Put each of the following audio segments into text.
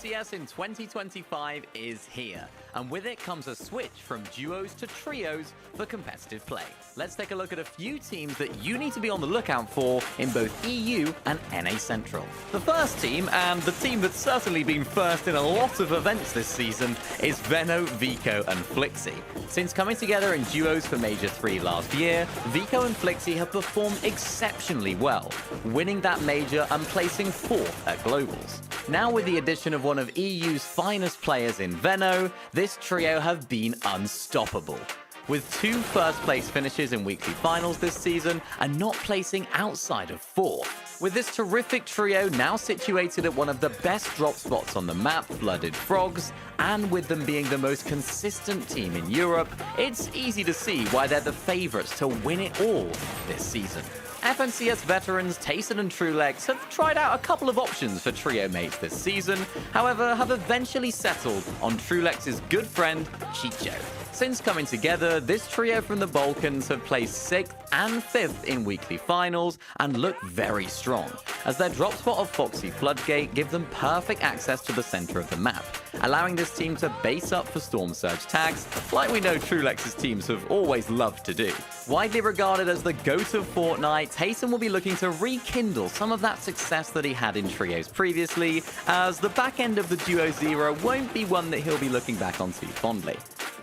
FNCS in 2025 is here, and with it comes a switch from duos to trios for competitive play. Let's take a look at a few teams that you need to be on the lookout for in both EU and NA Central. The first team, and the team that's certainly been first in a lot of events this season, is Veno, Vico, and Flixi. Since coming together in duos for Major 3 last year, Vico and Flixi have performed exceptionally well, winning that major and placing 4th at Globals. Now with the addition of one of EU's finest players in Veno, this trio have been unstoppable. With 2 first-place finishes in weekly finals this season and not placing outside of 4th. With this terrific trio now situated at one of the best drop spots on the map, Flooded Frogs, and with them being the most consistent team in Europe, it's easy to see why they're the favourites to win it all this season. FNCS veterans Tayson and Trulex have tried out a couple of options for trio mates this season, however have eventually settled on Trulex's good friend, Chicho. Since coming together, this trio from the Balkans have placed 6th and 5th in weekly finals and look very strong, as their drop spot of Foxy Floodgate give them perfect access to the center of the map, allowing this team to base up for Storm Surge tags, like we know Trulex's teams have always loved to do. Widely regarded as the GOAT of Fortnite, Tayson will be looking to rekindle some of that success that he had in trios previously, as the back end of the duos era won't be one that he'll be looking back on too fondly.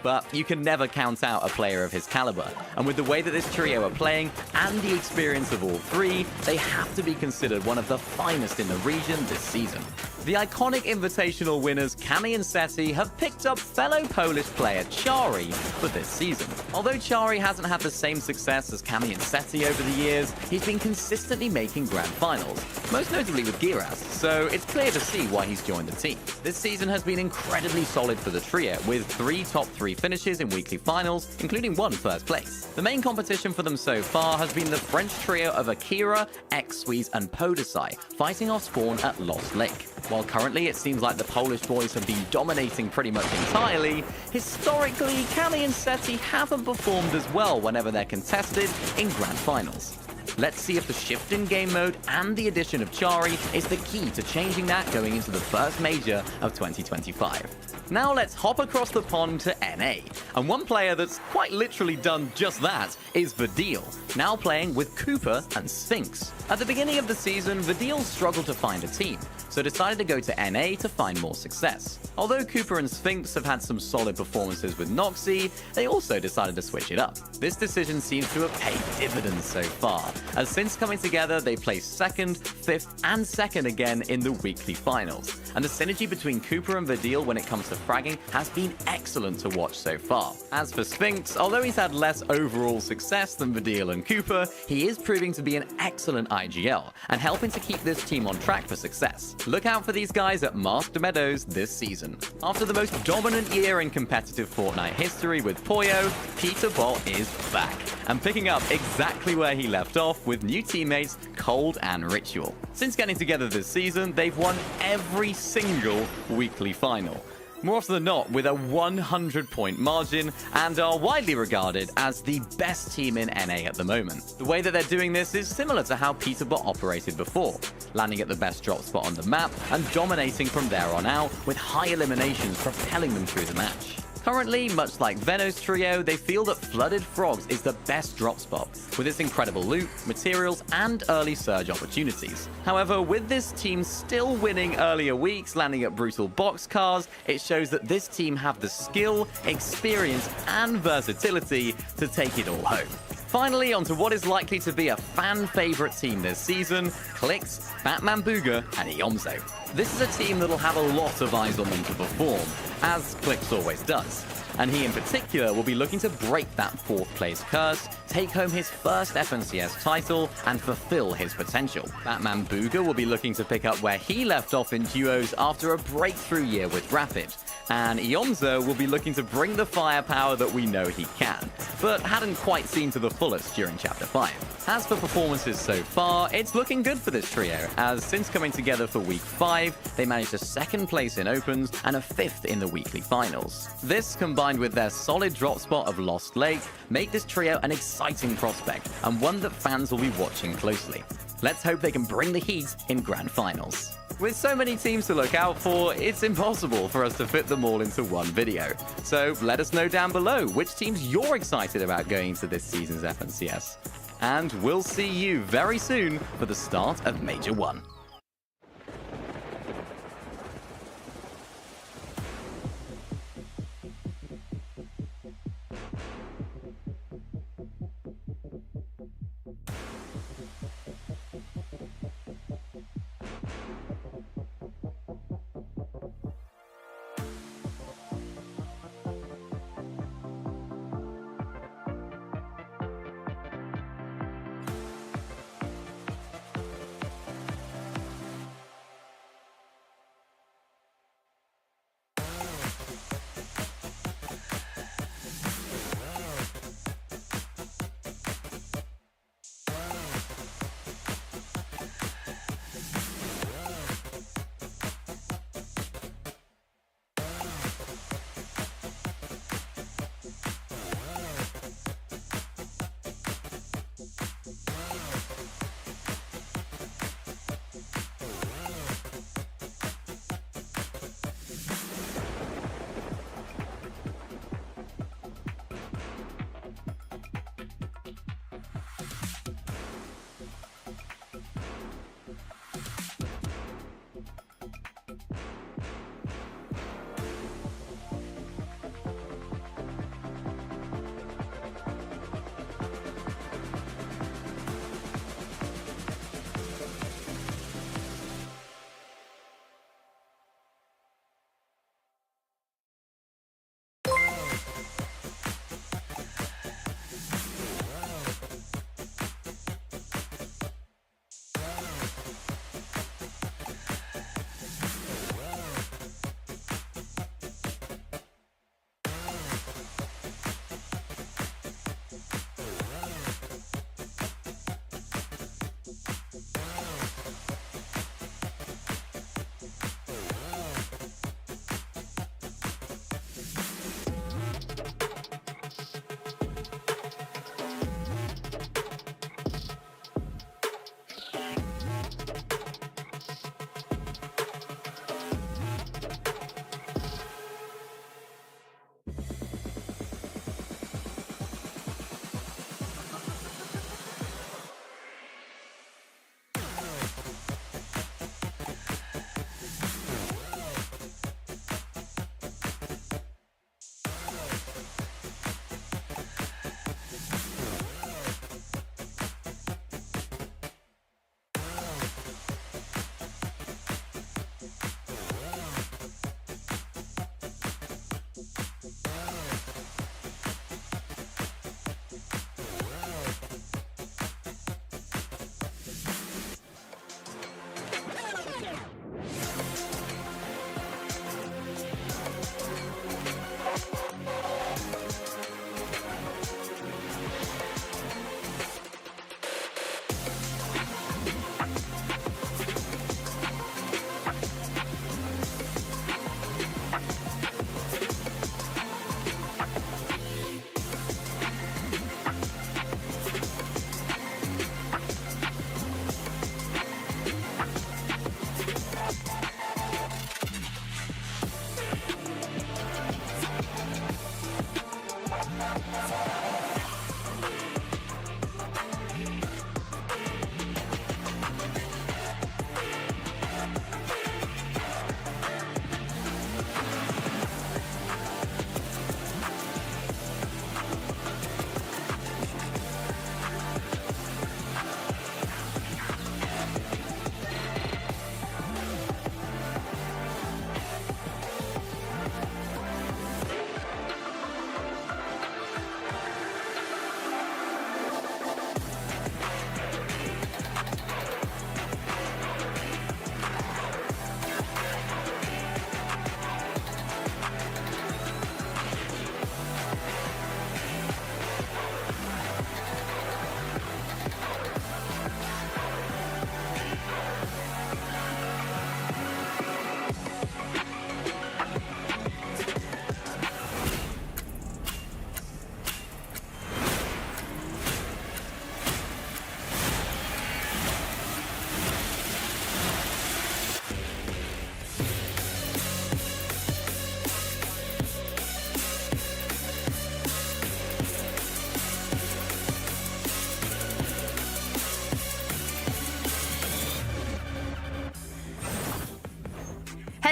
But you can never count out a player of his caliber, and with the way that this trio are playing and the experience of all 3, they have to be considered one of the finest in the region this season. The iconic invitational winners Cami and Seti have picked up fellow Polish player Chari for this season. Although Chari hasn't had the same success as Cami and Seti over the years, he's been consistently making grand finals, most notably with Giras, so it's clear to see why he's joined the team. This season has been incredibly solid for the trio, with 3 top 3 finishes in weekly finals, including 1 first place. The main competition for them so far has been the French trio of Akira, X-Squeeze, and Podesai, fighting off Spawn at Lost Lake. While currently it seems like the Polish boys have been dominating pretty much entirely, historically, Cami and Seti haven't performed as well whenever they're contested in grand finals. Let's see if the shift in game mode and the addition of Chari is the key to changing that going into the first major of 2025. Now let's hop across the pond to NA, and one player that's quite literally done just that is Vidil, now playing with Cooper and Sphinx. At the beginning of the season, Vidil struggled to find a team, so decided to go to NA to find more success. Although Cooper and Sphinx have had some solid performances with Noxy, they also decided to switch it up. This decision seems to have paid dividends so far, as since coming together they placed 2nd, 5th and 2nd again in the weekly finals. And the synergy between Cooper and Vidil when it comes to fragging has been excellent to watch so far. As for Sphinx, although he's had less overall success than Vidil and Cooper, he is proving to be an excellent IGL and helping to keep this team on track for success. Look out for these guys at Masked Meadows this season. After the most dominant year in competitive Fortnite history with Poyo, Peterbot is back and picking up exactly where he left off with new teammates Cold and Ritual. Since getting together this season, they've won every single weekly final, more often than not with a 100-point margin, and are widely regarded as the best team in NA at the moment. The way that they're doing this is similar to how Peterbot operated before, landing at the best drop spot on the map and dominating from there on out, with high eliminations propelling them through the match. Currently, much like Veno's trio, they feel that Flooded Frogs is the best drop spot, with its incredible loot, materials, and early surge opportunities. However, with this team still winning earlier weeks, landing at brutal boxcars, it shows that this team have the skill, experience, and versatility to take it all home. Finally, onto what is likely to be a fan-favorite team this season, Clix, Batman Booga, and Iomzo. This is a team that'll have a lot of eyes on them to perform, as Clix always does. And he in particular will be looking to break that 4th place curse, take home his first FNCS title, and fulfill his potential. Batman Booga will be looking to pick up where he left off in duos after a breakthrough year with Rapid. And Iomzo will be looking to bring the firepower that we know he can, but hadn't quite seen to the fullest during Chapter 5. As for performances so far, it's looking good for this trio, as since coming together for Week 5, they managed a 2nd place in Opens and a 5th in the weekly finals. This, combined with their solid drop spot of Lost Lake, make this trio an exciting prospect, and one that fans will be watching closely. Let's hope they can bring the heat in grand finals. With so many teams to look out for, it's impossible for us to fit them all into one video. So let us know down below which teams you're excited about going into this season's FNCS. And we'll see you very soon for the start of Major 1.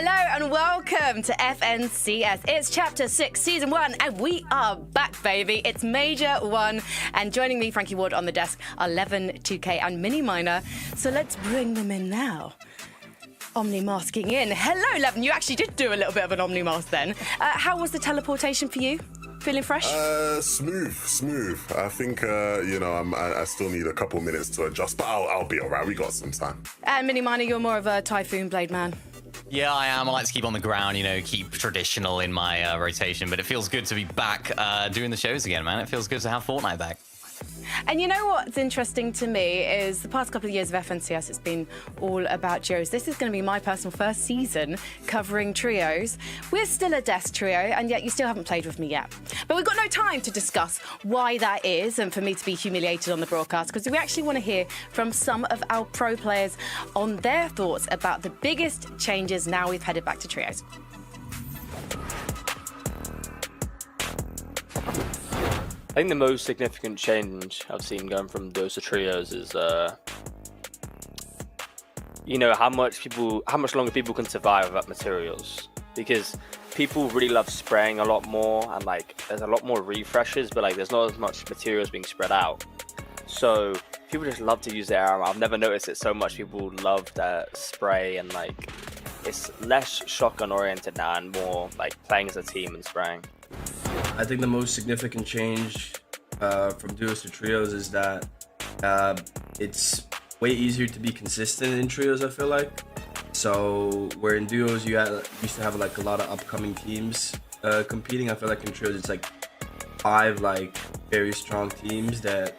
Hello and welcome to FNCS. It's Chapter 6, Season 1, and we are back, baby. It's Major 1, and joining me, Frankie Ward, on the desk are Levin, 2K, and Miniminer. So let's bring them in now. Omni-masking in. Hello, Levin. You actually did do a little bit of an Omni-mask then. How was the teleportation for you? Feeling fresh? Smooth. I think, I still need a couple minutes to adjust, but I'll be all right. We got some time. And Miniminer, you're more of a Typhoon Blade man. Yeah, I am. I like to keep on the ground, keep traditional in my rotation, but it feels good to be back doing the shows again, man. It feels good to have Fortnite back. And you know what's interesting to me is the past couple of years of FNCS, it's been all about duos. This is going to be my personal first season covering trios. We're still a desk trio, and yet you still haven't played with me yet. But we've got no time to discuss why that is and for me to be humiliated on the broadcast, because we actually want to hear from some of our pro players on their thoughts about the biggest changes now we've headed back to trios. I think the most significant change I've seen going from duos to trios is, how much longer people can survive without materials. Because people really love spraying a lot more, and there's a lot more refreshes, but there's not as much materials being spread out. So people just love to use their armor. I've never noticed it so much. People love that spray, and it's less shotgun oriented now and more playing as a team and spraying. I think the most significant change from duos to trios is that it's way easier to be consistent in trios, I feel like. So where in duos you used to have a lot of upcoming teams competing, I feel like in trios it's 5 very strong teams that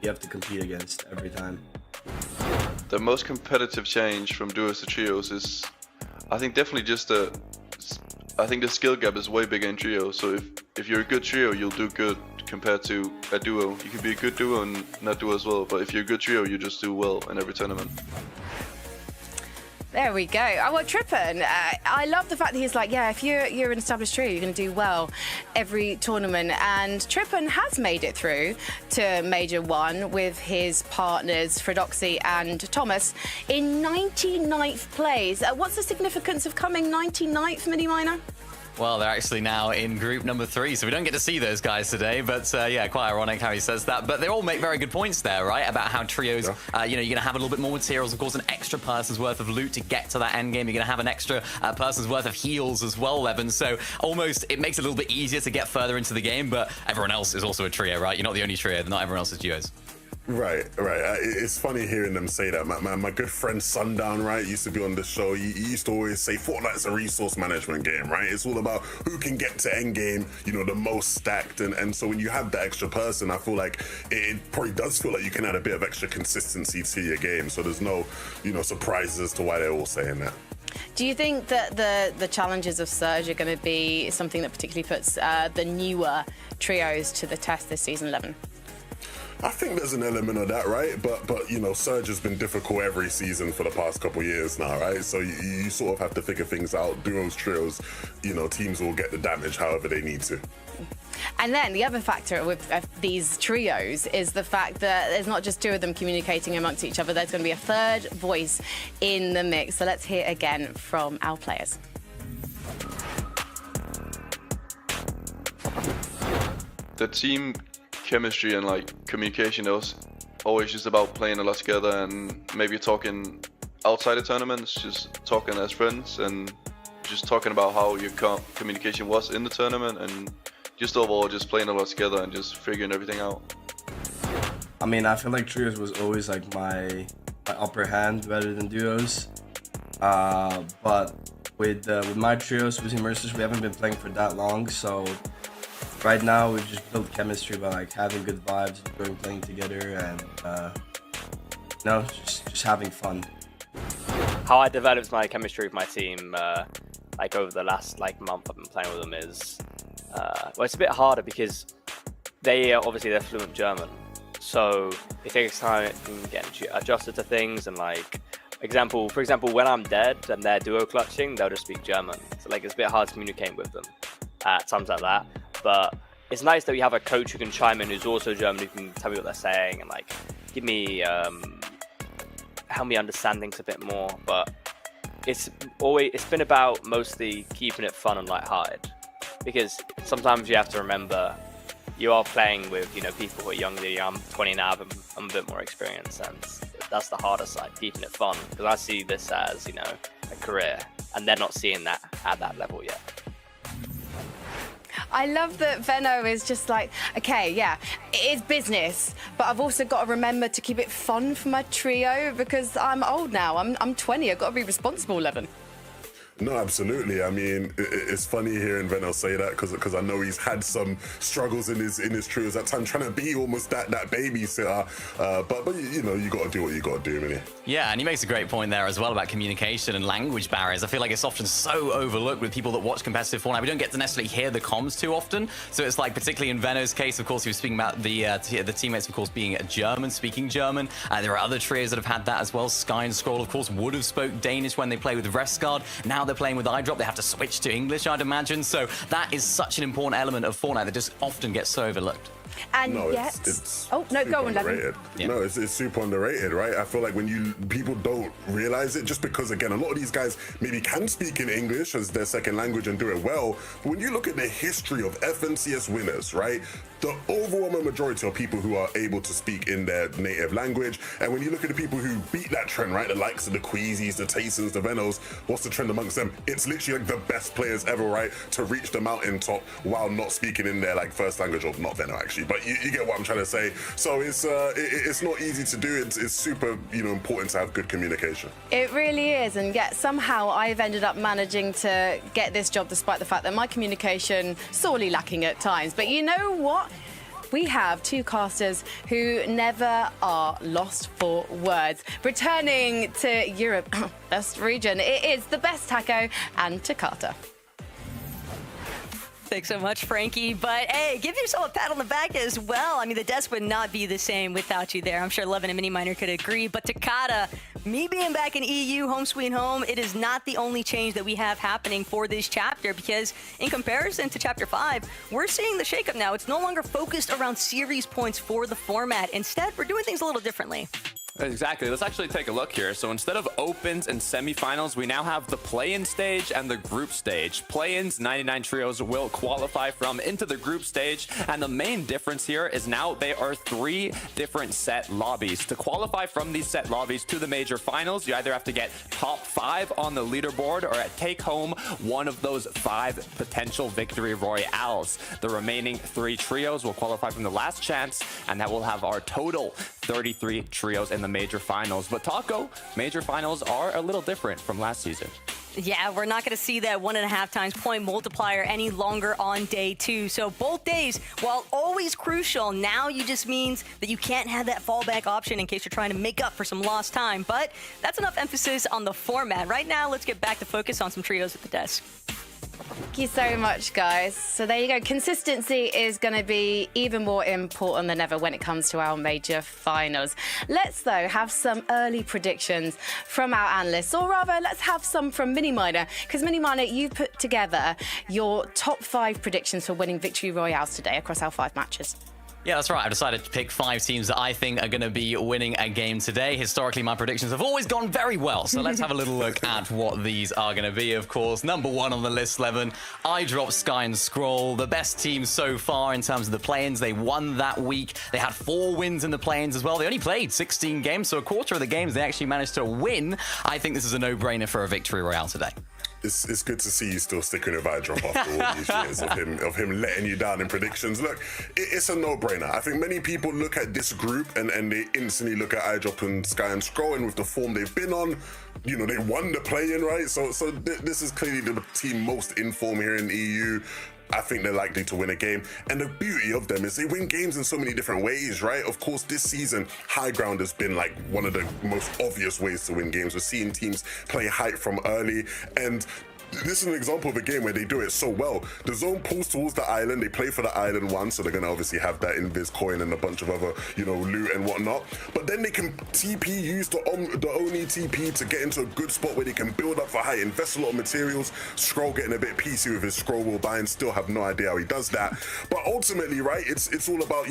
you have to compete against every time. The most competitive change from duos to trios is, I think, definitely just I think the skill gap is way bigger in trio. So if you're a good trio, you'll do good compared to a duo. You can be a good duo and not duo as well, but if you're a good trio, you just do well in every tournament. There we go. Well, Trippin, I love the fact that he's if you're an established trio, you're going to do well every tournament. And Trippin has made it through to Major 1 with his partners, Fredoxy and Thomas, in 99th place. What's the significance of coming 99th, Miniminer? Well, they're actually now in group number 3, so we don't get to see those guys today. But yeah, quite ironic how he says that. But they all make very good points there, right? About how trios, you're going to have a little bit more materials, of course, an extra person's worth of loot to get to that end game. You're going to have an extra person's worth of heals as well, Levin. So almost it makes it a little bit easier to get further into the game. But everyone else is also a trio, right? You're not the only trio. Not everyone else is duos. Right. It's funny hearing them say that. My good friend Sundown, right, used to be on the show. He used to always say Fortnite's a resource management game, right? It's all about who can get to end game, the most stacked. And so when you have that extra person, I feel like it probably does feel like you can add a bit of extra consistency to your game. So there's no, surprises as to why they're all saying that. Do you think that the challenges of Surge are going to be something that particularly puts the newer trios to the test this season, 11? I think there's an element of that, right? But Surge has been difficult every season for the past couple years now, right? So you sort of have to figure things out. Duos, trios, teams will get the damage however they need to. And then the other factor with these trios is the fact that there's not just 2 of them communicating amongst each other. There's going to be a third voice in the mix. So let's hear again from our players. The team chemistry and communication, that was always just about playing a lot together and maybe talking outside the tournaments, just talking as friends and just talking about how your communication was in the tournament and just overall just playing a lot together and just figuring everything out. I mean, I feel like trios was always my upper hand rather than duos. But with my trios, with Immersive, we haven't been playing for that long, so right now we've just built chemistry by having good vibes, enjoying playing together, and just having fun. How I developed my chemistry with my team, over the last month I've been playing with them is, it's a bit harder because they're fluent German, so it takes time to get adjusted to things. And for example, when I'm dead and they're duo clutching, they'll just speak German, so it's a bit hard to communicate with them at times like that. But it's nice that we have a coach who can chime in, who's also German, who can tell me what they're saying and give me help me understand things a bit more. But it's been about mostly keeping it fun and lighthearted, because sometimes you have to remember you are playing with, you know, people who are younger. I'm 20 now, but I'm a bit more experienced, and that's the harder side, keeping it fun, because I see this as, you know, a career, and they're not seeing that at that level yet. I love that Venno is just like, okay, yeah, it is business, but I've also got to remember to keep it fun for my trio because I'm old now. I'm 20. I've got to be responsible, Levin. No, absolutely. I mean, it's funny hearing Venno say that because I know he's had some struggles in his trios at times, trying to be almost that babysitter. But you know, you got to do what you got to do, man. Yeah, and he makes a great point there as well about communication and language barriers. I feel like it's often so overlooked with people that watch competitive Fortnite. We don't get to necessarily hear the comms too often. So it's like, particularly in Venno's case, of course, he was speaking about the teammates, of course, being German, speaking German. There are other trios that have had that as well. Sky and Scroll, of course, would have spoke Danish when they play with Restguard. Now they're playing with iDrop. They have to switch to English, I'd imagine. So that is such an important element of Fortnite that just often gets so overlooked. And no, yet, it's oh no, go on, Levin. Yeah. No, it's super underrated, right? I feel like when people don't realize it, just because again, a lot of these guys maybe can speak in English as their second language and do it well. But when you look at the history of FNCS winners, right, the overwhelming majority are people who are able to speak in their native language. And when you look at the people who beat that trend, right, the likes of the Queasies, the Taysons, the Vennos, what's the trend amongst them? It's literally like the best players ever, right, to reach the mountaintop while not speaking in their like first language, or not Venno actually, but you get what I'm trying to say. So it's not easy to do. It's super, you know, important to have good communication. It really is, and yet somehow I've ended up managing to get this job despite the fact that my communication sorely lacking at times. But you know what? We have two casters who never are lost for words. Returning to Europe, best region, it is the best Taco and Takata. Thanks so much, Frankie. But hey, give yourself a pat on the back as well. I mean, the desk would not be the same without you there. I'm sure Levin and Miniminer could agree. But Takata, me being back in EU, home sweet home, it is not the only change that we have happening for this chapter, because in comparison to Chapter 5, we're seeing the shakeup now. It's no longer focused around series points for the format. Instead, we're doing things a little differently. Exactly. Let's actually take a look here. So instead of opens and semifinals, we now have the play-in stage and the group stage. Play-ins, 99 trios will qualify from into the group stage. And the main difference here is now they are 3 different set lobbies. To qualify from these set lobbies to the major finals, you either have to get top 5 on the leaderboard or take home one of those 5 potential victory royales. The remaining 3 trios will qualify from the last chance, and that will have our total 33 trios in the major finals. But Taco, major finals are a little different from last season. Yeah, we're not going to see that 1.5 times point multiplier any longer on day 2. So both days, while always crucial, now you just means that you can't have that fallback option in case you're trying to make up for some lost time. But that's enough emphasis on the format. Right now, let's get back to focus on some trios at the desk. Thank you so much, guys. So there you go. Consistency is going to be even more important than ever when it comes to our major finals. Let's, though, have some early predictions from our analysts, or rather, let's have some from Miniminer, because Miniminer, you put together your top 5 predictions for winning Victory Royales today across our 5 matches. Yeah, that's right. I've decided to pick 5 teams that I think are going to be winning a game today. Historically, my predictions have always gone very well. So let's have a little look at what these are going to be, of course. Number 1 on the list, Levin, iDrop, Sky and Scroll. The best team so far in terms of the play-ins. They won that week. They had 4 wins in the play-ins as well. They only played 16 games, so a quarter of the games they actually managed to win. I think this is a no-brainer for a Victory Royale today. It's good to see you still sticking with iDrop after all these years of him letting you down in predictions. Look, it's a no-brainer. I think many people look at this group and they instantly look at iDrop and Sky and Scroll, and with the form they've been on, you know, they won the play-in, right? So this is clearly the team most in form here in the EU. I think they're likely to win a game. And the beauty of them is they win games in so many different ways, right? Of course, this season, high ground has been like one of the most obvious ways to win games. We're seeing teams play height from early, and this is an example of a game where they do it so well. The zone pulls towards the island. They play for the island one, so they're going to obviously have that invis coin and a bunch of other, loot and whatnot. But then they can TP, use the Oni TP to get into a good spot where they can build up for height, invest a lot of materials. Skrull getting a bit PC with his Skrull will buy and still have no idea how he does that. But ultimately, right, it's all about,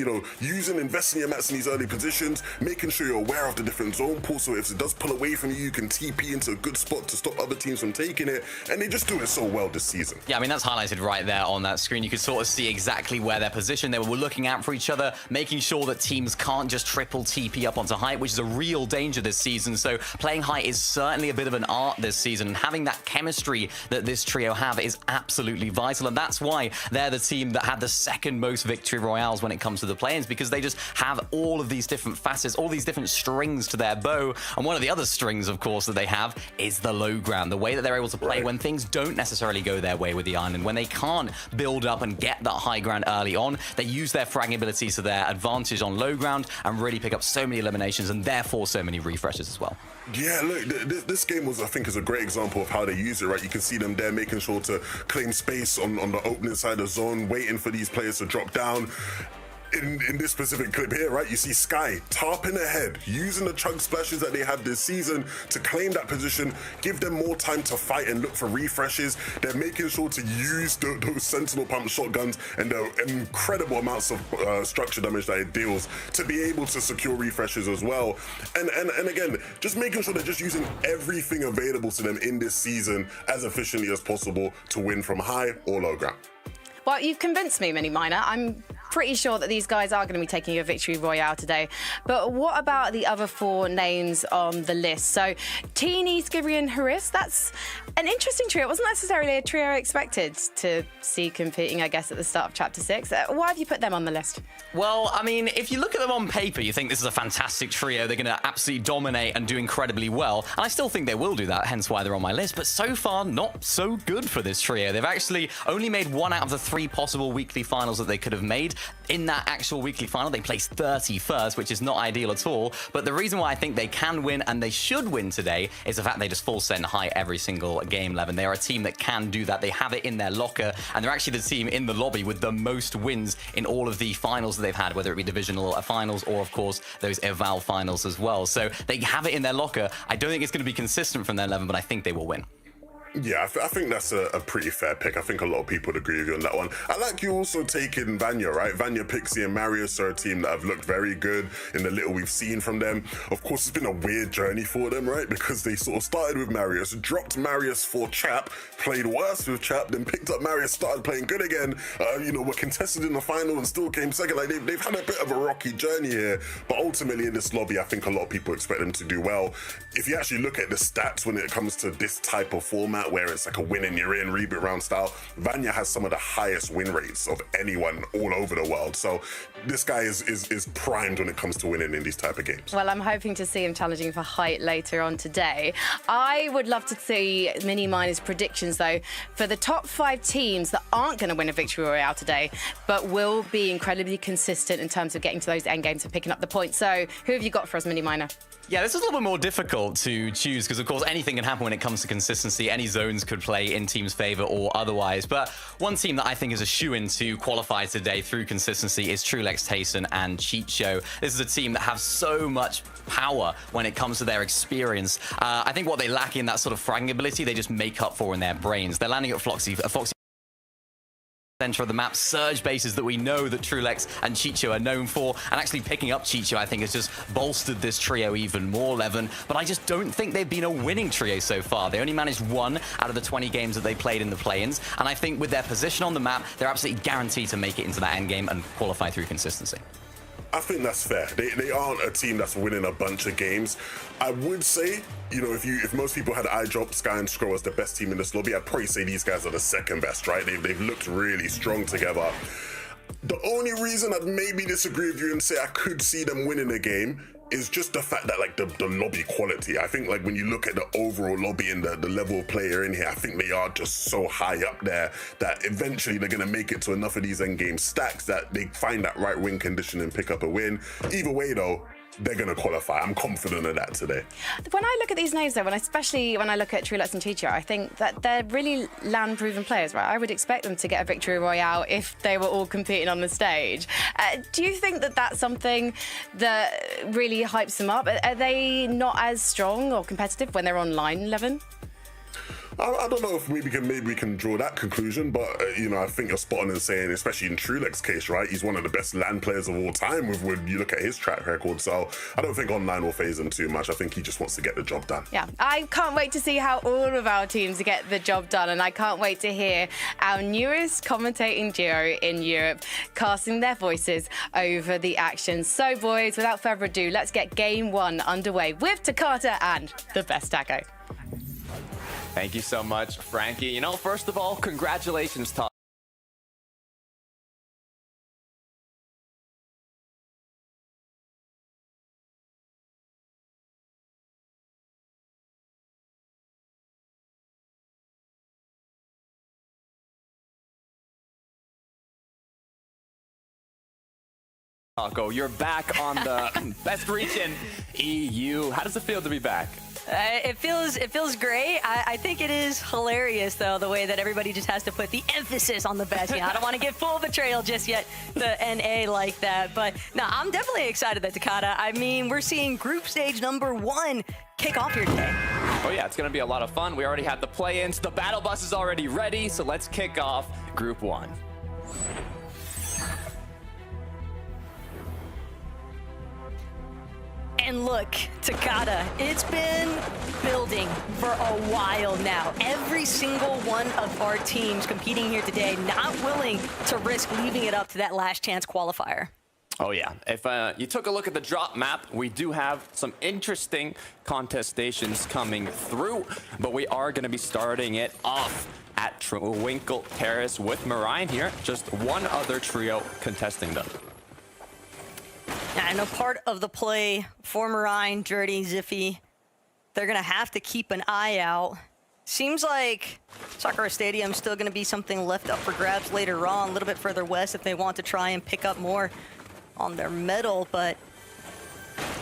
investing your mats in these early positions, making sure you're aware of the different zone pools, so if it does pull away from you, you can TP into a good spot to stop other teams from taking it. And they just do it so well this season. Yeah, I mean, that's highlighted right there on that screen. You could sort of see exactly where they're positioned. They were looking out for each other, making sure that teams can't just triple TP up onto height, which is a real danger this season. So playing height is certainly a bit of an art this season, and having that chemistry that this trio have is absolutely vital. And that's why they're the team that had the second most victory royales when it comes to the play-ins, because they just have all of these different facets, all these different strings to their bow. And one of the other strings, of course, that they have is the low ground, the way that they're able to play when things don't necessarily go their way with the island, when they can't build up and get that high ground early on. They use their fragging abilities to their advantage on low ground and really pick up so many eliminations and therefore so many refreshes as well. Yeah, look, this game I think, is a great example of how they use it, right? You can see them there making sure to claim space on the opening side of the zone, waiting for these players to drop down. In this specific clip here, right, you see Sky tarping ahead, using the chug splashes that they have this season to claim that position, give them more time to fight and look for refreshes. They're making sure to use those Sentinel pump shotguns and the incredible amounts of structure damage that it deals to be able to secure refreshes as well. And again, just making sure they're just using everything available to them in this season as efficiently as possible to win from high or low ground. Well, you've convinced me, Mini Miner. I'm pretty sure that these guys are going to be taking a victory royale today. But what about the other four names on the list? So, Teeny, Skibbery and Haris, that's an interesting trio. It wasn't necessarily a trio I expected to see competing, I guess, at the start of Chapter 6. Why have you put them on the list? Well, I mean, if you look at them on paper, you think this is a fantastic trio. They're going to absolutely dominate and do incredibly well. And I still think they will do that, hence why they're on my list. But so far, not so good for this trio. They've actually only made one out of the 3 possible weekly finals that they could have made. In that actual weekly final, they placed 31st, which is not ideal at all. But the reason why I think they can win and they should win today is the fact they just full send high every single game, Levin. They are a team that can do that. They have it in their locker, and they're actually the team in the lobby with the most wins in all of the finals that they've had, whether it be divisional finals or, of course, those Eval finals as well. So they have it in their locker. I don't think it's going to be consistent from their 11, but I think they will win. Yeah, I think that's a pretty fair pick. I think a lot of people would agree with you on that one. I like you also taking Vanya, right? Vanya, Pixie, and Marius are a team that have looked very good in the little we've seen from them. Of course, it's been a weird journey for them, right? Because they sort of started with Marius, dropped Marius for Chap, played worse with Chap, then picked up Marius, started playing good again. Were contested in the final and still came second. Like they've had a bit of a rocky journey here, but ultimately in this lobby, I think a lot of people expect them to do well. If you actually look at the stats when it comes to this type of format, where it's like a win and you're in, reboot round style, Vanya has some of the highest win rates of anyone all over the world. So this guy is primed when it comes to winning in these type of games. Well, I'm hoping to see him challenging for height later on today. I would love to see Mini Miner's predictions, though, for the top 5 teams that aren't going to win a victory royale today, but will be incredibly consistent in terms of getting to those end games and picking up the points. So who have you got for us, Mini Miner? Yeah, this is a little bit more difficult to choose because, of course, anything can happen when it comes to consistency. Any zones could play in teams' favor or otherwise. But one team that I think is a shoo-in to qualify today through consistency is Trulex, Tayson, and Chicho. This is a team that have so much power when it comes to their experience. I think what they lack in that sort of fragging ability, they just make up for in their brains. They're landing at Foxy center of the map, surge bases that we know that Trulex and Chicho are known for, and actually picking up Chicho, I think, has just bolstered this trio even more, Levin. But I just don't think they've been a winning trio so far. They only managed 1 out of the 20 games that they played in the play-ins, and I think with their position on the map, they're absolutely guaranteed to make it into that end game and qualify through consistency. I think that's fair. They aren't a team that's winning a bunch of games. I would say, if most people had iDrop, Sky, and Skrull as the best team in this lobby, I'd probably say these guys are the second best, right? They've looked really strong together. The only reason I'd maybe disagree with you and say I could see them winning a game is just the fact that, like, the lobby quality. I think, like, when you look at the overall lobby and the level of player in here, I think they are just so high up there that eventually they're going to make it to enough of these end game stacks that they find that right win condition and pick up a win. Either way, though, they're going to qualify. I'm confident of that today. When I look at these names, though, especially when I look at Trulux and Chicho, I think that they're really land-proven players, right? I would expect them to get a victory royale if they were all competing on the stage. Do you think that that's something that really hypes them up? Are they not as strong or competitive when they're on line 11? I don't know if maybe we can draw that conclusion, but you know, I think you're spot on in saying, especially in Trulux's case, right? He's one of the best land players of all time when you look at his track record. So I don't think online will phase him too much. I think he just wants to get the job done. Yeah, I can't wait to see how all of our teams get the job done, and I can't wait to hear our newest commentating duo in Europe casting their voices over the action. So, boys, without further ado, let's get game 1 underway with Takata and the best Taco. Thank you so much, Frankie. You know, first of all, congratulations, Todd. Taco, you're back on the best region, EU. How does it feel to be back? It feels great. I think it is hilarious, though, the way that everybody just has to put the emphasis on the best. I don't want to get full betrayal just yet, the NA like that. But no, I'm definitely excited that Takata. I mean, we're seeing group stage number 1 kick off here today. Oh yeah, it's going to be a lot of fun. We already had the play-ins. The battle bus is already ready, so let's kick off group 1. And look, Takata, it's been building for a while now. Every single one of our teams competing here today, not willing to risk leaving it up to that last chance qualifier. Oh yeah, if you took a look at the drop map, we do have some interesting contestations coming through, but we are going to be starting it off at Twinkle Terrace with Marine here. Just one other trio contesting them. I know part of the play for Marine, Dirty, Ziffy, they're going to have to keep an eye out. Seems like Sakura Stadium's still going to be something left up for grabs later on, a little bit further west if they want to try and pick up more on their medal, but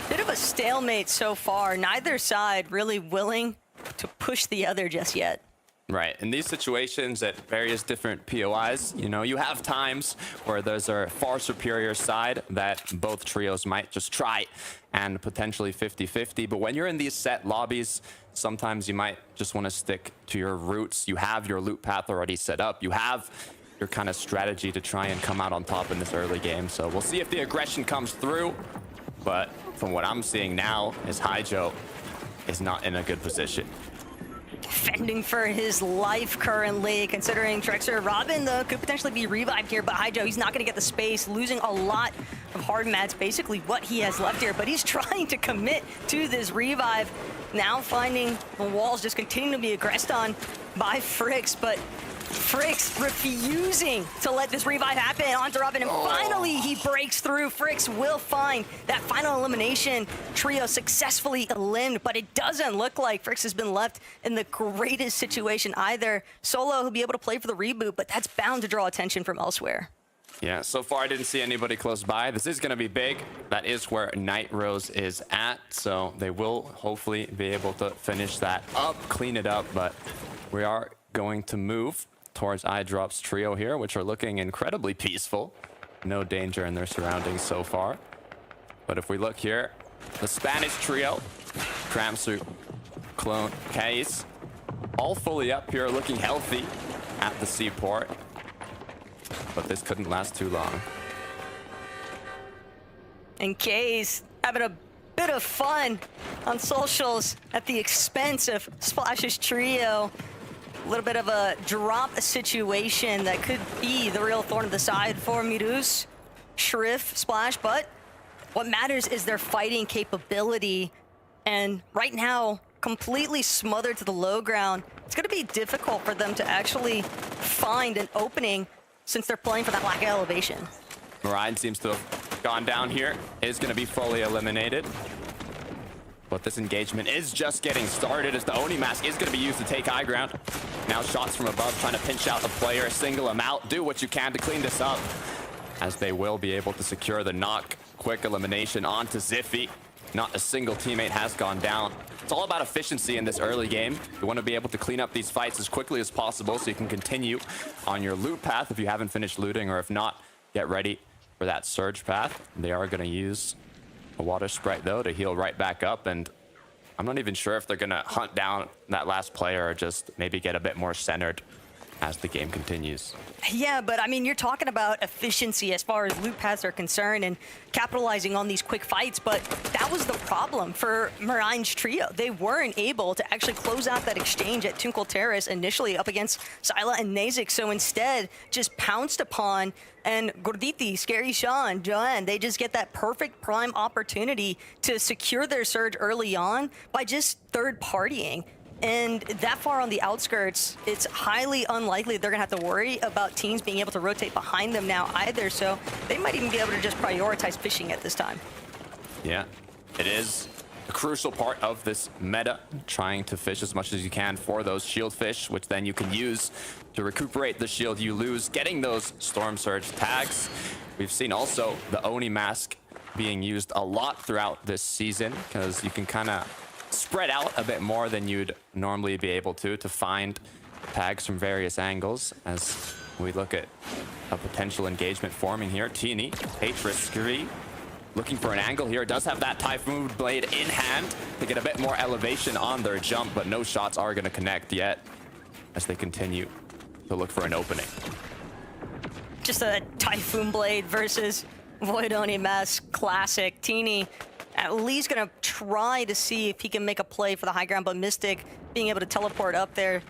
bit of a stalemate so far. Neither side really willing to push the other just yet. Right, in these situations at various different POIs, you know, you have times where there's a far superior side that both trios might just try and potentially 50-50. But when you're in these set lobbies, sometimes you might just want to stick to your roots. You have your loot path already set up. You have your kind of strategy to try and come out on top in this early game. So we'll see if the aggression comes through. But from what I'm seeing now is Haijo is not in a good position. Defending for his life currently, considering Trexer. Robin, though, could potentially be revived here, but Haijo, he's not going to get the space, losing a lot of hard mats, basically what he has left here, but he's trying to commit to this revive. Now finding the walls just continue to be aggressed on by Fricks, but Fricks refusing to let this revive happen onto Robin, and finally he breaks through. Fricks will find that final elimination. Trio successfully eliminated, but it doesn't look like Fricks has been left in the greatest situation either. Solo will be able to play for the reboot, but that's bound to draw attention from elsewhere. Yeah, so far I didn't see anybody close by. This is going to be big. That is where Night Rose is at, so they will hopefully be able to finish that up, clean it up, but we are going to move towards iDrop's trio here, which are looking incredibly peaceful. No danger in their surroundings so far. But if we look here, the Spanish trio, Kramsu, Clone, Case, all fully up here, looking healthy at the seaport. But this couldn't last too long. And Case having a bit of fun on socials at the expense of Splash's trio. A little bit of a drop situation that could be the real thorn of the side for Mirus, Shrift, Splash, but what matters is their fighting capability. And right now, completely smothered to the low ground, it's going to be difficult for them to actually find an opening since they're playing for that lack of elevation. Marine seems to have gone down here, is going to be fully eliminated. But this engagement is just getting started as the Oni mask is going to be used to take high ground. Now shots from above trying to pinch out the player, single him out, do what you can to clean this up, as they will be able to secure the knock. quick elimination onto Ziffy. Not a single teammate has gone down. It's all about efficiency in this early game. You want to be able to clean up these fights as quickly as possible so you can continue on your loot path if you haven't finished looting, or if not, get ready for that surge path. They are going to use a water sprite though to heal right back up, and I'm not even sure if they're going to hunt down that last player or just maybe get a bit more centered as the game continues. Yeah, but I mean, you're talking about efficiency as far as loot paths are concerned and capitalizing on these quick fights, but that was the problem for Marine's trio. They weren't able to actually close out that exchange at Tunkel Terrace initially up against Syla and Nazik, so instead just pounced upon, and Gorditi, Scary Sean, Joanne, they just get that perfect prime opportunity to secure their surge early on by just third partying. And that far on the outskirts, it's highly unlikely they're going to have to worry about teams being able to rotate behind them now either. So they might even be able to just prioritize fishing at this time. Yeah, it is a crucial part of this meta, trying to fish as much as you can for those shield fish, which then you can use to recuperate the shield you lose, getting those Storm Surge tags. We've seen also the Oni mask being used a lot throughout this season because you can kind of spread out a bit more than you'd normally be able to find tags from various angles. As we look at a potential engagement forming here, Teeny, Patris, Scurry, looking for an angle here. Does have that Typhoon Blade in hand to get a bit more elevation on their jump, but no shots are going to connect yet as they continue to look for an opening. Just a Typhoon Blade versus Void Oni Mask classic. Teeny at least gonna try to see if he can make a play for the high ground, but Mystic being able to teleport up there,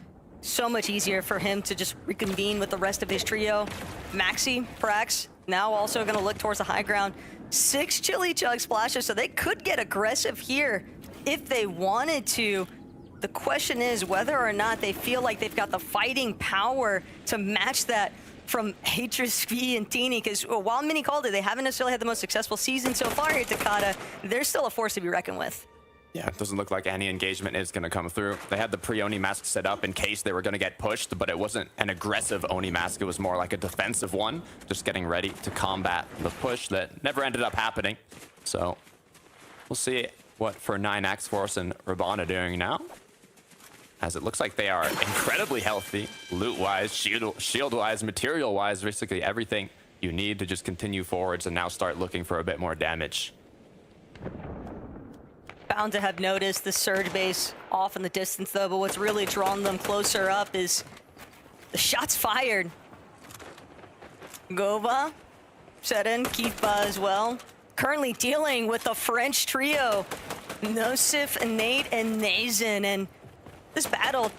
so much easier for him to just reconvene with the rest of his trio. Maxi, Prax, now also gonna look towards the high ground. 6 Chili Chug splashes, so they could get aggressive here if they wanted to. The question is whether or not they feel like they've got the fighting power to match that from Hatris, V, and Teeny, because while Mini called it, they haven't necessarily had the most successful season so far here at Takata. They're still a force to be reckoned with. Yeah, it doesn't look like any engagement is going to come through. They had the pre-Oni mask set up in case they were going to get pushed, but it wasn't an aggressive Oni mask. It was more like a defensive one, just getting ready to combat the push that never ended up happening. So we'll see what for 9X Force and Rabana doing now, as it looks like they are incredibly healthy, loot-wise, shield-wise, material-wise, basically everything you need to just continue forwards and now start looking for a bit more damage. Bound to have noticed the surge base off in the distance though, but what's really drawn them closer up is the shots fired. Gova, Seren, Kiefba as well. Currently dealing with the French trio, Nosif, Nate, and Nazen, and this battle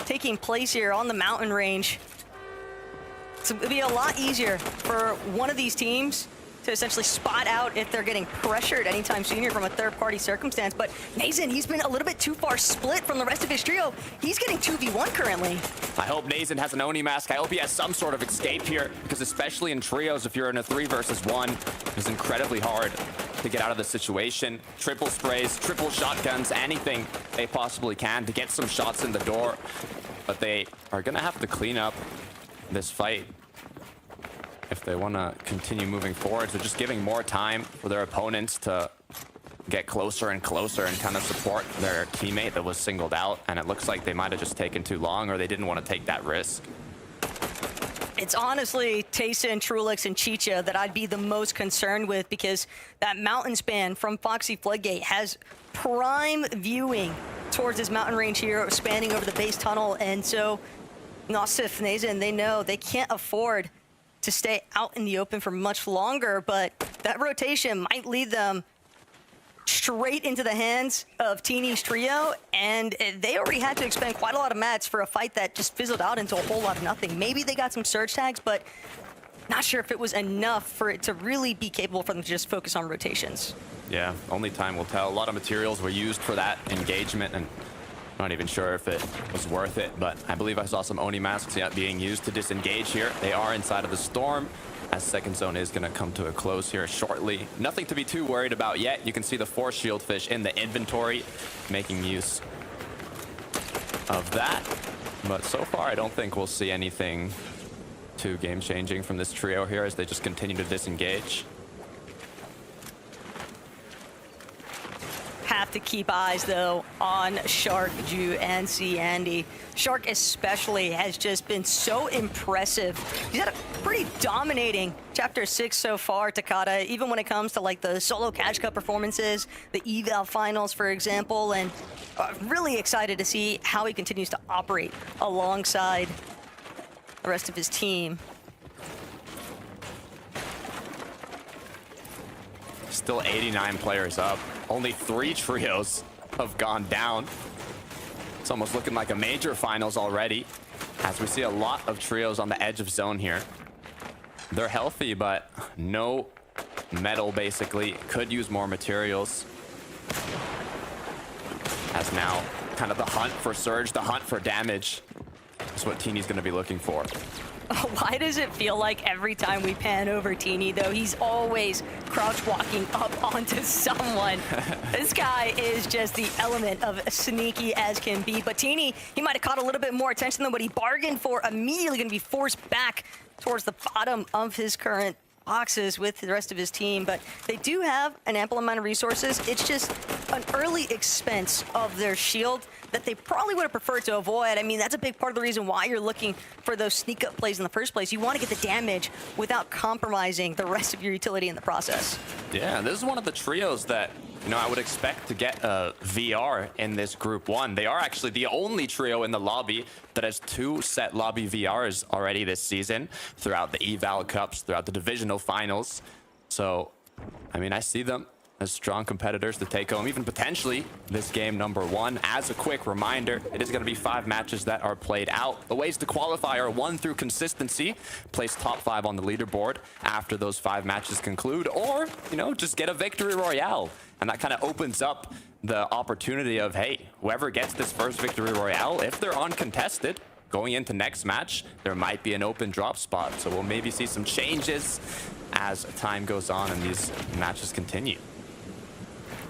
taking place here on the mountain range. So it'll be a lot easier for one of these teams to essentially spot out if they're getting pressured anytime soon here from a third-party circumstance. But Nazen, he's been a little bit too far split from the rest of his trio. He's getting 2v1 currently. I hope Nazen has an Oni mask. I hope he has some sort of escape here, because especially in trios, if you're in a 3 versus 1, it's incredibly hard to get out of the situation. Triple sprays, triple shotguns, anything they possibly can to get some shots in the door. But they are gonna have to clean up this fight if they want to continue moving forward. So just giving more time for their opponents to get closer and closer and kind of support their teammate that was singled out. And it looks like they might have just taken too long, or they didn't want to take that risk. It's honestly Tayson, Trulix, and Chicha that I'd be the most concerned with, because that mountain span from Foxy Floodgate has prime viewing towards this mountain range here, spanning over the base tunnel. And so Nosif, Nazen, they know they can't afford to stay out in the open for much longer, but that rotation might lead them straight into the hands of Teeny's trio, and they already had to expend quite a lot of mats for a fight that just fizzled out into a whole lot of nothing. Maybe they got some surge tags, but not sure if it was enough for it to really be capable for them to just focus on rotations. Yeah, only time will tell. A lot of materials were used for that engagement, and not even sure if it was worth it, but I believe I saw some Oni masks being used to disengage here. They are inside of the storm, as second zone is going to come to a close here shortly. Nothing to be too worried about yet. You can see the 4 shield fish in the inventory, making use of that. But so far, I don't think we'll see anything too game-changing from this trio here as they just continue to disengage. have to keep eyes, though, on Shark, Ju, and Andy. Shark especially has just been so impressive. He's had a pretty dominating Chapter 6 so far, Takada, even when it comes to like the solo Cash Cup performances, the eval finals, for example, and really excited to see how he continues to operate alongside the rest of his team. Still 89 players up. Only 3 trios have gone down. It's almost looking like a major finals already, as we see a lot of trios on the edge of zone here. They're healthy, but no metal, basically. Could use more materials. As now, kind of the hunt for Surge, the hunt for damage is what Tini's going to be looking for. Why does it feel like every time we pan over Tini, though, he's always crouch walking up onto someone? This guy is just the element of sneaky as can be. But Tini, he might have caught a little bit more attention than what he bargained for. Immediately going to be forced back towards the bottom of his current boxes with the rest of his team. But they do have an ample amount of resources. It's just an early expense of their shield that they probably would have preferred to avoid. I mean, that's a big part of the reason why you're looking for those sneak up plays in the first place. You want to get the damage without compromising the rest of your utility in the process. Yeah, this is one of the trios that, you know, I would expect to get a VR in this Group 1. They are actually the only trio in the lobby that has 2 set lobby VRs already this season, throughout the Eval Cups, throughout the divisional finals. So, I mean, I see them as strong competitors to take home even potentially this game number 1. As a quick reminder, it is going to be 5 matches that are played out. The ways to qualify are 1 through consistency, place top 5 on the leaderboard after those 5 matches conclude, or, you know, just get a victory royale. And that kind of opens up the opportunity of, hey, whoever gets this first victory royale, if they're uncontested, going into next match, there might be an open drop spot. So we'll maybe see some changes as time goes on and these matches continue.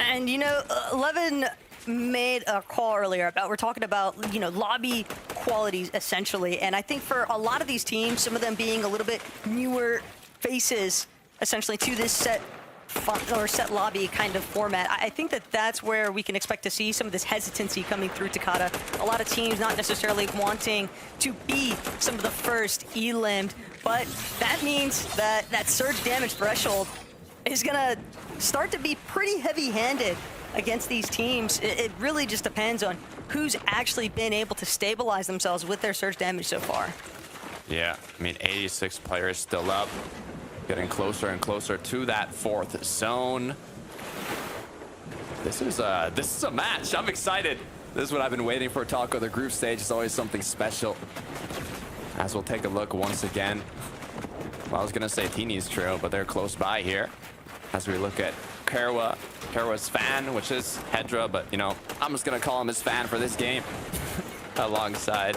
And, you know, Levin made a call earlier about, we're talking about, you know, lobby qualities, essentially. And I think for a lot of these teams, some of them being a little bit newer faces, essentially, to this set lobby kind of format, I think that that's where we can expect to see some of this hesitancy coming through Takada. A lot of teams not necessarily wanting to be some of the first elimed, but that means that that surge damage threshold is gonna start to be pretty heavy-handed against these teams. It really just depends on who's actually been able to stabilize themselves with their surge damage so far. Yeah, I mean, 86 players still up, getting closer and closer to that 4th zone. This is a match. I'm excited. This is what I've been waiting for. Taco, the group stage is always something special. As we'll take a look once again. Well, I was gonna say Tini's trio, but they're close by here. As we look at Kerwa's fan, which is Hedra, but, you know, I'm just gonna call him his fan for this game. Alongside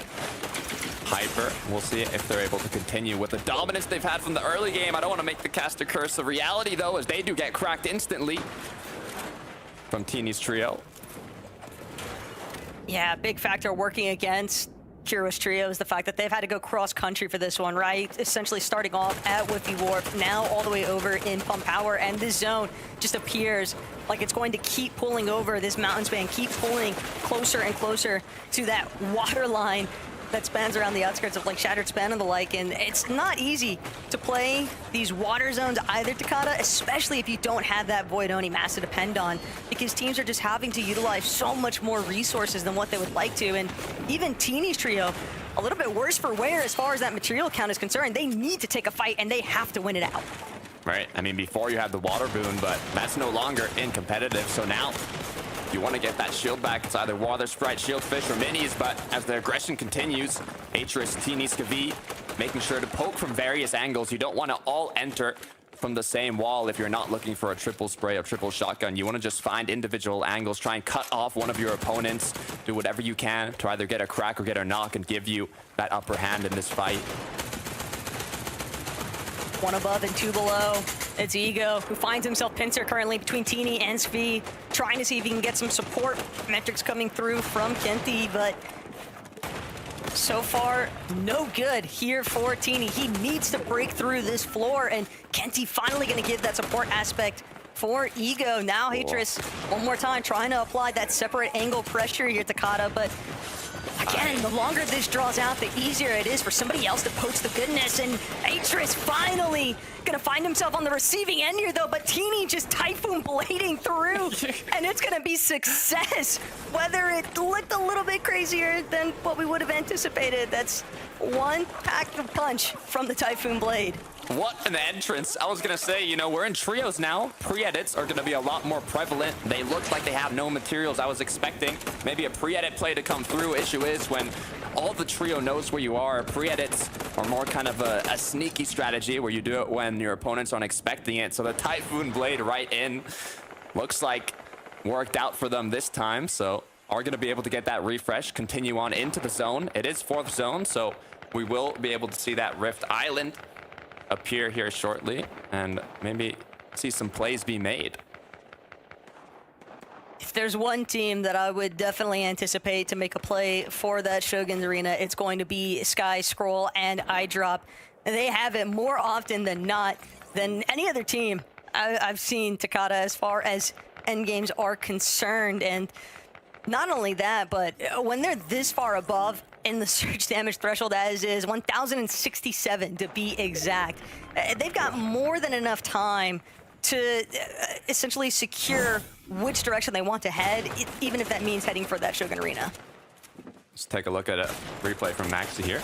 Hyper. We'll see if they're able to continue with the dominance they've had from the early game. I don't want to make the caster curse a reality, though, as they do get cracked instantly from Tini's trio. Yeah, big factor working against Kira's trio is the fact that they've had to go cross-country for this one, right? Essentially starting off at Woofy Warp, now all the way over in Pump Power, and this zone just appears like it's going to keep pulling over this mountain span, keep pulling closer and closer to that water line that spans around the outskirts of like Shattered Span and the like, and it's not easy to play these water zones either, Takada, especially if you don't have that Void Oni mass to depend on, because teams are just having to utilize so much more resources than what they would like to. And even Tini's trio, a little bit worse for wear as far as that material count is concerned. They need to take a fight and they have to win it out. Right, I mean, before you had the water boon, but that's no longer in competitive, so now you want to get that shield back. It's either Water Sprite, Shieldfish, or Minis, but as the aggression continues, Atris, Tini, Skavi, making sure to poke from various angles. You don't want to all enter from the same wall if you're not looking for a triple spray or triple shotgun. You want to just find individual angles, try and cut off one of your opponents, do whatever you can to either get a crack or get a knock and give you that upper hand in this fight. 1 above and 2 below. It's Ego, who finds himself pincer currently between Tini and Svi, trying to see if he can get some support metrics coming through from Kenti, but so far, no good here for Tini. He needs to break through this floor, and Kenti finally going to give that support aspect for Ego. Now Hatris, one more time, trying to apply that separate angle pressure here to Takada, but again, the longer this draws out, the easier it is for somebody else to poach the goodness, and Atris finally gonna find himself on the receiving end here though, but Teeny just Typhoon blading through, and it's gonna be success. Whether it looked a little bit crazier than what we would have anticipated, that's one packed punch from the Typhoon Blade. What an entrance. I was going to say, you know, we're in trios now. Pre-edits are going to be a lot more prevalent. They look like they have no materials. I was expecting maybe a pre-edit play to come through. Issue is when all the trio knows where you are, pre-edits are more kind of a sneaky strategy where you do it when your opponents aren't expecting it. So the Typhoon Blade right in looks like worked out for them this time. So are going to be able to get that refresh, continue on into the zone. It is 4th zone, so we will be able to see that Rift Island appear here shortly and maybe see some plays be made. If there's one team that I would definitely anticipate to make a play for that Shogun's Arena, it's going to be Sky Scroll and iDrop. They have it more often than not than any other team I've seen Takada as far as endgames are concerned. And not only that, but when they're this far above in the surge damage threshold, as is 1,067 to be exact, they've got more than enough time to essentially secure which direction they want to head, even if that means heading for that Shogun Arena. Let's take a look at a replay from Maxi here,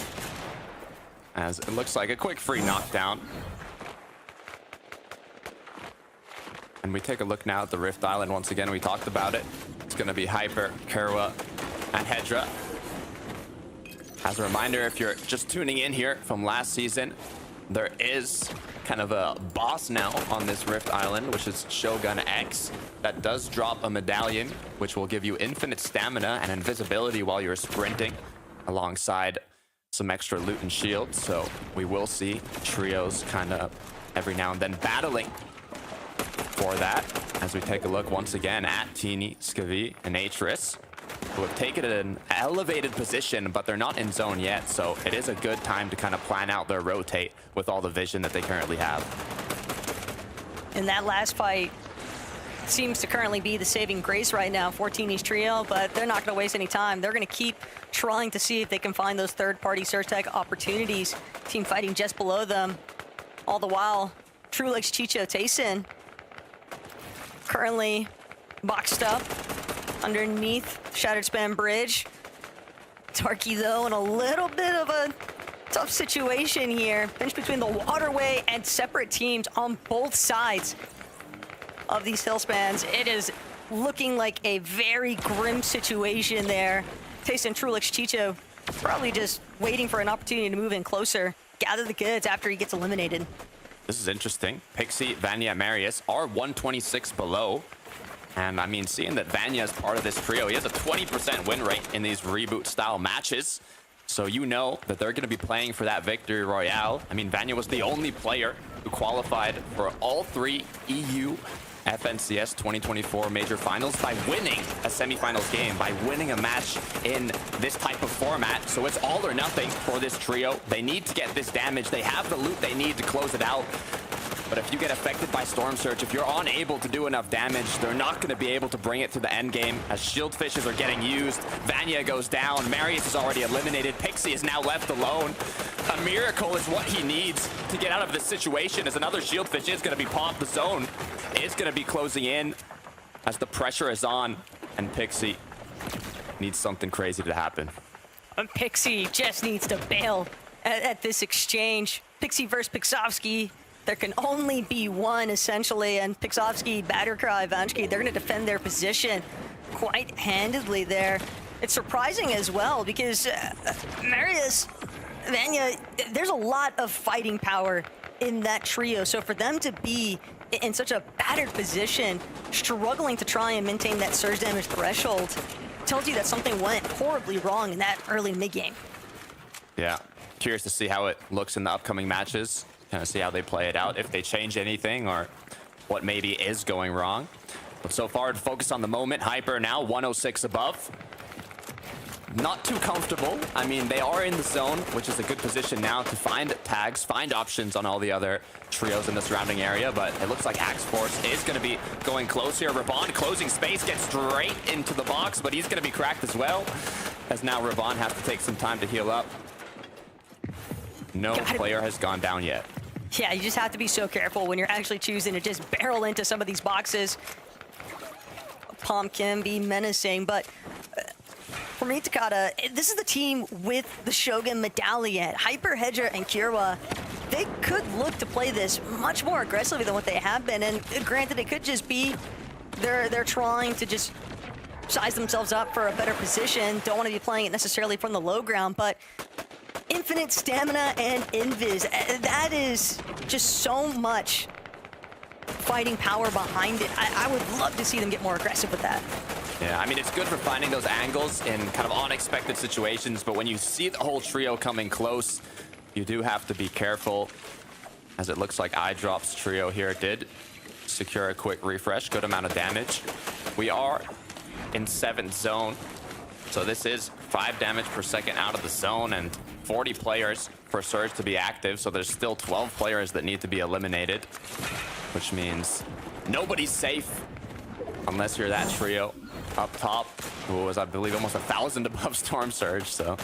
as it looks like a quick free knockdown. And we take a look now at the Rift Island. Once again, we talked about it. It's going to be Hyper, Kerwa, and Hedra. As a reminder, if you're just tuning in here from last season, there is kind of a boss now on this Rift Island, which is Shogun X, that does drop a medallion, which will give you infinite stamina and invisibility while you're sprinting, alongside some extra loot and shield. So we will see trios kind of every now and then battling for that, as we take a look once again at Teeny, Skavi, and Atris, who have taken an elevated position, but they're not in zone yet, so it is a good time to kind of plan out their rotate with all the vision that they currently have. And that last fight seems to currently be the saving grace right now for Teeny's trio, but they're not going to waste any time. They're going to keep trying to see if they can find those third-party Surge Tech opportunities. Team fighting just below them. All the while, Trulix, Chicho, Tayson currently boxed up underneath Shattered Span Bridge. Tarky, though, in a little bit of a tough situation here. Pinched between the waterway and separate teams on both sides of these hill spans. It is looking like a very grim situation there. Tayson, Trulix, Chicho probably just waiting for an opportunity to move in closer, gather the goods after he gets eliminated. This is interesting. Pixie, Vanya, Marius are 126 below. And I mean, seeing that Vanya is part of this trio, he has a 20% win rate in these reboot-style matches. So you know that they're going to be playing for that victory royale. I mean, Vanya was the only player who qualified for all 3 EU FNCS 2024 major finals by winning a semifinals game, by winning a match in this type of format. So it's all or nothing for this trio. They need to get this damage. They have the loot they need to close it out. But if you get affected by Storm Surge, if you're unable to do enough damage, they're not going to be able to bring it to the end game, as shield fishes are getting used. Vanya goes down. Marius is already eliminated. Pixie is now left alone. A miracle is what he needs to get out of this situation, as another shield fish is going to be popped. The zone is going to be closing in as the pressure is on, and Pixie needs something crazy to happen. And Pixie just needs to bail at this exchange. Pixie versus Pixovsky. There can only be one, essentially, and Pixovsky, Battercry, Vanchki, they're going to defend their position quite handedly there. It's surprising as well, because Marius, Vanya, there's a lot of fighting power in that trio, so for them to be in such a battered position, struggling to try and maintain that surge damage threshold, tells you that something went horribly wrong in that early mid-game. Yeah, curious to see how it looks in the upcoming matches. Kind of see how they play it out, if they change anything or what maybe is going wrong. But so far, to focus on the moment, Hyper now 106 above. not too comfortable. I mean, they are in the zone, which is a good position now to find tags, find options on all the other trios in the surrounding area, but it looks like Axe Force is going to be going close here. Raban closing space, gets straight into the box, but he's going to be cracked as well, as now Raban has to take some time to heal up. No player has gone down yet. Yeah, you just have to be so careful when you're actually choosing to just barrel into some of these boxes. Palm can be menacing, but for me, Takada, this is the team with the Shogun medallion. Hyper, Hedra, and Kira, they could look to play this much more aggressively than what they have been. And granted, it could just be they're trying to just size themselves up for a better position. Don't want to be playing it necessarily from the low ground, but infinite stamina and invis, that is just so much fighting power behind it. I would love to see them get more aggressive with that. Yeah, I mean, it's good for finding those angles in kind of unexpected situations, but when you see the whole trio coming close, you do have to be careful, as it looks like iDrop's trio here did secure a quick refresh, good amount of damage. We are in 7th zone, so this is 5 damage per second out of the zone and 40 players for Surge to be active, so there's still 12 players that need to be eliminated, which means nobody's safe unless you're that trio up top, who was, I believe, almost 1,000 above Storm Surge, so.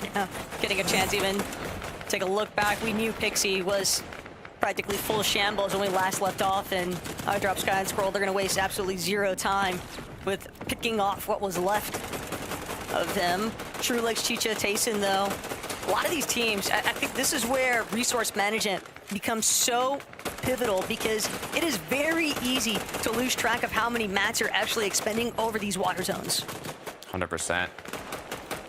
Yeah, getting a chance even take a look back. We knew Pixie was practically full shambles when we last left off, and iDrop, Sky, and Scroll, they're going to waste absolutely zero time with picking off what was left of them. Truelex, Chicha, Tayson, though, a lot of these teams, I think this is where resource management becomes so pivotal, because it is very easy to lose track of how many mats you're actually expending over these water zones. 100%.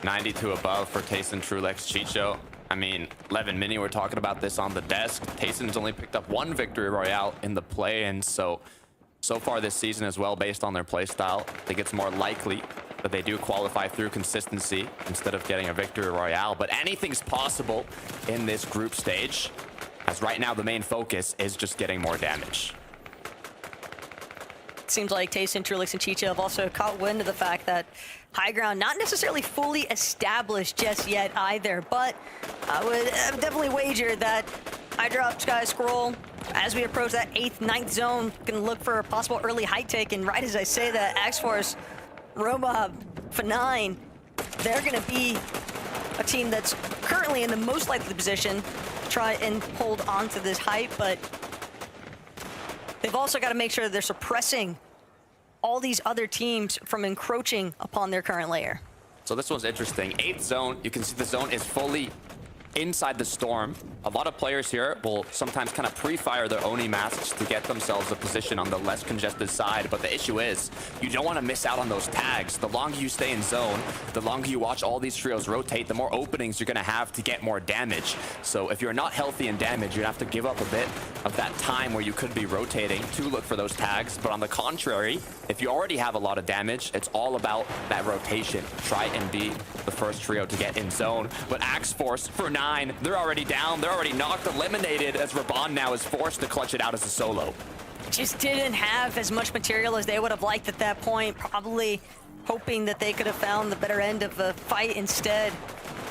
92 above for Tayson, Truelex, Chicho. I mean, Levin Mini, we're talking about this on the desk. Tayson's only picked up 1 victory royale in the play, and so far this season as well, based on their play style, I think it's more likely that they do qualify through consistency instead of getting a victory royale. But anything's possible in this group stage, as right now the main focus is just getting more damage. It seems like Tayson, Truelex, and Chicha have also caught wind of the fact that high ground not necessarily fully established just yet either, but I would definitely wager that iDrop, Sky, Scroll, as we approach that 8th, 9th zone, can look for a possible early height take. And right as I say that, Axe Force, Robob, F9, they're going to be a team that's currently in the most likely position to try and hold on to this height, but they've also got to make sure they're suppressing all these other teams from encroaching upon their current layer. So this one's interesting. 8th zone, you can see the zone is fully inside the storm. A lot of players here will sometimes kind of pre-fire their Oni masks to get themselves a position on the less congested side, but the issue is you don't want to miss out on those tags. The longer you stay in zone, the longer you watch all these trios rotate, the more openings you're going to have to get more damage. So if you're not healthy in damage, you have to give up a bit of that time where you could be rotating to look for those tags. But on the contrary, if you already have a lot of damage, it's all about that rotation. Try and be the first trio to get in zone. But Axe Force for 9, they're already down. They're already knocked, eliminated, as Raban now is forced to clutch it out as a solo. Just didn't have as much material as they would have liked at that point, probably hoping that they could have found the better end of the fight instead.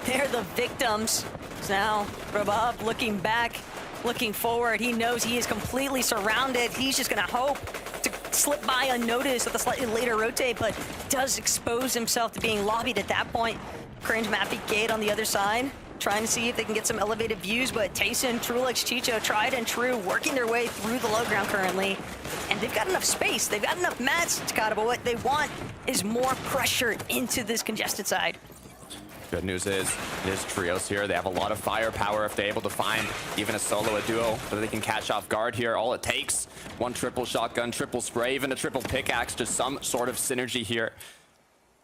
They're the victims. So now Raban looking back, looking forward. He knows he is completely surrounded. He's just gonna hope to slip by unnoticed with a slightly later rotate, but does expose himself to being lobbied at that point. Cringe Mappy Gate on the other side, trying to see if they can get some elevated views, but Tayson, Truelex, Chicho, tried and true, working their way through the low ground currently. And they've got enough space, they've got enough mats, Takada, but what they want is more pressure into this congested side. Good news is, there's trios here. They have a lot of firepower if they're able to find even a solo, a duo, that they can catch off guard here. All it takes, 1 triple shotgun, triple spray, even a triple pickaxe, just some sort of synergy here.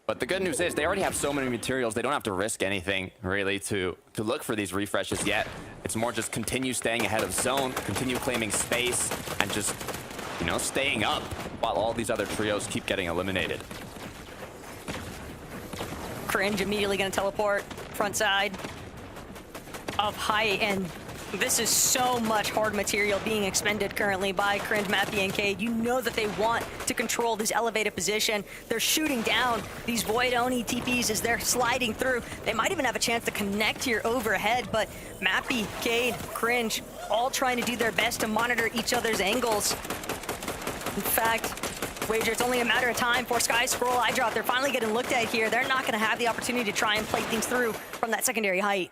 But the good news is they already have so many materials, they don't have to risk anything really to look for these refreshes yet. It's more just continue staying ahead of zone, continue claiming space, and just, you know, staying up while all these other trios keep getting eliminated. Cringe immediately gonna teleport front side of height, and This is so much hard material being expended currently by Cringe, Mappy, and Cade. You know that they want to control this elevated position. They're shooting down these Void Oni TPs as they're sliding through. They might even have a chance to connect here overhead, but Mappy, Cade, Cringe, all trying to do their best to monitor each other's angles. In fact, Wager, it's only a matter of time for Sky Scroll, iDrop. They're finally getting looked at here. They're not going to have the opportunity to try and play things through from that secondary height.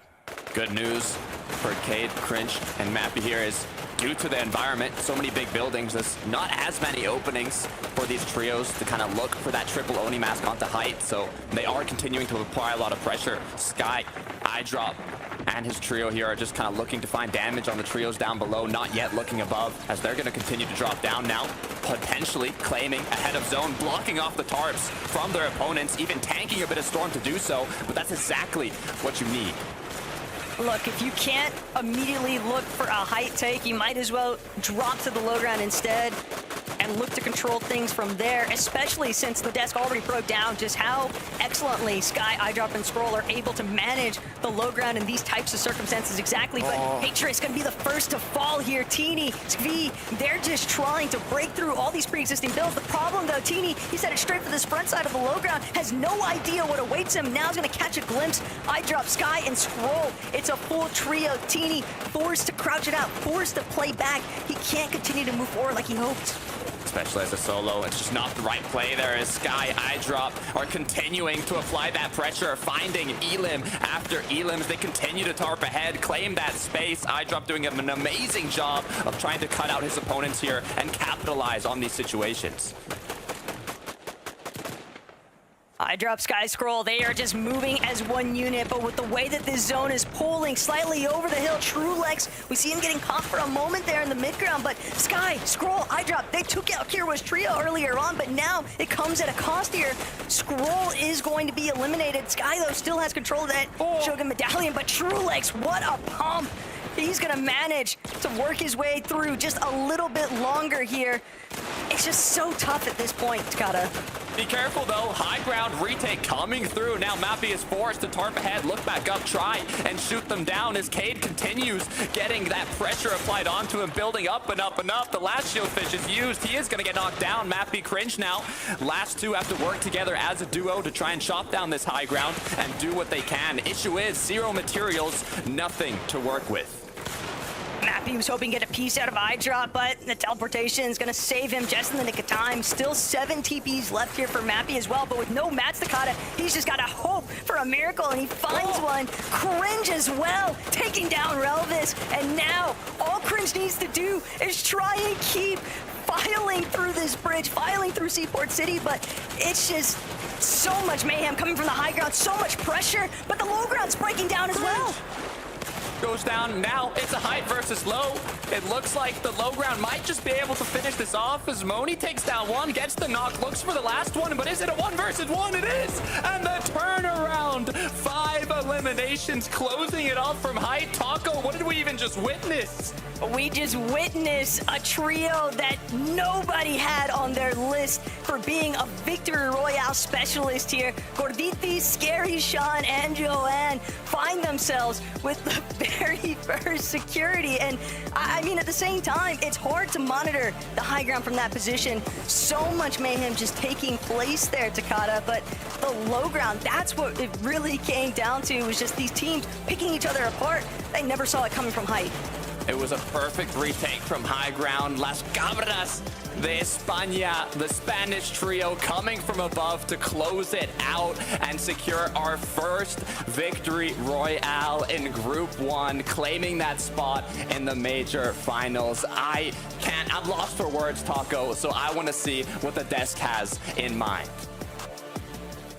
Good news for Cade, Cringe, and Mappy here is due to the environment, so many big buildings, there's not as many openings for these trios to kind of look for that triple Oni mask onto height, so they are continuing to apply a lot of pressure. Sky, iDrop, and his trio here are just kind of looking to find damage on the trios down below, not yet looking above, as they're going to continue to drop down now, potentially claiming ahead of zone, blocking off the tarps from their opponents, even tanking a bit of Storm to do so, but that's exactly what you need. Look, if you can't immediately look for a height take, you might as well drop to the low ground instead and look to control things from there, especially since the desk already broke down just how excellently Sky, iDrop, and Scroll are able to manage the low ground in these types of circumstances exactly. But Hatred is going to be the first to fall here. Teeny, Svi, they're just trying to break through all these pre-existing builds. The problem, though, Teeny, he's headed straight for this front side of the low ground, has no idea what awaits him. Now he's going to catch a glimpse. iDrop, Sky, and Scroll. It's a full trio. Teeny forced to crouch it out, forced to play back. He can't continue to move forward like he hoped. Especially as a solo, it's just not the right play there as Sky, iDrop are continuing to apply that pressure, finding Elim after Elim as they continue to tarp ahead, claim that space. iDrop doing an amazing job of trying to cut out his opponents here and capitalize on these situations. iDrop, Sky Scroll, they are just moving as one unit, but with the way that this zone is pulling slightly over the hill, Truelex, we see him getting caught for a moment there in the mid ground, but Sky, Scroll, iDrop, they took out Kira's trio earlier on, but now it comes at a cost here. Scroll is going to be eliminated. Sky, though, still has control of that Shogun Medallion, but Truelex, what a pump! He's gonna manage to work his way through just a little bit longer here. It's just so tough at this point, Takata. Be careful though, high ground retake coming through. Now Mappy is forced to tarp ahead, look back up, try and shoot them down as Cade continues getting that pressure applied onto him, building up and up and up. The last shield fish is used. He is gonna get knocked down. Mappy, Cringe now. Last two have to work together as a duo to try and chop down this high ground and do what they can. Issue is zero materials, nothing to work with. Mappy was hoping to get a piece out of iDrop, but the teleportation is going to save him just in the nick of time. Still 7 TPs left here for Mappy as well, but with no mats, Takata, he's just got to hope for a miracle, and he finds one. Cringe as well, taking down Relvis, and now all Cringe needs to do is try and keep filing through this bridge, filing through Seaport City, but it's just so much mayhem coming from the high ground, so much pressure, but the low ground's breaking down as well. Goes down now. It's a height versus low. It looks like the low ground might just be able to finish this off as Moni takes down one, gets the knock, looks for the last one, but is it a 1 versus 1? It is! And the turnaround! 5 eliminations, closing it off from height. Taco, what did we even just witness? We just witnessed a trio that nobody had on their list for being a Victory Royale specialist here. Gorditi, Scary Sean, and Joanne find themselves with the very first security. And I mean, at the same time, it's hard to monitor the high ground from that position. So much mayhem just taking place there, Takata. But the low ground, that's what it really came down to, was just these teams picking each other apart. They never saw it coming from height. It was a perfect retake from high ground. Las Cabras de España, the Spanish trio coming from above to close it out and secure our first Victory Royale in Group 1, claiming that spot in the major finals. I'm lost for words, Taco, so I want to see what the desk has in mind.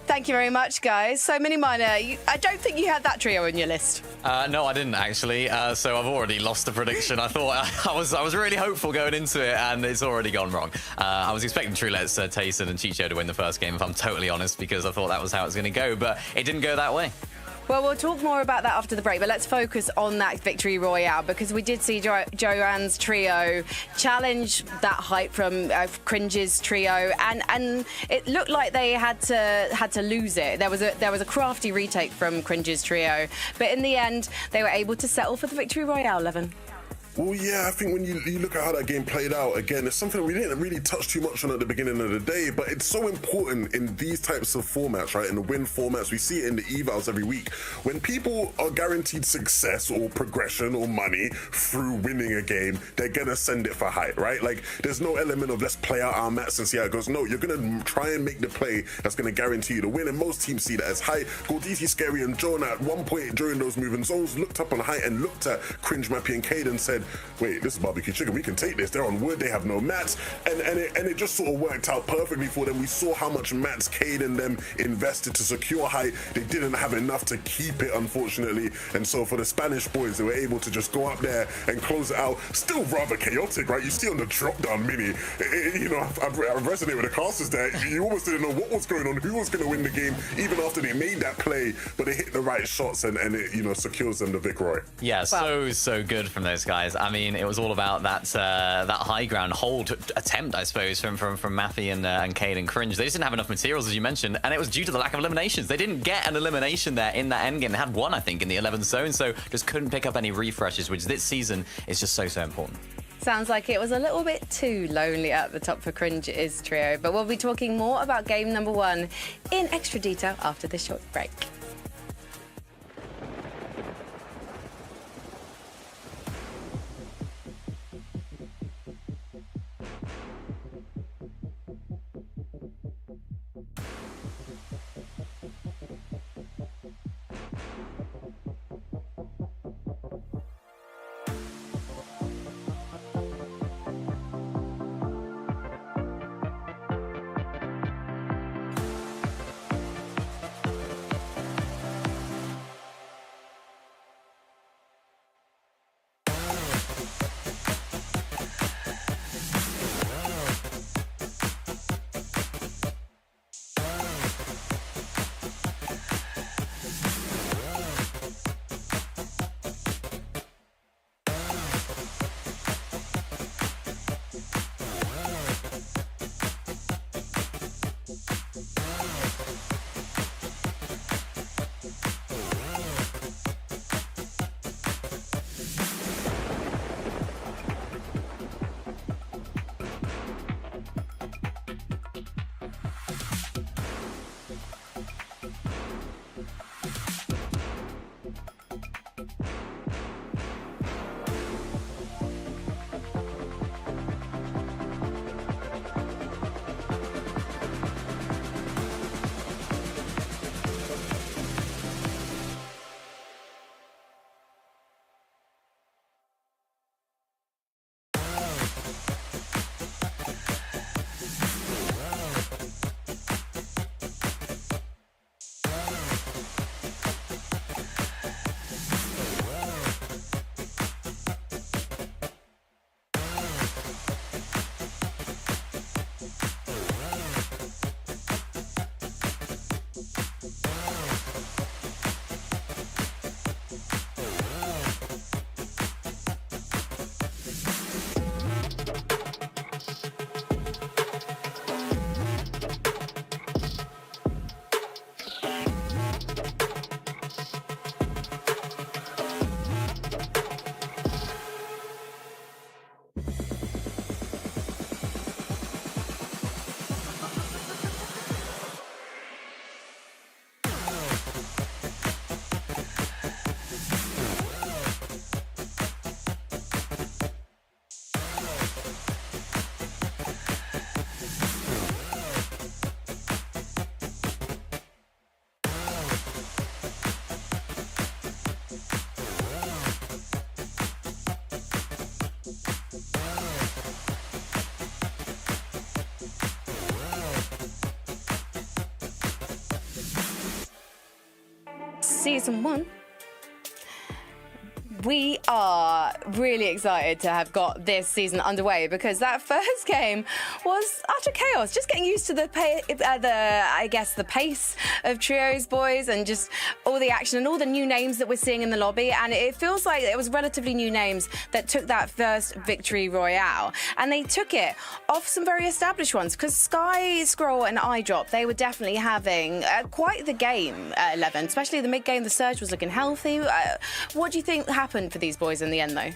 Thank you very much, guys. So, Miniminer, I don't think you had that trio on your list. No, I didn't actually. So I've already lost the prediction. I thought I was really hopeful going into it, and it's already gone wrong. I was expecting Truelex, Tayson, and Chicho to win the first game, if I'm totally honest, because I thought that was how it was going to go, but it didn't go that way. Well, we'll talk more about that after the break, but let's focus on that victory royale because we did see Joanne's trio challenge that hype from Cringe's trio, and it looked like they had to lose it. There was a crafty retake from Cringe's trio, but in the end, they were able to settle for the victory royale, Levin. Well, yeah, I think when you look at how that game played out, again, it's something we didn't really touch too much on at the beginning of the day, but it's so important in these types of formats, right? In the win formats, we see it in the evals every week. When people are guaranteed success or progression or money through winning a game, they're gonna send it for height, right? Like, there's no element of let's play out our mats and see how it goes. No, you're gonna try and make the play that's gonna guarantee you the win, and most teams see that as height. Goldisi, Scary, and Jonah at one point during those moving zones looked up on height and looked at Cringe, Mappy, and Cade and said, wait, this is barbecue chicken, we can take this. They're on wood, they have no mats, and it just sort of worked out perfectly for them. We saw how much mats Cade and them invested to secure height. They didn't have enough to keep it, unfortunately, and so for the Spanish boys, they were able to just go up there and close it out. Still rather chaotic, right? You see on the drop-down mini, you know, I've resonated with the casters there. You almost didn't know what was going on, who was going to win the game, even after they made that play, but they hit the right shots and it, you know, secures them the Vic Roy. Yeah, so good from those guys. I mean, it was all about that high ground hold attempt, I suppose, from Matthew and Cade and Cringe. They just didn't have enough materials, as you mentioned, and it was due to the lack of eliminations. They didn't get an elimination there in that endgame. They had one, I think, in the 11th zone, so just couldn't pick up any refreshes, which this season is just so important. Sounds like it was a little bit too lonely at the top for Cringe's trio, but we'll be talking more about game number 1 in extra detail after this short break. Season 1. We are really excited to have got this season underway because that first game was utter chaos. Just getting used to the pace of trios, boys, and just all the action and all the new names that we're seeing in the lobby. And it feels like it was relatively new names that took that first victory royale, and they took it off some very established ones because Sky, Scroll, and iDrop, they were definitely having quite the game at 11, especially the mid game. The Surge was looking healthy. What do you think happened for these boys in the end, though?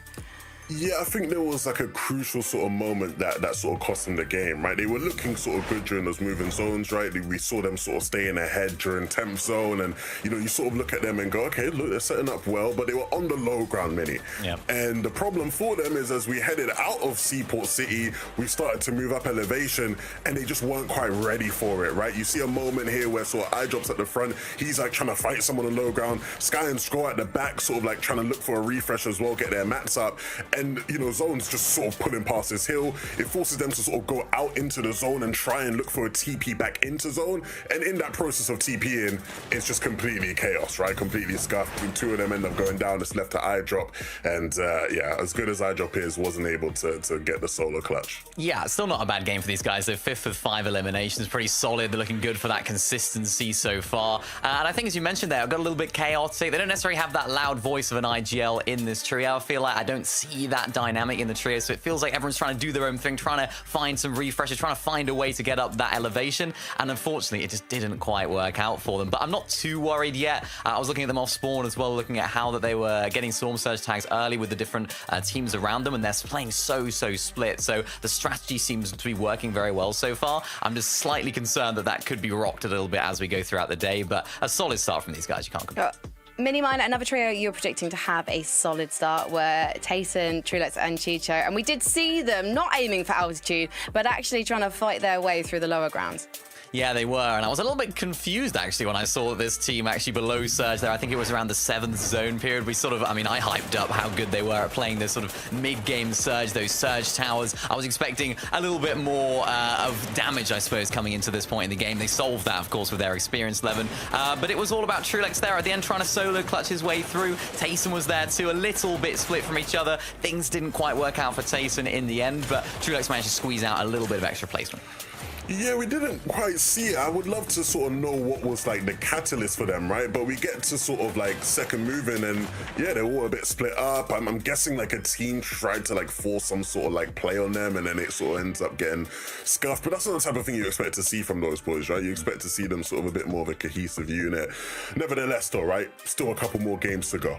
Yeah, I think there was like a crucial sort of moment that sort of cost them the game, right? They were looking sort of good during those moving zones, right? We saw them sort of staying ahead during temp zone, and you sort of look at them and go, okay, look, they're setting up well, but they were on the low ground, Mini. Yeah. And the problem for them is as we headed out of Seaport City, we started to move up elevation, and they just weren't quite ready for it, right? You see a moment here where sort of iDrop's at the front, he's like trying to fight someone on the low ground, Sky and Scroll at the back, sort of like trying to look for a refresh as well, get their mats up. And, Zone's just sort of pulling past this hill. It forces them to sort of go out into the zone and try and look for a TP back into zone. And in that process of TPing, it's just completely chaos, right? Completely scuffed. And two of them end up going down. It's left to iDrop. And as good as iDrop is, wasn't able to get the solo clutch. Yeah, still not a bad game for these guys. They're 5th with 5 eliminations. Pretty solid. They're looking good for that consistency so far. And I think, as you mentioned there, I've got a little bit chaotic. They don't necessarily have that loud voice of an IGL in this trio. I feel like I don't see that dynamic in the trio, so it feels like everyone's trying to do their own thing, trying to find some refreshes, trying to find a way to get up that elevation, and unfortunately it just didn't quite work out for them. But I'm not too worried yet. I was looking at them off spawn as well, looking at how that they were getting Storm Surge tags early with the different teams around them, and they're playing so split, so the strategy seems to be working very well so far. I'm just slightly concerned that could be rocked a little bit as we go throughout the day, but a solid start from these guys, you can't complain. Miniminer, another trio you're predicting to have a solid start were Tayson, Trulex, and Chicho. And we did see them not aiming for altitude, but actually trying to fight their way through the lower grounds. Yeah, they were, and I was a little bit confused actually when I saw this team actually below Surge there. I think it was around the 7th zone period. I hyped up how good they were at playing this sort of mid-game Surge, those Surge towers. I was expecting a little bit more of damage, I suppose, coming into this point in the game. They solved that, of course, with their experience 11, but it was all about Trulex there at the end, trying to solo clutch his way through. Tayson was there too, a little bit split from each other. Things didn't quite work out for Tayson in the end, but Trulex managed to squeeze out a little bit of extra placement. Yeah, we didn't quite see it. I would love to sort of know what was like the catalyst for them, right? But we get to sort of like second moving, and yeah, they're all a bit split up. I'm guessing like a team tried to like force some sort of like play on them, and then it sort of ends up getting scuffed. But that's not the type of thing you expect to see from those boys, right? You expect to see them sort of a bit more of a cohesive unit. Nevertheless, though, right? Still a couple more games to go.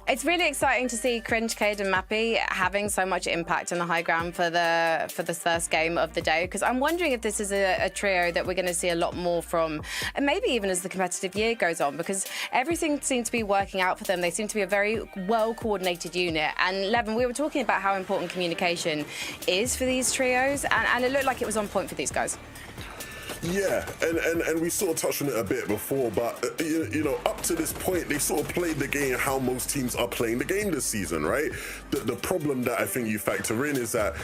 It's really exciting to see Cringe, Cade, and Mappy having so much impact on the high ground for the first game of the day, because I'm wondering if this is a trio that we're going to see a lot more from, and maybe even as the competitive year goes on, because everything seems to be working out for them. They seem to be a very well-coordinated unit. And Levin, we were talking about how important communication is for these trios, and it looked like it was on point for these guys. Yeah, and we sort of touched on it a bit before, but up to this point, they sort of played the game how most teams are playing the game this season, right? The problem that I think you factor in is that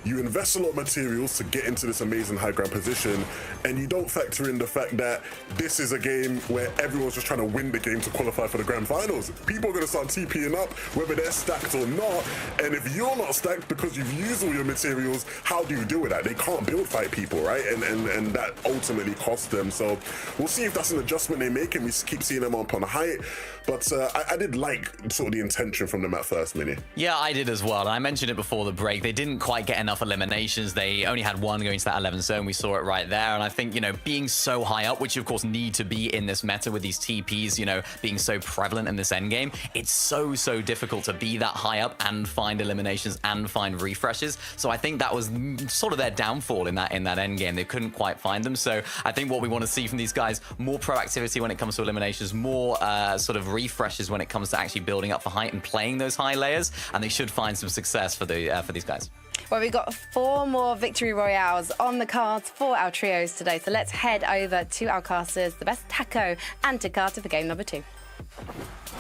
you invest a lot of materials to get into this amazing high ground position, and you don't factor in the fact that this is a game where everyone's just trying to win the game to qualify for the grand finals. People are going to start TPing up, whether they're stacked or not, and if you're not stacked because you've used all your materials, how do you deal with that? They can't build fight people, right? And that ultimately costs them. So we'll see if that's an adjustment they make, and we keep seeing them up on height. But I did like sort of the intention from them at first, Mini. Yeah, I did as well. And I mentioned it before the break. They didn't quite get enough eliminations. They only had one going to that 11th zone. We saw it right there. And I think, being so high up, which you of course need to be in this meta with these TPs, being so prevalent in this endgame, it's so difficult to be that high up and find eliminations and find refreshes. So I think that was sort of their downfall in that endgame. They couldn't quite find them. So I think what we want to see from these guys, more proactivity when it comes to eliminations, more sort of refreshes when it comes to actually building up for height and playing those high layers, and they should find some success for these guys. Well, we've got 4 more victory royales on the cards for our trios today, so let's head over to our casters, the best Taco and Takata for game number 2.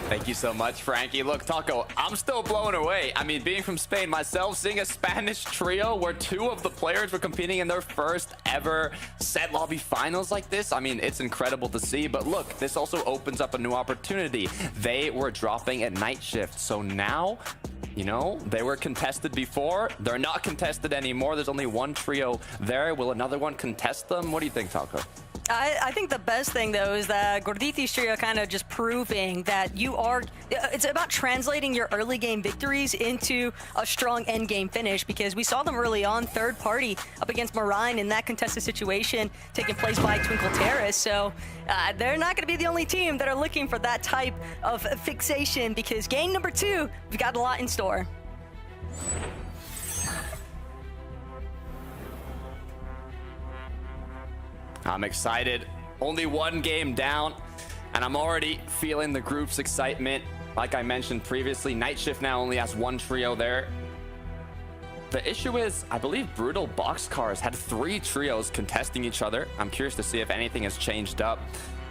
Thank you so much, Frankie. Look, Taco, I'm still blown away. I mean, being from Spain myself, seeing a Spanish trio where 2 of the players were competing in their first ever set lobby finals like this, I mean, it's incredible to see. But look, this also opens up a new opportunity. They were dropping at night shift, so now, you know, they were contested before. They're not contested anymore. There's only one trio there. Will another one contest them? What do you think, Taco? I think the best thing, though, is that Gorditi's trio kind of just proving that it's about translating your early game victories into a strong end game finish, because we saw them early on, third party up against Marine in that contested situation taking place by Twinkle Terrace. So they're not going to be the only team that are looking for that type of fixation, because game number 2, we've got a lot in store. I'm excited. Only one game down, and I'm already feeling the group's excitement. Like I mentioned previously, Night Shift now only has one trio there. The issue is, I believe Brutal Boxcars had 3 trios contesting each other. I'm curious to see if anything has changed up,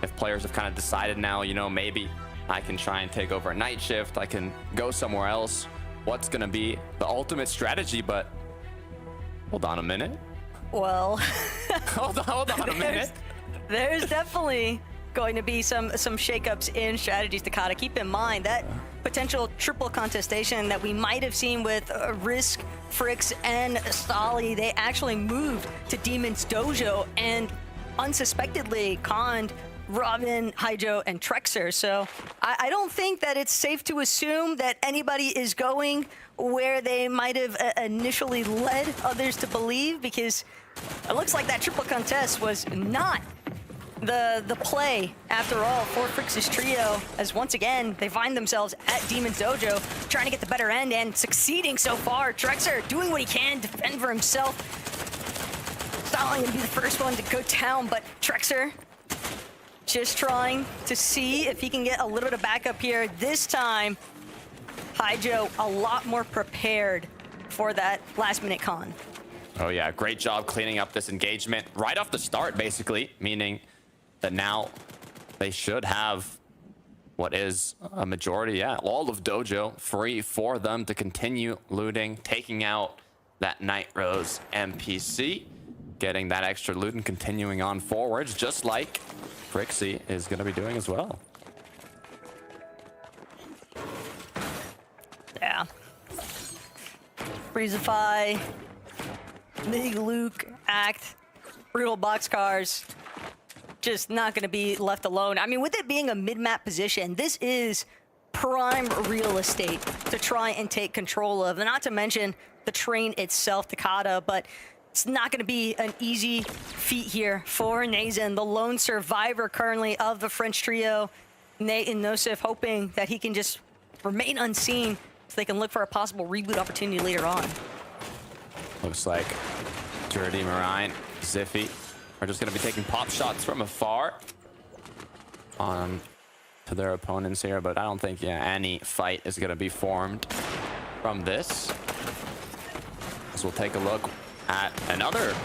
if players have kind of decided now, you know, maybe I can try and take over a Night Shift, I can go somewhere else. What's gonna be the ultimate strategy? But hold on a minute. Well, hold on a minute. There's definitely going to be some shakeups in strategies, Takada. Keep in mind that potential triple contestation that we might have seen with Risk, Fricks, and Stolly, they actually moved to Demon's Dojo and unsuspectedly conned Robin, Hydro, and Trexer. So I don't think that it's safe to assume that anybody is going where they might have initially led others to believe, because it looks like that triple contest was not the play after all for Fricks' trio, as once again they find themselves at Demon's Dojo trying to get the better end and succeeding so far. Trexer doing what he can, defend for himself. Stalling to be the first one to go down, but Trexer just trying to see if he can get a little bit of backup here. This time, Hydro a lot more prepared for that last minute con. Oh yeah, great job cleaning up this engagement right off the start, basically, meaning that now they should have what is a majority, all of Dojo free for them to continue looting, taking out that Night Rose NPC, getting that extra loot and continuing on forwards, just like Frixie is going to be doing as well. Yeah. Breezify, Big Luke, Act, Brutal Boxcars, just not going to be left alone. I mean, with it being a mid-map position, this is prime real estate to try and take control of. And not to mention the train itself, Takada, but it's not going to be an easy feat here for Nazen, the lone survivor currently of the French trio. Nate and Nosif hoping that he can just remain unseen so they can look for a possible reboot opportunity later on. Looks like Dirty Marine, Ziffy are just going to be taking pop shots from afar on to their opponents here, but I don't think any fight is going to be formed from this. As we'll take a look at another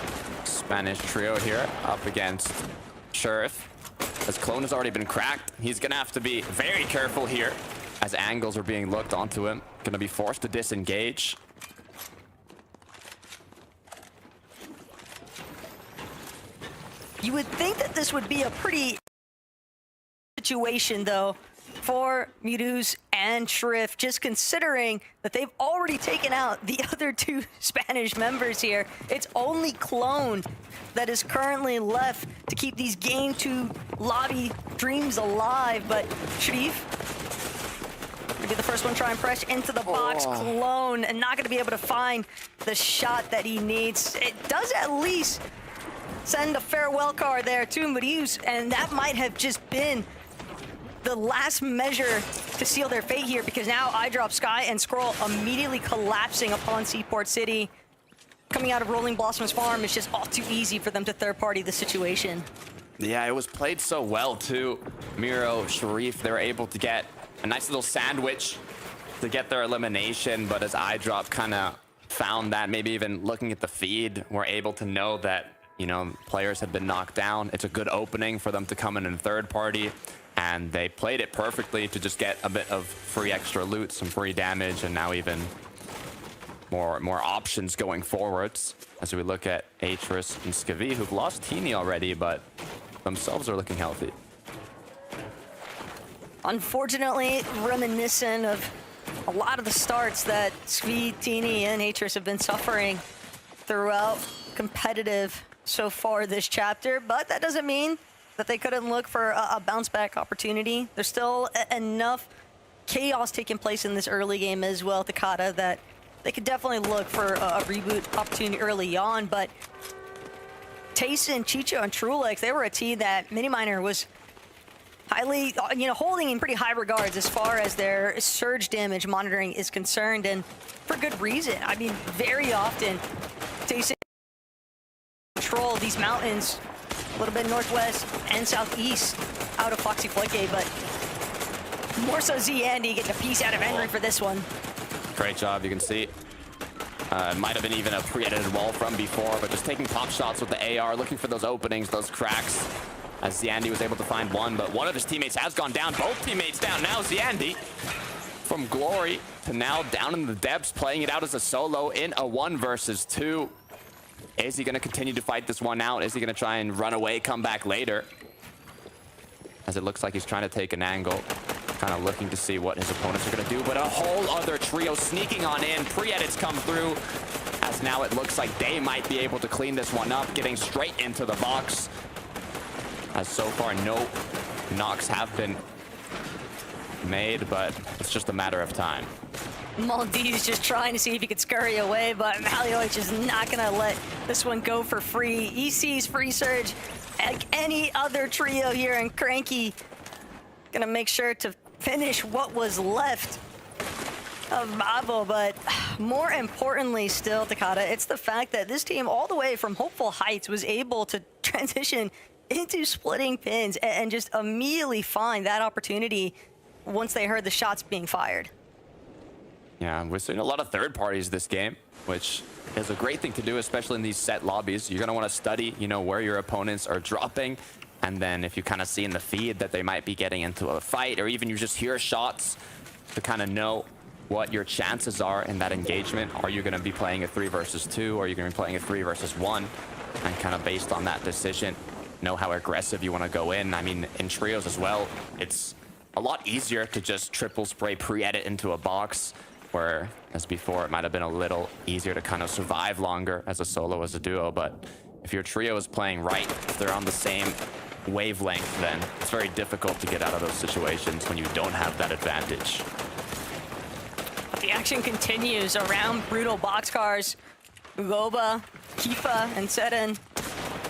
Spanish trio here up against Sheriff. As Clone has already been cracked, he's going to have to be very careful here as angles are being looked onto him. Going to be forced to disengage. You would think that this would be a pretty situation, though, for Muse and Shrift, just considering that they've already taken out the other 2 Spanish members here. It's only Clone that is currently left to keep these Game 2 lobby dreams alive, but Sharif gonna be the first one to try and press into the box. Clone and not gonna be able to find the shot that he needs. It does at least send a farewell card there to Muse, and that might have just been the last measure to seal their fate here, because now Eyedrop Sky and Scroll immediately collapsing upon Seaport City. Coming out of Rolling Blossoms Farm, it's just all too easy for them to third-party the situation. Yeah, it was played so well too. Miro, Sharif, they were able to get a nice little sandwich to get their elimination, but as Eyedrop kind of found that, maybe even looking at the feed, were able to know that, you know, players had been knocked down. It's a good opening for them to come in third party. and they played it perfectly to just get a bit of free extra loot, some free damage, and now even more options going forwards as we look at Atris and Skavi, who've lost Teeny already, but themselves are looking healthy. Unfortunately, reminiscent of a lot of the starts that Skavi, Teeny, and Atris have been suffering throughout competitive so far this chapter, but that doesn't mean that they couldn't look for a bounce back opportunity. There's still enough chaos taking place in this early game as well, Takata, that they could definitely look for a reboot opportunity early on. But Tayson, Chicho, and Trulex, they were a team that Miniminer was highly, holding in pretty high regards as far as their surge damage monitoring is concerned, and for good reason. I mean, very often, Tayson control these mountains a little bit northwest and southeast out of Foxy Floodgate, but more so ZYANDY getting a piece out of Henry for this one. Great job, you can see. Might have been even a pre-edited wall from before, but just taking pop shots with the AR, looking for those openings, those cracks, as ZYANDY was able to find one, but one of his teammates has gone down. Both teammates down now. ZYANDY from Glory to now down in the depths, playing it out as a solo in a 1 versus 2. Is he going to continue to fight this one out? Is he going to try and run away, come back later? As it looks like he's trying to take an angle, kind of looking to see what his opponents are going to do, but a whole other trio sneaking on in. Pre-edits come through, as now it looks like they might be able to clean this one up, getting straight into the box. As so far, no knocks have been made, but it's just a matter of time. Maldives just trying to see if he could scurry away, but Malioich is not gonna let this one go for free. He sees free surge like any other trio here, and Cranky gonna make sure to finish what was left of Mavo. But more importantly still, Takata, it's the fact that this team all the way from Hopeful Heights was able to transition into splitting pins and just immediately find that opportunity once they heard the shots being fired. Yeah, we're seeing a lot of third parties this game, which is a great thing to do, especially in these set lobbies. You're going to want to study, where your opponents are dropping. And then if you kind of see in the feed that they might be getting into a fight, or even you just hear shots, to kind of know what your chances are in that engagement. Are you going to be playing a 3 versus 2, or are you going to be playing a 3 versus 1? And kind of based on that decision, know how aggressive you want to go in. I mean, in trios as well, it's a lot easier to just triple spray pre-edit into a box, where as before it might have been a little easier to kind of survive longer as a solo, as a duo. But if your trio is playing right, if they're on the same wavelength, then it's very difficult to get out of those situations when you don't have that advantage. The action continues around Brutal Boxcars. Ugoba, Kifa, and Seren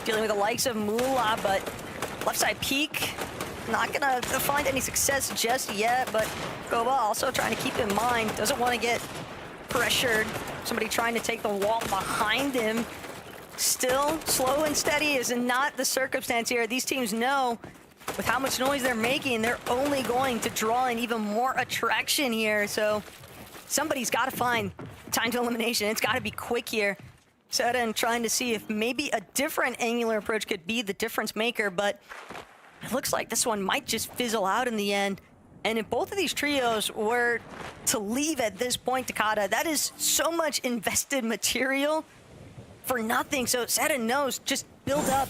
dealing with the likes of Moolah, but left side peek, not gonna find any success just yet, but Ugoba also trying to keep in mind, doesn't want to get pressured. Somebody trying to take the wall behind him. Still, slow and steady is not the circumstance here. These teams know with how much noise they're making, they're only going to draw in even more attraction here. So somebody's got to find time to elimination. It's got to be quick here. Seren trying to see if maybe a different angular approach could be the difference maker, but it looks like this one might just fizzle out in the end. And if both of these trios were to leave at this point, Takata, that is so much invested material for nothing. So Seren knows, just build up,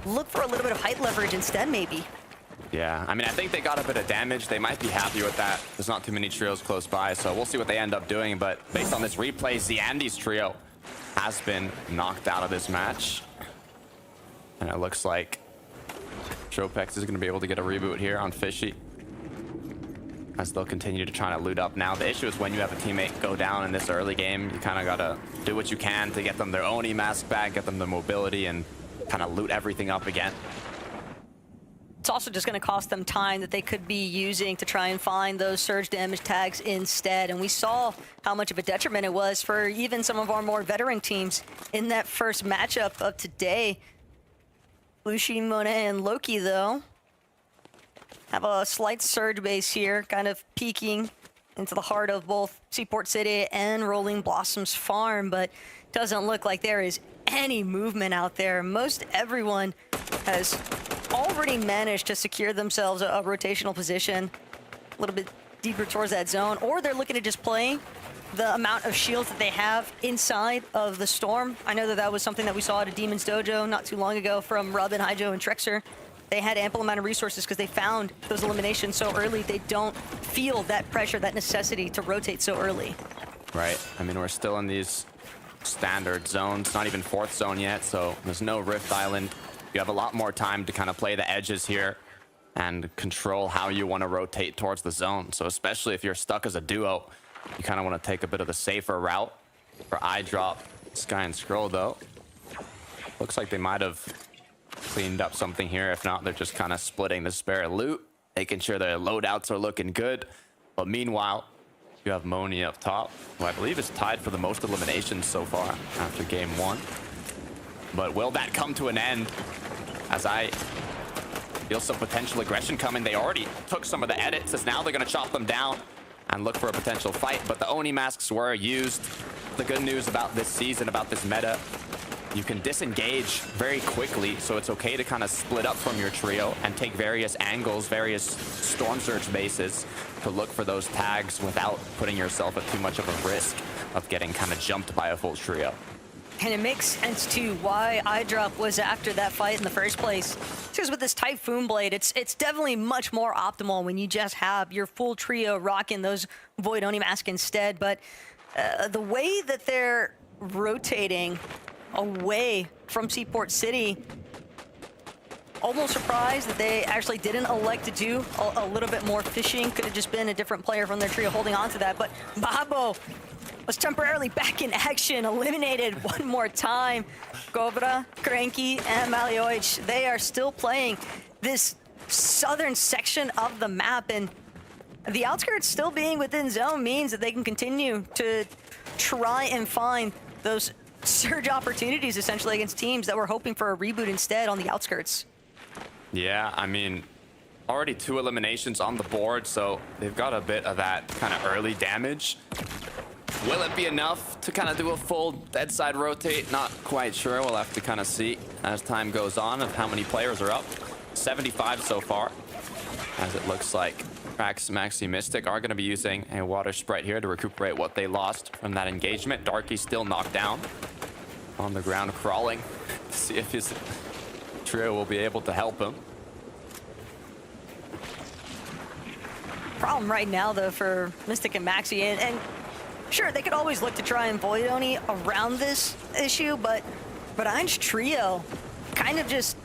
look for a little bit of height leverage instead, maybe. Yeah, I mean, I think they got a bit of damage. They might be happy with that. There's not too many trios close by, so we'll see what they end up doing. But based on this replay, ZYANDY's trio has been knocked out of this match. And it looks like Tropex is going to be able to get a reboot here on Fishy, as they'll continue to try to loot up. Now, the issue is when you have a teammate go down in this early game, you kind of got to do what you can to get them their own E-Mask back, get them the mobility, and kind of loot everything up again. It's also just going to cost them time that they could be using to try and find those surge damage tags instead. And we saw how much of a detriment it was for even some of our more veteran teams in that first matchup of today. Lucian, Monet, and Loki, though, have a slight surge base here, kind of peeking into the heart of both Seaport City and Rolling Blossoms Farm, but doesn't look like there is any movement out there. Most everyone has already managed to secure themselves a rotational position a little bit deeper towards that zone, or they're looking to just play the amount of shields that they have inside of the Storm. I know that that was something that we saw at a Demon's Dojo not too long ago from Robin, Hydro, and Trexer. They had ample amount of resources because they found those eliminations so early. They don't feel that pressure, that necessity to rotate so early. Right. I mean, we're still in these standard zones, not even 4th zone yet, so there's no Rift Island. You have a lot more time to kind of play the edges here and control how you want to rotate towards the zone. So especially if you're stuck as a duo, you kind of want to take a bit of the safer route. For iDrop, Sky and Scroll, though, looks like they might have cleaned up something here. If not, they're just kind of splitting the spare loot, making sure their loadouts are looking good. But meanwhile, you have Moni up top, who I believe is tied for the most eliminations so far after game 1. But will that come to an end? As I feel some potential aggression coming. They already took some of the edits, as now they're going to chop them down and look for a potential fight. But the Oni masks were used. The good news about this season, about this meta, you can disengage very quickly, so it's okay to kind of split up from your trio and take various angles, various Storm Surge bases to look for those tags without putting yourself at too much of a risk of getting kind of jumped by a full trio. And it makes sense, too, why iDrop was after that fight in the first place. Because with this Typhoon Blade, it's definitely much more optimal when you just have your full trio rocking those Void Oni Mask instead. But the way that they're rotating away from Seaport City, almost surprised that they actually didn't elect to do a little bit more fishing. Could have just been a different player from their trio holding on to that. But Babo was temporarily back in action, eliminated one more time. Cobra, Cranky, and Malioich, they are still playing this southern section of the map, and the outskirts still being within zone means that they can continue to try and find those surge opportunities essentially against teams that were hoping for a reboot instead on the outskirts. Yeah, I mean, already 2 eliminations on the board, so they've got a bit of that kind of early damage. Will it be enough to kind of do a full dead side rotate? Not quite sure. We'll have to kind of see as time goes on of how many players are up. 75 so far, as it looks like Prax, Maxi, Mystic are going to be using a Water Sprite here to recuperate what they lost from that engagement. Darky still knocked down on the ground, crawling to see if his trio will be able to help him. Problem right now, though, for Mystic and Maxi, and sure, they could always look to try and Void Oni around this issue, but Ein's trio kind of just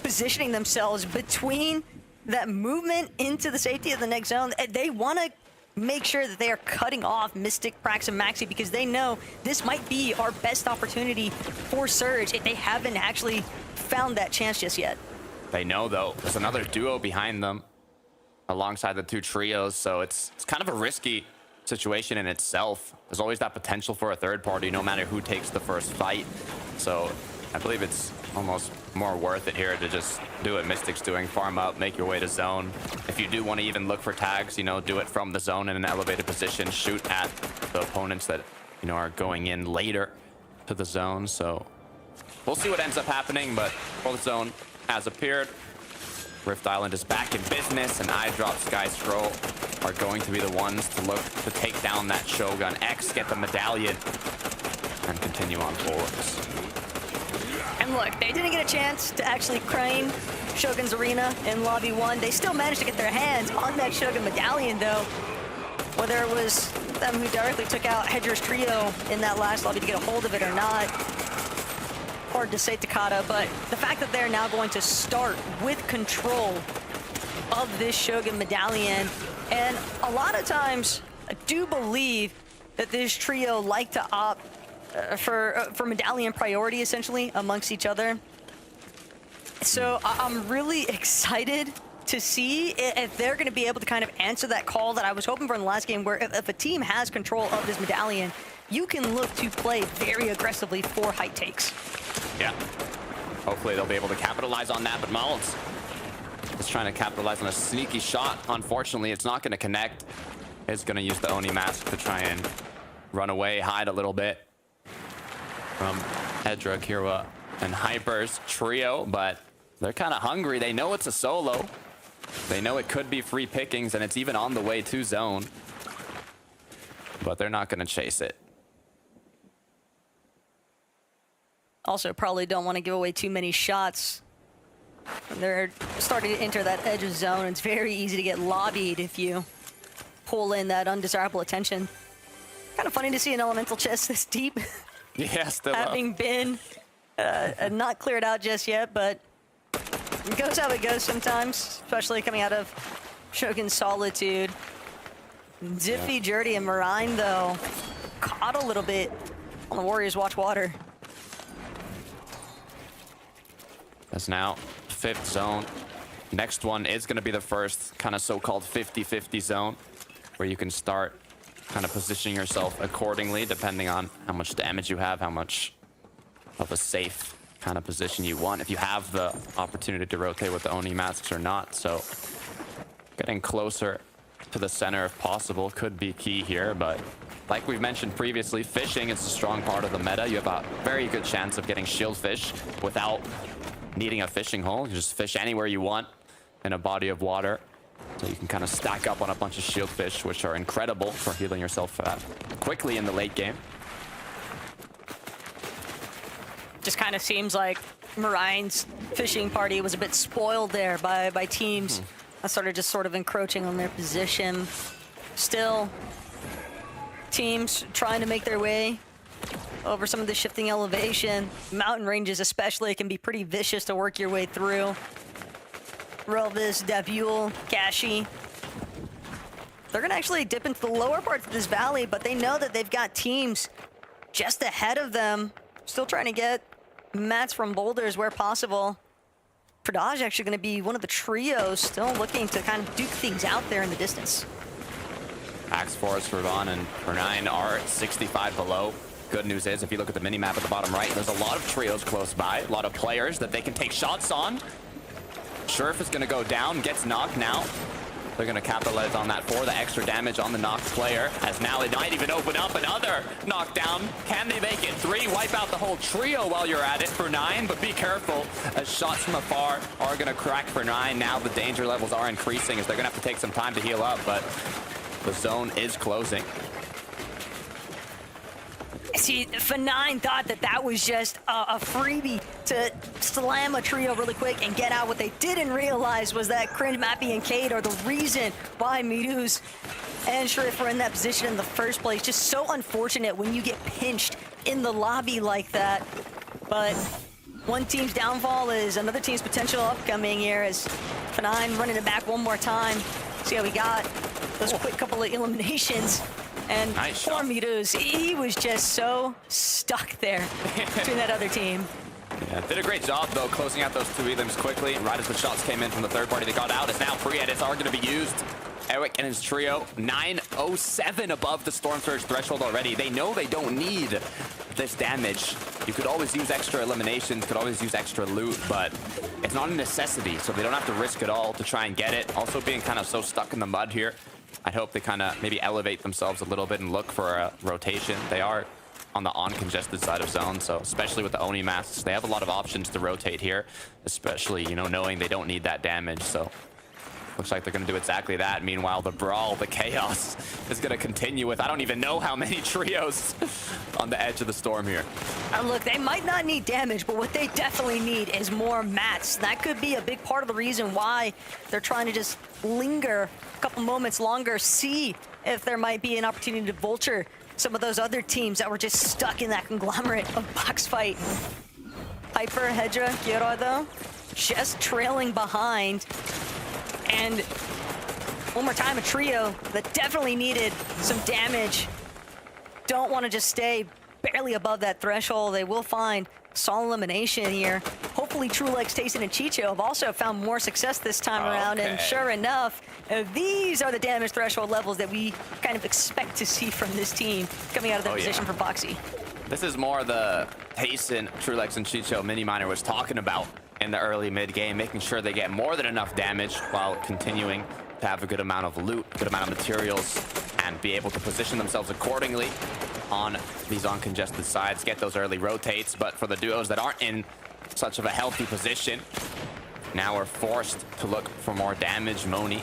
positioning themselves between that movement into the safety of the next zone. They want to make sure that they are cutting off Mystic, Prax, and Maxi because they know this might be our best opportunity for Surge if they haven't actually found that chance just yet. They know, though, there's another duo behind them alongside the 2 trios, so it's kind of a risky situation in itself. There's always that potential for a third party no matter who takes the first fight. So I believe it's almost more worth it here to just do what Mystic's doing, farm up, make your way to zone. If you do want to even look for tags, you know, do it from the zone in an elevated position, shoot at the opponents that, you know, are going in later to the zone. So we'll see what ends up happening, but fourth zone has appeared. Rift Island is back in business, and iDrop, Sky Scroll are going to be the ones to look to take down that Shogun X, get the medallion, and continue on forwards. And look, they didn't get a chance to actually crane Shogun's Arena in Lobby 1. They still managed to get their hands on that Shogun medallion, though. Whether it was them who directly took out Hedra's trio in that last lobby to get a hold of it or not, hard to say, Takata, but the fact that they're now going to start with control of this Shogun medallion, and a lot of times I do believe that this trio like to opt for medallion priority essentially amongst each other. So I'm really excited to see if they're going to be able to kind of answer that call that I was hoping for in the last game, where if a team has control of this medallion, you can look to play very aggressively for height takes. Yeah. Hopefully they'll be able to capitalize on that, but Maltz is trying to capitalize on a sneaky shot. Unfortunately, it's not going to connect. It's going to use the Oni mask to try and run away, hide a little bit from Hedra, Kira, and Hyper's trio, but They're kind of hungry. They know it's a solo. They know it could be free pickings, and it's even on the way to zone. But they're not going to chase it. Also, probably don't want to give away too many shots. They're starting to enter that edge of zone. It's very easy to get lobbied if you pull in that undesirable attention. Kind of funny to see an elemental chest this deep. Yeah, still having been not cleared out just yet, but it goes how it goes sometimes, especially coming out of Shogun's Solitude. Ziffy, Jerdy, and Marine, though, caught a little bit on the Warriors Watch Water. That's now 5th zone. Next one is going to be the first kind of so-called 50-50 zone, where you can start kind of positioning yourself accordingly, depending on how much damage you have, how much of a safe kind of position you want, if you have the opportunity to rotate with the Oni masks or not. So getting closer to the center if possible could be key here, but like we've mentioned previously, fishing is a strong part of the meta. You have a very good chance of getting shield fish without needing a fishing hole. You just fish anywhere you want in a body of water. So you can kind of stack up on a bunch of shield fish, which are incredible for healing yourself quickly in the late game. Just kind of seems like Marine's fishing party was a bit spoiled there by teams that started just sort of encroaching on their position. Still, teams trying to make their way over some of the shifting elevation. Mountain ranges especially can be pretty vicious to work your way through. Relvis, Davul, Kashi. They're gonna actually dip into the lower parts of this valley, but they know that they've got teams just ahead of them. Still trying to get mats from boulders where possible. Pradaj actually gonna be one of the trios still looking to kind of duke things out there in the distance. Axe Forest, Ravon, and Pernine are 65 below. Good news is, if you look at the mini-map at the bottom right, there's a lot of trios close by, a lot of players that they can take shots on. Sheriff is going to go down, gets knocked now. They're going to capitalize on that for the extra damage on the knocked player, as now it might even open up another knockdown. Can they make it 3? Wipe out the whole trio while you're at it for 9, but be careful, as shots from afar are going to crack for 9. Now the danger levels are increasing, as they're going to have to take some time to heal up, but the zone is closing. See, F9 thought that that was just a freebie to slam a trio really quick and get out. What they didn't realize was that Cringe, Mappy, and Cade are the reason why Miruz and Sheriff were in that position in the first place. Just so unfortunate when you get pinched in the lobby like that. But one team's downfall is another team's potential upcoming here, as F9 running it back one more time. See how we got those quick couple of eliminations. And nice poor shot. Miruz, he was just so stuck there between that other team. Yeah, did a great job, though, closing out those 2 elims quickly. And right as the shots came in from the third party that got out, it's now free edits are going to be used. Eric and his trio, 907 above the Storm Surge threshold already. They know they don't need this damage. You could always use extra eliminations, could always use extra loot, but it's not a necessity, so they don't have to risk it all to try and get it. Also being kind of so stuck in the mud here, I hope they kind of maybe elevate themselves a little bit and look for a rotation. They are on the uncongested side of zone, so especially with the Oni masks, they have a lot of options to rotate here, especially, you know, knowing they don't need that damage. So looks like they're going to do exactly that. Meanwhile, the brawl, the chaos is going to continue with I don't even know how many trios on the edge of the storm here. Look, they might not need damage, but what they definitely need is more mats. That could be a big part of the reason why they're trying to just linger a couple moments longer, see if there might be an opportunity to vulture some of those other teams that were just stuck in that conglomerate of box fight. Hyper, Hedra, Gyora, though, just trailing behind. And one more time, a trio that definitely needed some damage. Don't want to just stay barely above that threshold. They will find solid elimination here. Hopefully TrueLegs, Tayson, and Chicho have also found more success this time around. And sure enough, these are the damage threshold levels that we kind of expect to see from this team coming out of their position for Boxy. This is more the Tayson, TrueLegs, and Chicho Mini-Miner was talking about in the early mid-game, making sure they get more than enough damage while continuing to have a good amount of loot, good amount of materials, and be able to position themselves accordingly on these uncongested sides, get those early rotates. But for the duos that aren't in such of a healthy position, now are forced to look for more damage. Moni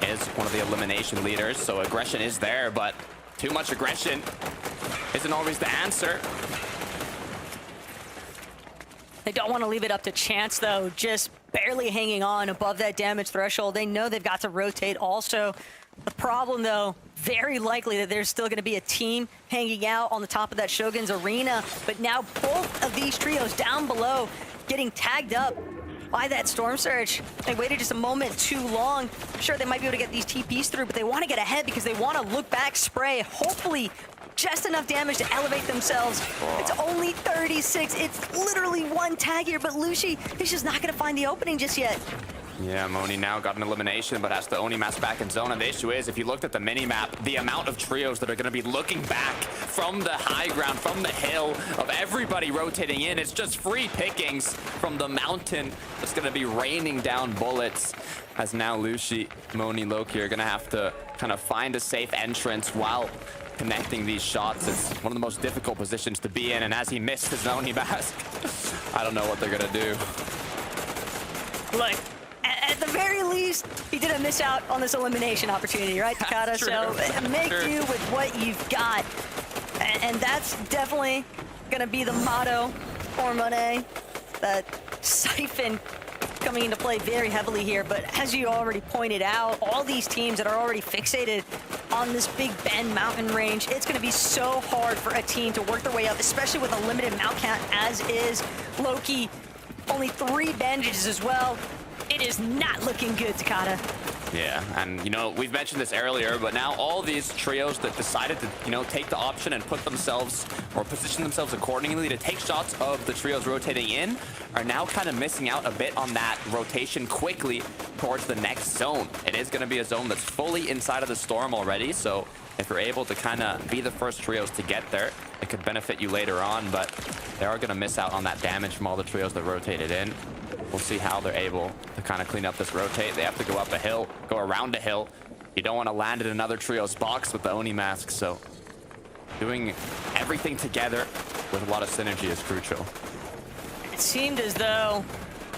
is one of the elimination leaders, so aggression is there, but too much aggression isn't always the answer. They don't want to leave it up to chance, though. Just barely hanging on above that damage threshold. They know they've got to rotate also. The problem, though, very likely that there's still going to be a team hanging out on the top of that Shogun's arena. But now both of these trios down below getting tagged up by that Storm Surge. They waited just a moment too long. Sure, they might be able to get these TPs through, but they want to get ahead because they want to look back, spray, hopefully just enough damage to elevate themselves. It's only 36. It's literally one tag here, but Lushi is just not going to find the opening just yet. Yeah, Moni now got an elimination, but has the Onimask back in zone. And the issue is, if you looked at the mini-map, the amount of trios that are going to be looking back from the high ground, from the hill, of everybody rotating in, it's just free pickings from the mountain. It's going to be raining down bullets, as now Lushi, Moni, Loki are going to have to kind of find a safe entrance while connecting these shots. It's one of the most difficult positions to be in, and as he missed his Onimask, I don't know what they're going to do. Look, at the very least, he didn't miss out on this elimination opportunity, right, Takada? So make do with what you've got. And that's definitely going to be the motto for Monet. That Siphon coming into play very heavily here. But as you already pointed out, all these teams that are already fixated on this Big Bend mountain range, it's going to be so hard for a team to work their way up, especially with a limited mount count as is. Loki, only 3 bandages as well. It is not looking good, Takada. Yeah, and you know, we've mentioned this earlier, but now all these trios that decided to, you know, take the option and put themselves or position themselves accordingly to take shots of the trios rotating in are now kind of missing out a bit on that rotation quickly towards the next zone. It is going to be a zone that's fully inside of the storm already, so if you're able to kind of be the first trios to get there, it could benefit you later on, but they are going to miss out on that damage from all the trios that rotated in. We'll see how they're able to kind of clean up this rotate. They have to go up a hill, go around a hill. You don't want to land in another trio's box with the Onimask, so doing everything together with a lot of synergy is crucial. It seemed as though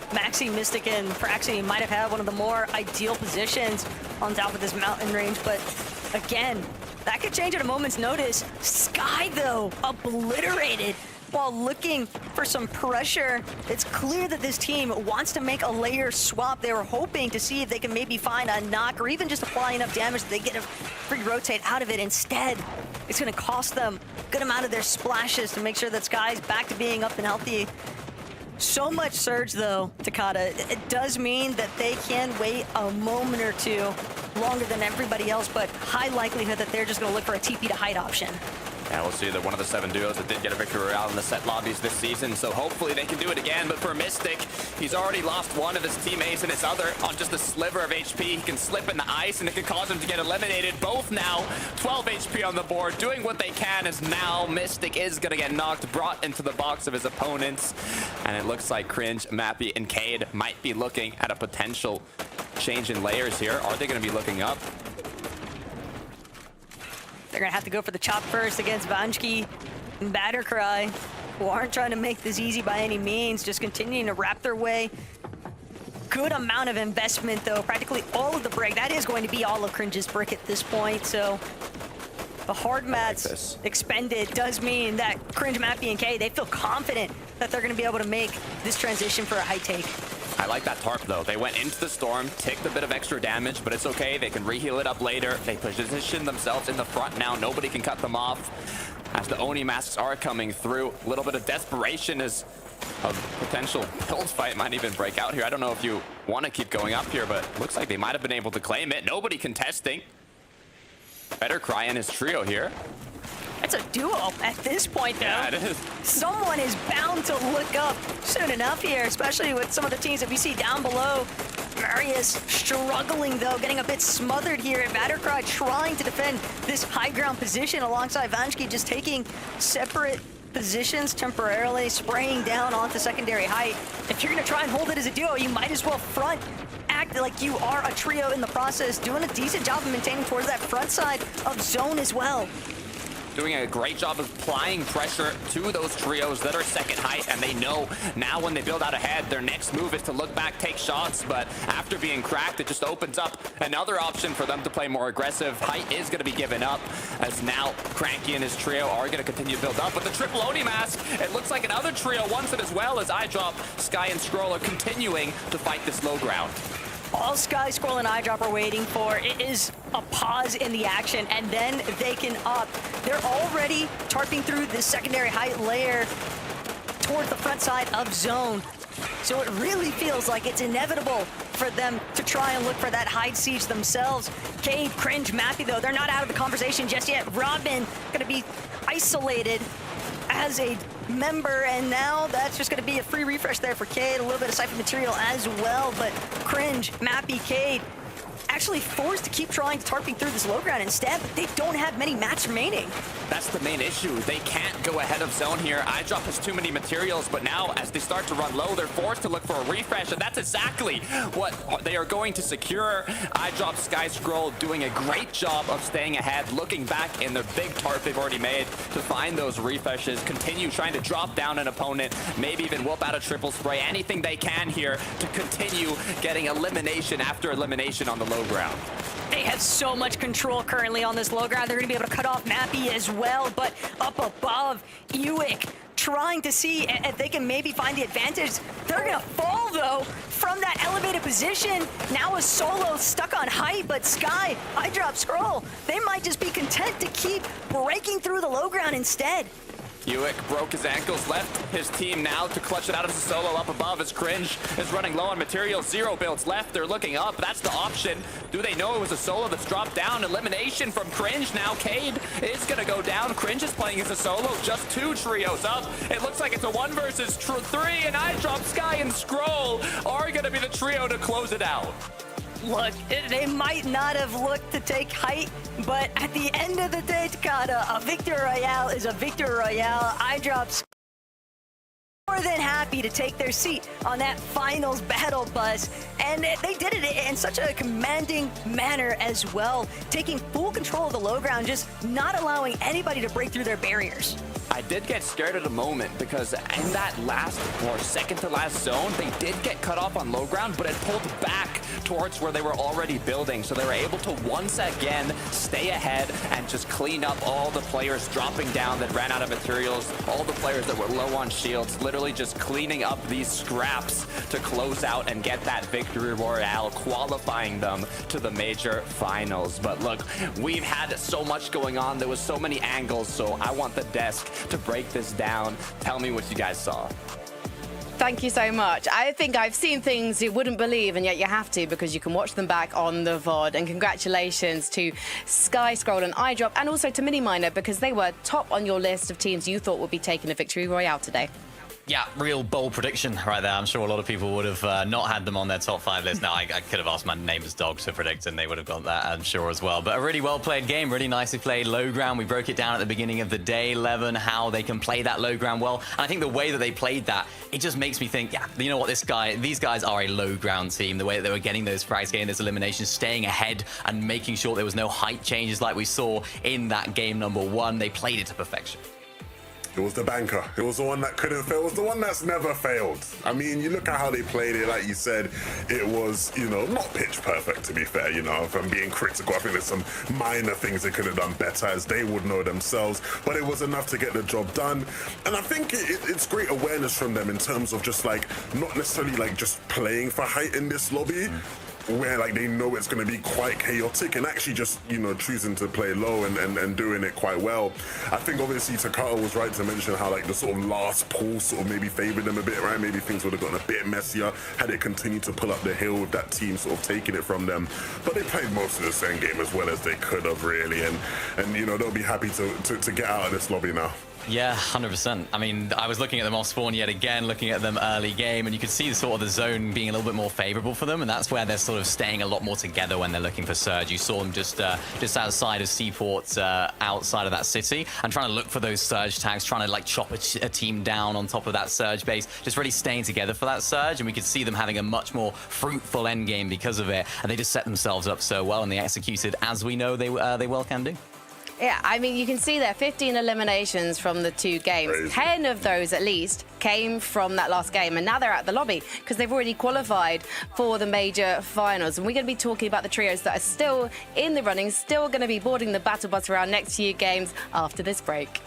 Maxi, Mystic, and Praxi might have had one of the more ideal positions on top of this mountain range, but again, that could change at a moment's notice. Sky, though, obliterated while looking for some pressure. It's clear that this team wants to make a layer swap. They were hoping to see if they can maybe find a knock or even just apply enough damage that they get a free rotate out of it. Instead, it's going to cost them a good amount of their splashes to make sure that Sky's back to being up and healthy. So much surge, though, Takada. It does mean that they can wait a moment or two longer than everybody else, but high likelihood that they're just going to look for a TP to hide option. And we'll see that one of the 7 duos that did get a victory royale in the set lobbies this season, so hopefully they can do it again. But for Mystic, he's already lost one of his teammates and his other on just a sliver of HP. He can slip in the ice and it could cause him to get eliminated. Both now 12 HP on the board, doing what they can, as now Mystic is gonna get knocked, brought into the box of his opponents. And it looks like Cringe, Mappy, and Cade might be looking at a potential change in layers here. Are they gonna be looking up? They're going to have to go for the chop first against Vanjki and Battercry, who aren't trying to make this easy by any means, just continuing to wrap their way. Good amount of investment, though. Practically all of the break. That is going to be all of Cringe's brick at this point, so the hard mats expended does mean that Cringe, Mappy, and K, they feel confident that they're going to be able to make this transition for a high take. I like that tarp, though. They went into the storm, ticked a bit of extra damage, but it's okay. They can reheal it up later. They position themselves in the front now. Nobody can cut them off as the Onimasks are coming through. A little bit of desperation as a potential build fight might even break out here. I don't know if you want to keep going up here, but looks like they might have been able to claim it. Nobody contesting. Battercry and his trio here. It's a duo at this point, though. Yeah, it is. Someone is bound to look up soon enough here, especially with some of the teams that we see down below. Marius struggling, though, getting a bit smothered here. And Battercry trying to defend this high ground position alongside Vanjki, just taking separate positions temporarily, spraying down onto secondary height. If you're going to try and hold it as a duo, you might as well front. Act like you are a trio in the process, doing a decent job of maintaining towards that front side of zone as well. doing a great job of applying pressure to those trios that are second height, and they know now when they build out ahead, their next move is to look back, take shots, but after being cracked, it just opens up another option for them to play more aggressive. Height is going to be given up, as now Cranky and his trio are going to continue to build up. But the triple Oni mask, it looks like another trio wants it as well, as iDrop, Sky, and Scroll are continuing to fight this low ground. All Sky, Scroll, and iDrop are waiting for it is a pause in the action, and then they can up. They're already tarping through the secondary height layer towards the front side of zone. So it really feels like it's inevitable for them to try and look for that hide siege themselves. Cade, Cringe, Mappy, though, they're not out of the conversation just yet. Robin gonna be isolated as a member, and now that's just gonna be a free refresh there for Cade. A little bit of Cypher material as well, but Cringe, Mappy, Cade actually forced to keep trying to tarping through this low ground instead, but they don't have many mats remaining. That's the main issue. They can't go ahead of zone here. iDrop has too many materials, but now as they start to run low, they're forced to look for a refresh, and that's exactly what they are going to secure. iDrop, Sky, Scroll doing a great job of staying ahead, looking back in the big tarp they've already made to find those refreshes, continue trying to drop down an opponent, maybe even whoop out a triple spray, anything they can here to continue getting elimination after elimination on the low ground. They have so much control currently on this low ground. They're going to be able to cut off Mappy as well, but up above, Ewick trying to see if they can maybe find the advantage. They're going to fall, though, from that elevated position. Now a solo stuck on height, but Sky, iDrop, Scroll, they might just be content to keep breaking through the low ground instead. Ewick broke his ankles, left his team now to clutch it out as a solo up above as Cringe is running low on materials. 0 builds left, they're looking up, that's the option. Do they know it was a solo that's dropped down? Elimination from Cringe now. Cade is gonna go down. Cringe is playing as a solo, just 2 trios up. It looks like it's a 1 versus 3, and iDrop, Sky, and Scroll are gonna be the trio to close it out. Look, they might not have looked to take height, but at the end of the day, Takada, a Victor Royale is a Victor Royale. iDrop's more than happy to take their seat on that finals battle bus, and they did it in such a commanding manner as well, taking full control of the low ground, just not allowing anybody to break through their barriers. I did get scared at a moment because in that last or second to last zone, they did get cut off on low ground, but it pulled back towards where they were already building. So they were able to once again stay ahead and just clean up all the players dropping down that ran out of materials, all the players that were low on shields, literally just cleaning up these scraps to close out and get that victory royale, qualifying them to the major finals. But look, we've had so much going on. There was so many angles, so I want the desk to break this down. Tell me what you guys saw. Thank you so much. I think I've seen things you wouldn't believe, and yet you have to, because you can watch them back on the VOD. And congratulations to Sky, Scroll, and iDrop, and also to Miniminer, because they were top on your list of teams you thought would be taking a victory royale today. Yeah, real bold prediction right there. I'm sure a lot of people would have not had them on their top 5 list. Now, I could have asked my neighbor's dog to predict, and they would have got that, I'm sure, as well. But a really well-played game, really nicely played low ground. We broke it down at the beginning of the day, Levin, how they can play that low ground well. And I think the way that they played that, it just makes me think, yeah, you know what, these guys are a low ground team. The way that they were getting those frags, getting those eliminations, staying ahead, and making sure there was no height changes like we saw in that game number 1. They played it to perfection. It was the banker. It was the one that couldn't fail. It was the one that's never failed. I mean, you look at how they played it, like you said, it was, not pitch perfect, to be fair, if I'm being critical. I think there's some minor things they could have done better, as they would know themselves, but it was enough to get the job done. And I think it's great awareness from them in terms of just not necessarily just playing for height in this lobby, where they know it's going to be quite chaotic, and actually just choosing to play low and doing it quite well. I think obviously Takata was right to mention how the sort of last pull sort of maybe favored them a bit, right? Maybe things would have gotten a bit messier had it continued to pull up the hill with that team sort of taking it from them. But they played most of the same game as well as they could have, really, and they'll be happy to get out of this lobby now. Yeah, 100%. I mean, I was looking at them off spawn yet again, looking at them early game, and you could see the zone being a little bit more favorable for them, and that's where they're sort of staying a lot more together when they're looking for Surge. You saw them just outside of Seaport, outside of that city, and trying to look for those Surge tags, trying to chop a team down on top of that Surge base, just really staying together for that Surge, and we could see them having a much more fruitful end game because of it, and they just set themselves up so well, and they executed as we know they well can do. Yeah, I mean, you can see there 15 eliminations from the 2 games. Crazy. 10 of those, at least, came from that last game. And now they're at the lobby because they've already qualified for the major finals. And we're going to be talking about the trios that are still in the running, still going to be boarding the battle bus around next few games after this break.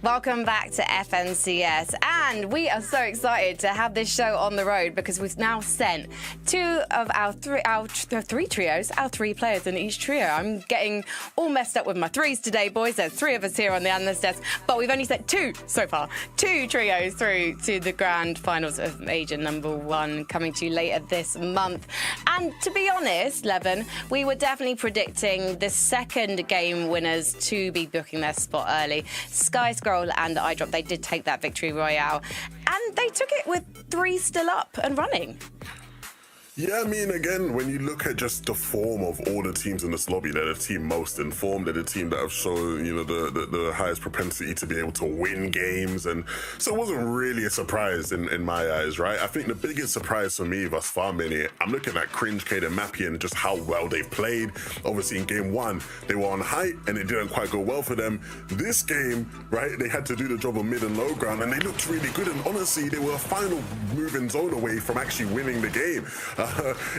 Welcome back to FNCS, and we are so excited to have this show on the road because we've now sent 2 of our three trios, our 3 players in each trio. I'm getting all messed up with my 3s today, boys. There's 3 of us here on the analyst desk, but we've only sent 2 so far. 2 trios through to the grand finals of Major number 1 coming to you later this month. And to be honest, Levin, we were definitely predicting the second game winners to be booking their spot early. Sky Scroll and iDrop, they did take that victory royale, and they took it with 3 still up and running. Yeah, I mean, again, when you look at just the form of all the teams in this lobby, they're the team most informed. They're the team that have shown, you know, the highest propensity to be able to win games. And so it wasn't really a surprise in my eyes, right? I think the biggest surprise for me thus far, Minnie, I'm looking at Cringe, Cade, and Mappy and just how well they've played. Obviously, in game 1, they were on height and it didn't quite go well for them. This game, right, they had to do the job on mid and low ground and they looked really good. And honestly, they were a final moving zone away from actually winning the game.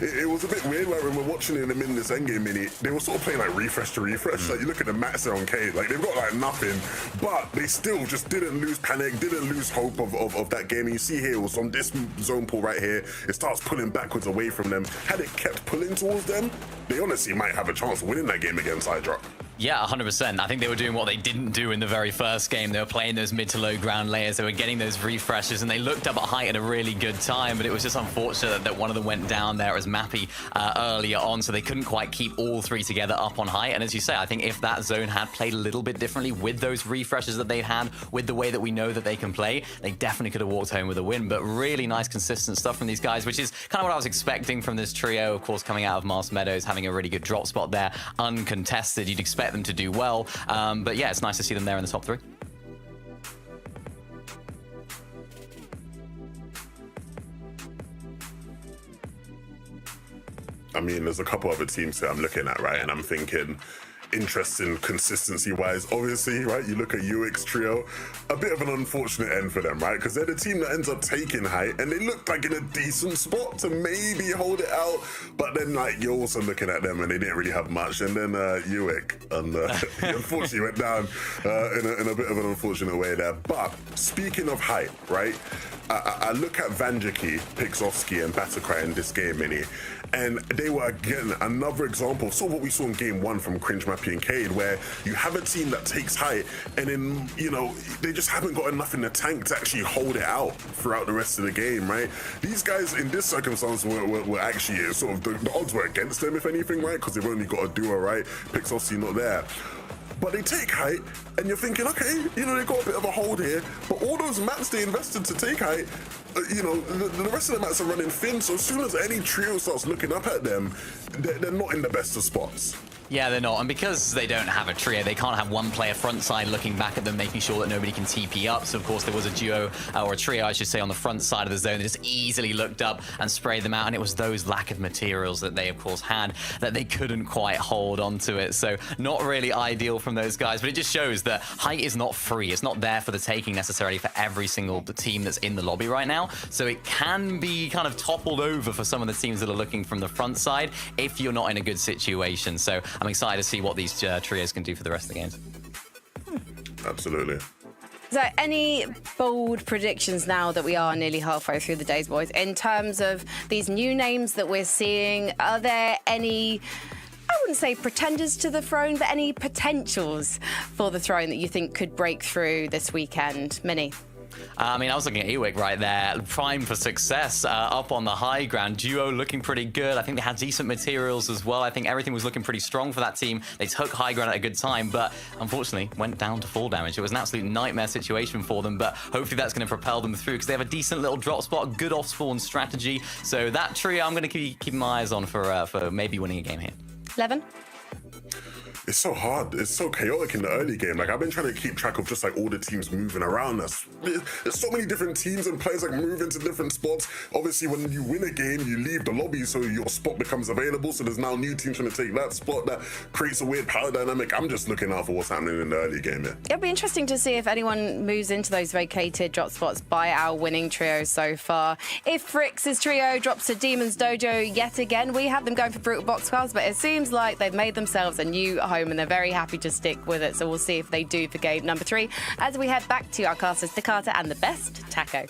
It was a bit weird, like when we're watching them in this endgame mini, they were sort of playing like refresh to refresh. Like you look at the mats there on Cade, like they've got like nothing, but they still just didn't lose panic, didn't lose hope of that game. And you see here, it was on this zone pull right here, it starts pulling backwards away from them. Had it kept pulling towards them, they honestly might have a chance of winning that game against iDrop. Yeah, 100%. I think they were doing what they didn't do in the very first game. They were playing those mid to low ground layers. They were getting those refreshes, and they looked up at height at a really good time, but it was just unfortunate that one of them went down there as Mappy earlier on, so they couldn't quite keep all three together up on height. And as you say, I think if that zone had played a little bit differently with those refreshes that they've had, with the way that we know that they can play, they definitely could have walked home with a win. But really nice, consistent stuff from these guys, which is kind of what I was expecting from this trio. Of course, coming out of Mars Meadows, having a really good drop spot there, uncontested. You'd expect them to do well, but yeah, it's nice to see them there in the top three. I mean, there's a couple other teams that I'm looking at, right? And I'm thinking, interesting consistency-wise, obviously, right? You look at UX Trio, a bit of an unfortunate end for them, right? Because they're the team that ends up taking height, and they looked like in a decent spot to maybe hold it out, but then, like, you're also looking at them, and they didn't really have much, and then UX, and he unfortunately went down in a bit of an unfortunate way there. But speaking of height, right? I look at Vanjiki, Pixovsky, and Batacry in this game, Mini, and they were, again, another example of sort of what we saw in game one from Cringe, Mappy, and Cade, where you have a team that takes height, and then, you know, they just haven't got enough in the tank to actually hold it out throughout the rest of the game, right? These guys, in this circumstance, were actually sort of, the odds were against them, if anything, right? Because they've only got a duo, right? Pixovsky not there. But they take height, and you're thinking, okay, you know, they got a bit of a hold here, but all those mats they invested to take height, you know, the rest of the mats are running thin, so as soon as any trio starts looking up at them, they're not in the best of spots. Yeah, they're not. And because they don't have a trio, they can't have one player front side looking back at them, making sure that nobody can TP up. So, of course, there was a duo, or a trio, I should say, on the front side of the zone that just easily looked up and sprayed them out. And it was those lack of materials that they, of course, had that they couldn't quite hold onto it. So, not really ideal from those guys. But it just shows that height is not free. It's not there for the taking necessarily for every single team that's in the lobby right now. So, it can be kind of toppled over for some of the teams that are looking from the front side if you're not in a good situation. So, I'm excited to see what these trios can do for the rest of the games. Absolutely. So any bold predictions now that we are nearly halfway through the days, boys, in terms of these new names that we're seeing? Are there any, I wouldn't say pretenders to the throne, but any potentials for the throne that you think could break through this weekend? Minnie? I mean, I was looking at Ewik right there, prime for success, up on the high ground. Duo looking pretty good. I think they had decent materials as well. I think everything was looking pretty strong for that team. They took high ground at a good time, but unfortunately went down to full damage. It was an absolute nightmare situation for them, but hopefully that's going to propel them through because they have a decent little drop spot, good off-spawn strategy. So that trio I'm going to keep my eyes on for maybe winning a game here. Levin? It's so hard. It's so chaotic in the early game. Like, I've been trying to keep track of just like all the teams moving around us. There's so many different teams and players like move into different spots. Obviously, when you win a game, you leave the lobby, so your spot becomes available. So there's now new teams trying to take that spot. That creates a weird power dynamic. I'm just looking out for what's happening in the early game here. It'll be interesting to see if anyone moves into those vacated drop spots by our winning trio so far. If Frix's trio drops to Demon's Dojo yet again, we have them going for brutal box cards, but it seems like they've made themselves a new home and they're very happy to stick with it. So we'll see if they do for game number 3 as we head back to our casters, Takata and the best Taco.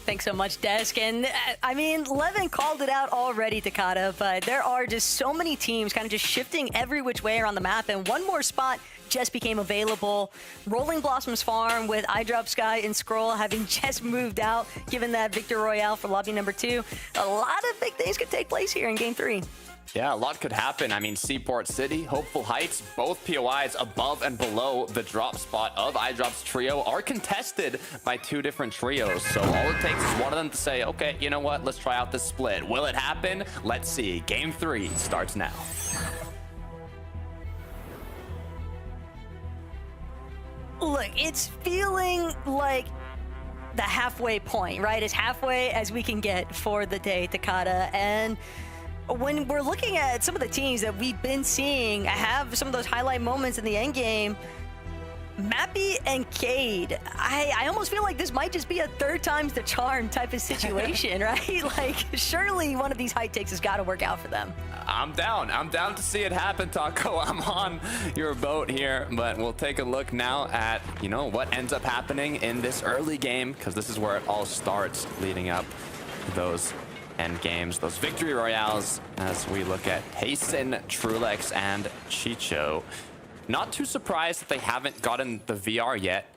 Thanks so much, Desk. And I mean, Levin called it out already, Takata, but there are just so many teams kind of just shifting every which way around the map, and one more spot just became available. Rolling Blossoms Farm with iDropSky and Scroll having just moved out, given that Victor Royale for lobby number 2. A lot of big things could take place here in game 3. Yeah, a lot could happen. I mean, Seaport City, Hopeful Heights, both POIs above and below the drop spot of iDrop's trio are contested by 2 different trios. So all it takes is one of them to say, okay, you know what, let's try out this split. Will it happen? Let's see. Game 3 starts now. Look, it's feeling like the halfway point, right? As halfway as we can get for the day, Takata. And when we're looking at some of the teams that we've been seeing have some of those highlight moments in the end game, Mappy and Cade, I almost feel like this might just be a 3rd time's the charm type of situation, right? Like, surely one of these height takes has got to work out for them. I'm down. I'm down to see it happen, Taco. I'm on your boat here, but we'll take a look now at, you know, what ends up happening in this early game, because this is where it all starts leading up to those end games, those victory royales, as we look at Hasten, Trulex, and Chicho. Not too surprised that they haven't gotten the VR yet.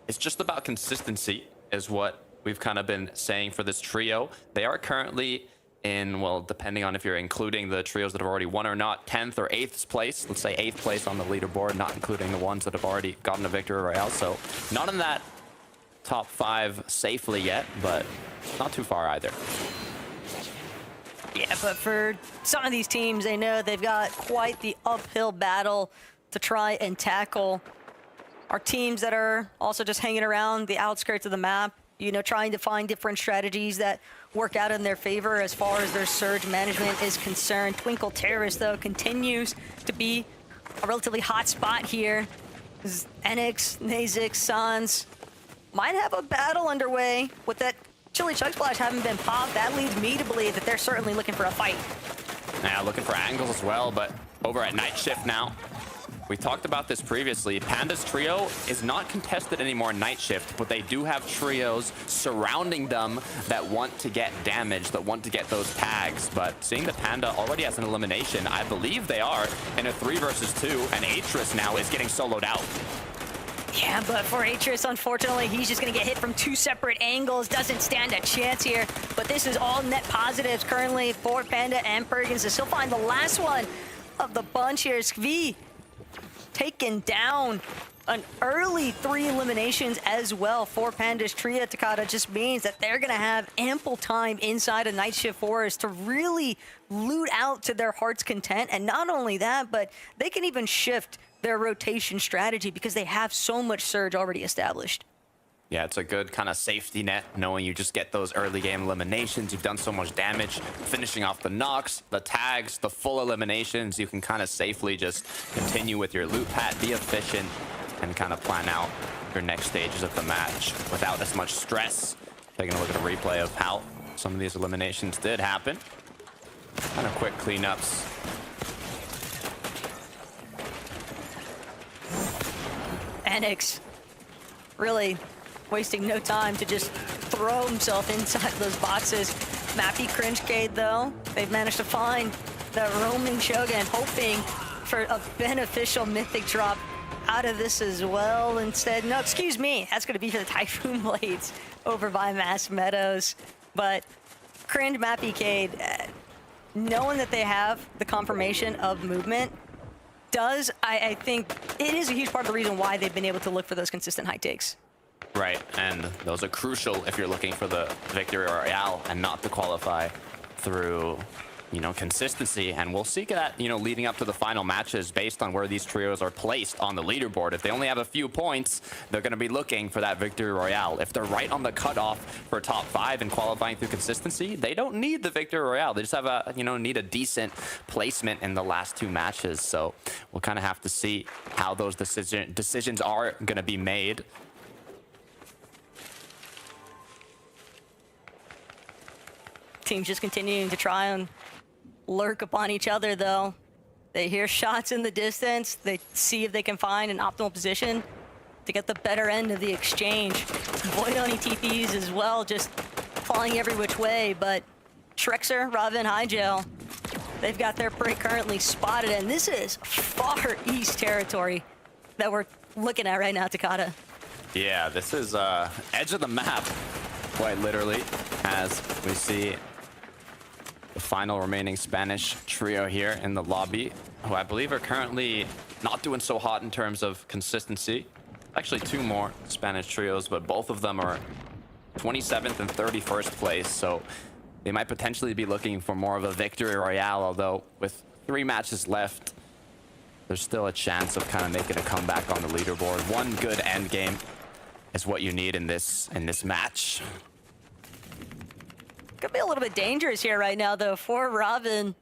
It's just about consistency is what we've kind of been saying for this trio. They are currently in, well, depending on if you're including the trios that have already won or not, 10th or 8th place. Let's say 8th place on the leaderboard, not including the ones that have already gotten a victory royale. So not in that top 5 safely yet, but not too far either. Yeah, but for some of these teams, they know they've got quite the uphill battle to try and tackle. Our teams that are also just hanging around the outskirts of the map, you know, trying to find different strategies that work out in their favor as far as their surge management is concerned. Twinkle Terrorist, though, continues to be a relatively hot spot here. Enix, Nazik, Sans might have a battle underway with that Chili Chug Splash having been popped. That leads me to believe that they're certainly looking for a fight. Yeah, looking for angles as well, but over at Night Shift now. We talked about this previously. Panda's trio is not contested anymore in Night Shift, but they do have trios surrounding them that want to get damage, that want to get those tags. But seeing that Panda already has an elimination, I believe they are in a 3 versus 2, and Atris now is getting soloed out. Yeah, but for Atris, unfortunately, he's just going to get hit from 2 separate angles. Doesn't stand a chance here. But this is all net positives currently for Panda and Perkins to still find the last one of the bunch here. Skvi taken down. An early 3 eliminations as well for Panda's trio. Takada just means that they're going to have ample time inside of Night Shift Forest to really loot out to their heart's content. And not only that, but they can even shift their rotation strategy because they have so much surge already established. Yeah, it's a good kind of safety net, knowing you just get those early game eliminations. You've done so much damage, finishing off the knocks, the tags, the full eliminations. You can kind of safely just continue with your loot pad, be efficient, and kind of plan out your next stages of the match without as much stress. Taking a look at a replay of how some of these eliminations did happen. Kind of quick cleanups. Enix really wasting no time to just throw himself inside those boxes. Mappy Cringecade, though, they've managed to find the roaming Shogun, hoping for a beneficial mythic drop out of this as well. Instead, no, excuse me, that's going to be for the Typhoon Blades over by Mass Meadows. But Cringe Mappy-Cade, knowing that they have the confirmation of movement, I think it is a huge part of the reason why they've been able to look for those consistent high takes. Right, and those are crucial if you're looking for the victory royale and not to qualify through, you know, consistency. And we'll see that, you know, leading up to the final matches based on where these trios are placed on the leaderboard. If they only have a few points, they're going to be looking for that victory royale. If they're right on the cutoff for top 5 and qualifying through consistency, they don't need the victory royale. They just have a, you know, need a decent placement in the last 2 matches. So we'll kind of have to see how those decisions are going to be made. Teams just continuing to try and lurk upon each other, though. They hear shots in the distance. They see if they can find an optimal position to get the better end of the exchange. Voidoni TPs as well, just flying every which way. But Shrexer, Robin, Hygel, they've got their prey currently spotted. And this is far east territory that we're looking at right now, Takada. Yeah, this is edge of the map, quite literally, as we see the final remaining Spanish trio here in the lobby, who I believe are currently not doing so hot in terms of consistency. Actually, 2 more Spanish trios, but both of them are 27th and 31st place, so they might potentially be looking for more of a victory royale, although with 3 matches left, there's still a chance of kind of making a comeback on the leaderboard. One good end game is what you need in this match. Could be a little bit dangerous here right now, though, for Robin.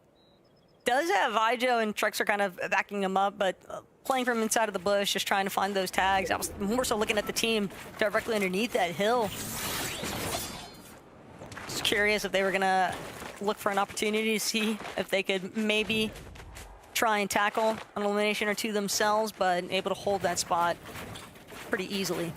Does have Ijo and Trexer kind of backing him up, but playing from inside of the bush, just trying to find those tags. I was more so looking at the team directly underneath that hill. Just curious if they were going to look for an opportunity to see if they could maybe try and tackle an elimination or 2 themselves, but able to hold that spot pretty easily.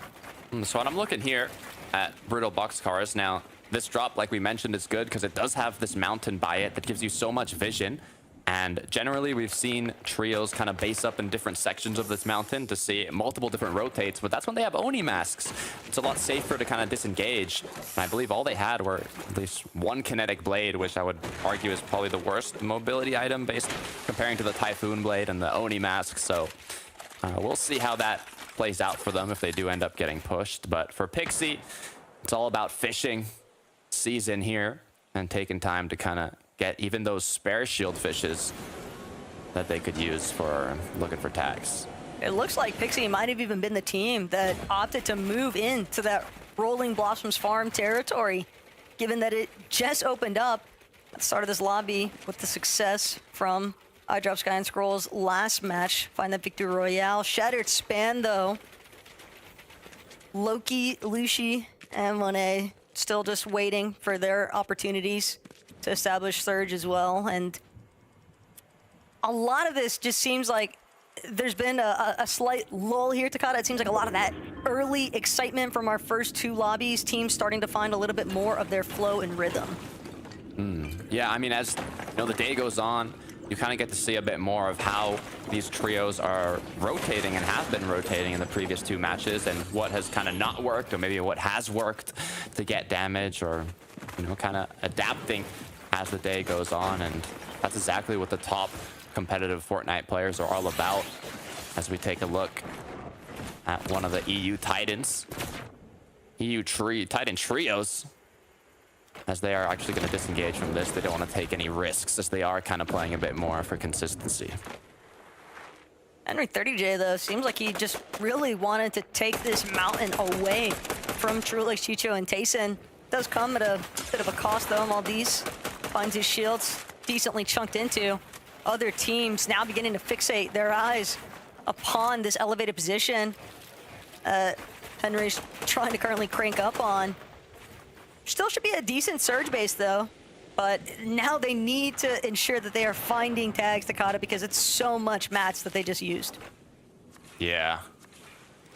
So what I'm looking here at Brutal Boxcars now, this drop, like we mentioned, is good because it does have this mountain by it that gives you so much vision. And generally, we've seen trios kind of base up in different sections of this mountain to see multiple different rotates, but that's when they have Oni masks. It's a lot safer to kind of disengage. And I believe all they had were at least one kinetic blade, which I would argue is probably the worst mobility item based comparing to the Typhoon blade and the Oni mask. So we'll see how that plays out for them if they do end up getting pushed. But for Pixie, it's all about fishing season here and taking time to kind of get even those spare shield fishes that they could use for looking for tags. It looks like Pixie might have even been the team that opted to move into that Rolling Blossoms farm territory, given that it just opened up at the start of this lobby with the success from iDrop Sky and Scrolls last match. Find that victory royale. Shattered Span, though. Loki, Lushi, and Monet still just waiting for their opportunities to establish Surge as well. And a lot of this just seems like there's been a slight lull here, Takada. It seems like a lot of that early excitement from our first two lobbies, teams starting to find a little bit more of their flow and rhythm. Yeah, I mean, as the day goes on, you kind of get to see a bit more of how these trios are rotating and have been rotating in the previous two matches, and what has kind of not worked, or maybe what has worked to get damage, or kind of adapting as the day goes on. And that's exactly what the top competitive Fortnite players are all about. As we take a look at one of the EU Titans, Titan trios, as they are actually going to disengage from this. They don't want to take any risks, as they are kind of playing a bit more for consistency. Henry 30J, though, seems like he just really wanted to take this mountain away from Trulix, Chicho, and Tayson. Does come at a bit of a cost, though. Maldiz finds his shields decently chunked into. Other teams now beginning to fixate their eyes upon this elevated position. Henry's trying to currently crank up on. Still should be a decent Surge base, though. But now they need to ensure that they are finding tags, Takada, because it's so much mats that they just used. Yeah.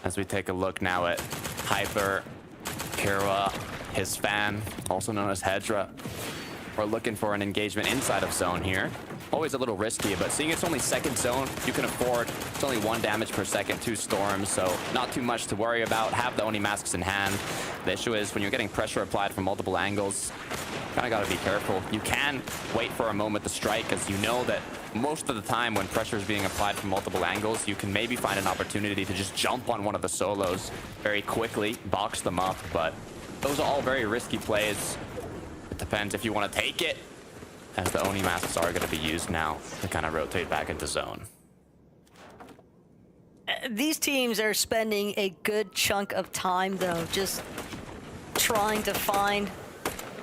As we take a look now at Hyper, Kira, his fan, also known as Hedra. We're looking for an engagement inside of zone here. Always a little risky, but seeing it's only second zone, you can afford. It's only 1 damage per second, 2 storms, so not too much to worry about. Have the Oni masks in hand. The issue is when you're getting pressure applied from multiple angles, kind of got to be careful. You can wait for a moment to strike, as you know that most of the time when pressure is being applied from multiple angles, you can maybe find an opportunity to just jump on one of the solos very quickly, box them up, but those are all very risky plays. It depends if you want to take it, as the Oni masks are going to be used now to kind of rotate back into zone. These teams are spending a good chunk of time, though, just trying to find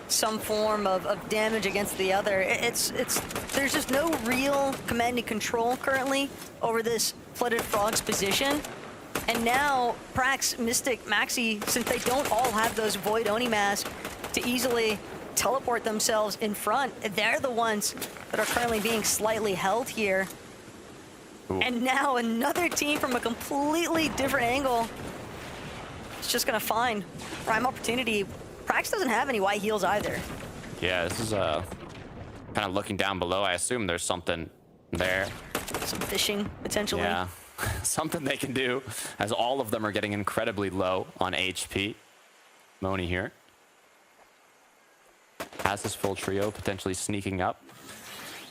some form of damage against the other. There's just no real command and control currently over this Flooded Frog's position. And now Prax, Mystic, Maxi, since they don't all have those Void Oni masks to easily teleport themselves in front, they're the ones that are currently being slightly held here. Ooh. And now another team from a completely different angle is just gonna find prime opportunity. Prax doesn't have any white heals either. Yeah, this is kind of looking down below. I assume there's something there. Some fishing, potentially. Yeah, something they can do, as all of them are getting incredibly low on HP. Moni here has this full trio, potentially sneaking up.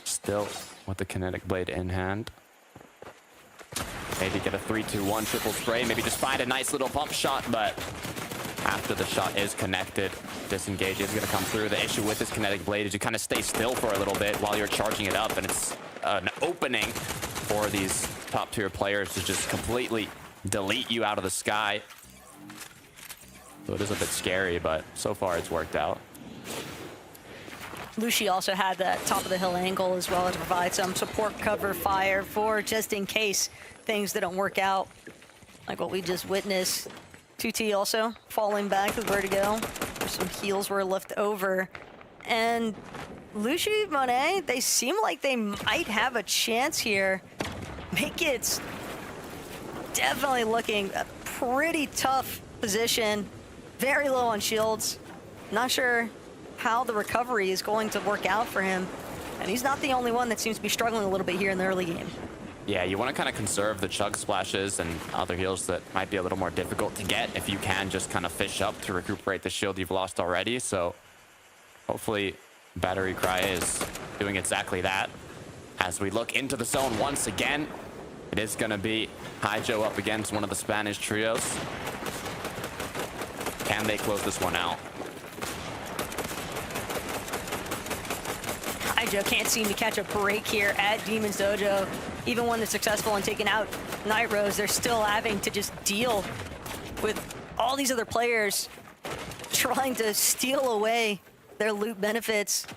Still with the kinetic blade in hand. Maybe get a 3-2-1 triple spray. Maybe just find a nice little pump shot, but after the shot is connected, disengage is going to come through. The issue with this kinetic blade is you kind of stay still for a little bit while you're charging it up, and it's an opening for these top tier players to just completely delete you out of the sky. So it is a bit scary, but so far it's worked out. Lushi also had that top of the hill angle as well to provide some support cover fire for just in case things didn't work out, like what we just witnessed. 2T also falling back with Vertigo. Some heals were left over. And Lushi, Monet, they seem like they might have a chance here. Make it definitely looking a pretty tough position. Very low on shields. Not sure how the recovery is going to work out for him. And he's not the only one that seems to be struggling a little bit here in the early game. Yeah, you want to kind of conserve the chug splashes and other heals that might be a little more difficult to get if you can just kind of fish up to recuperate the shield you've lost already. So hopefully Battery Cry is doing exactly that. As we look into the zone once again, it is going to be Haijo up against one of the Spanish trios. Can they close this one out? Haijo can't seem to catch a break here at Demon's Dojo. Even when they're successful in taking out Night Rose, they're still having to just deal with all these other players trying to steal away their loot benefits.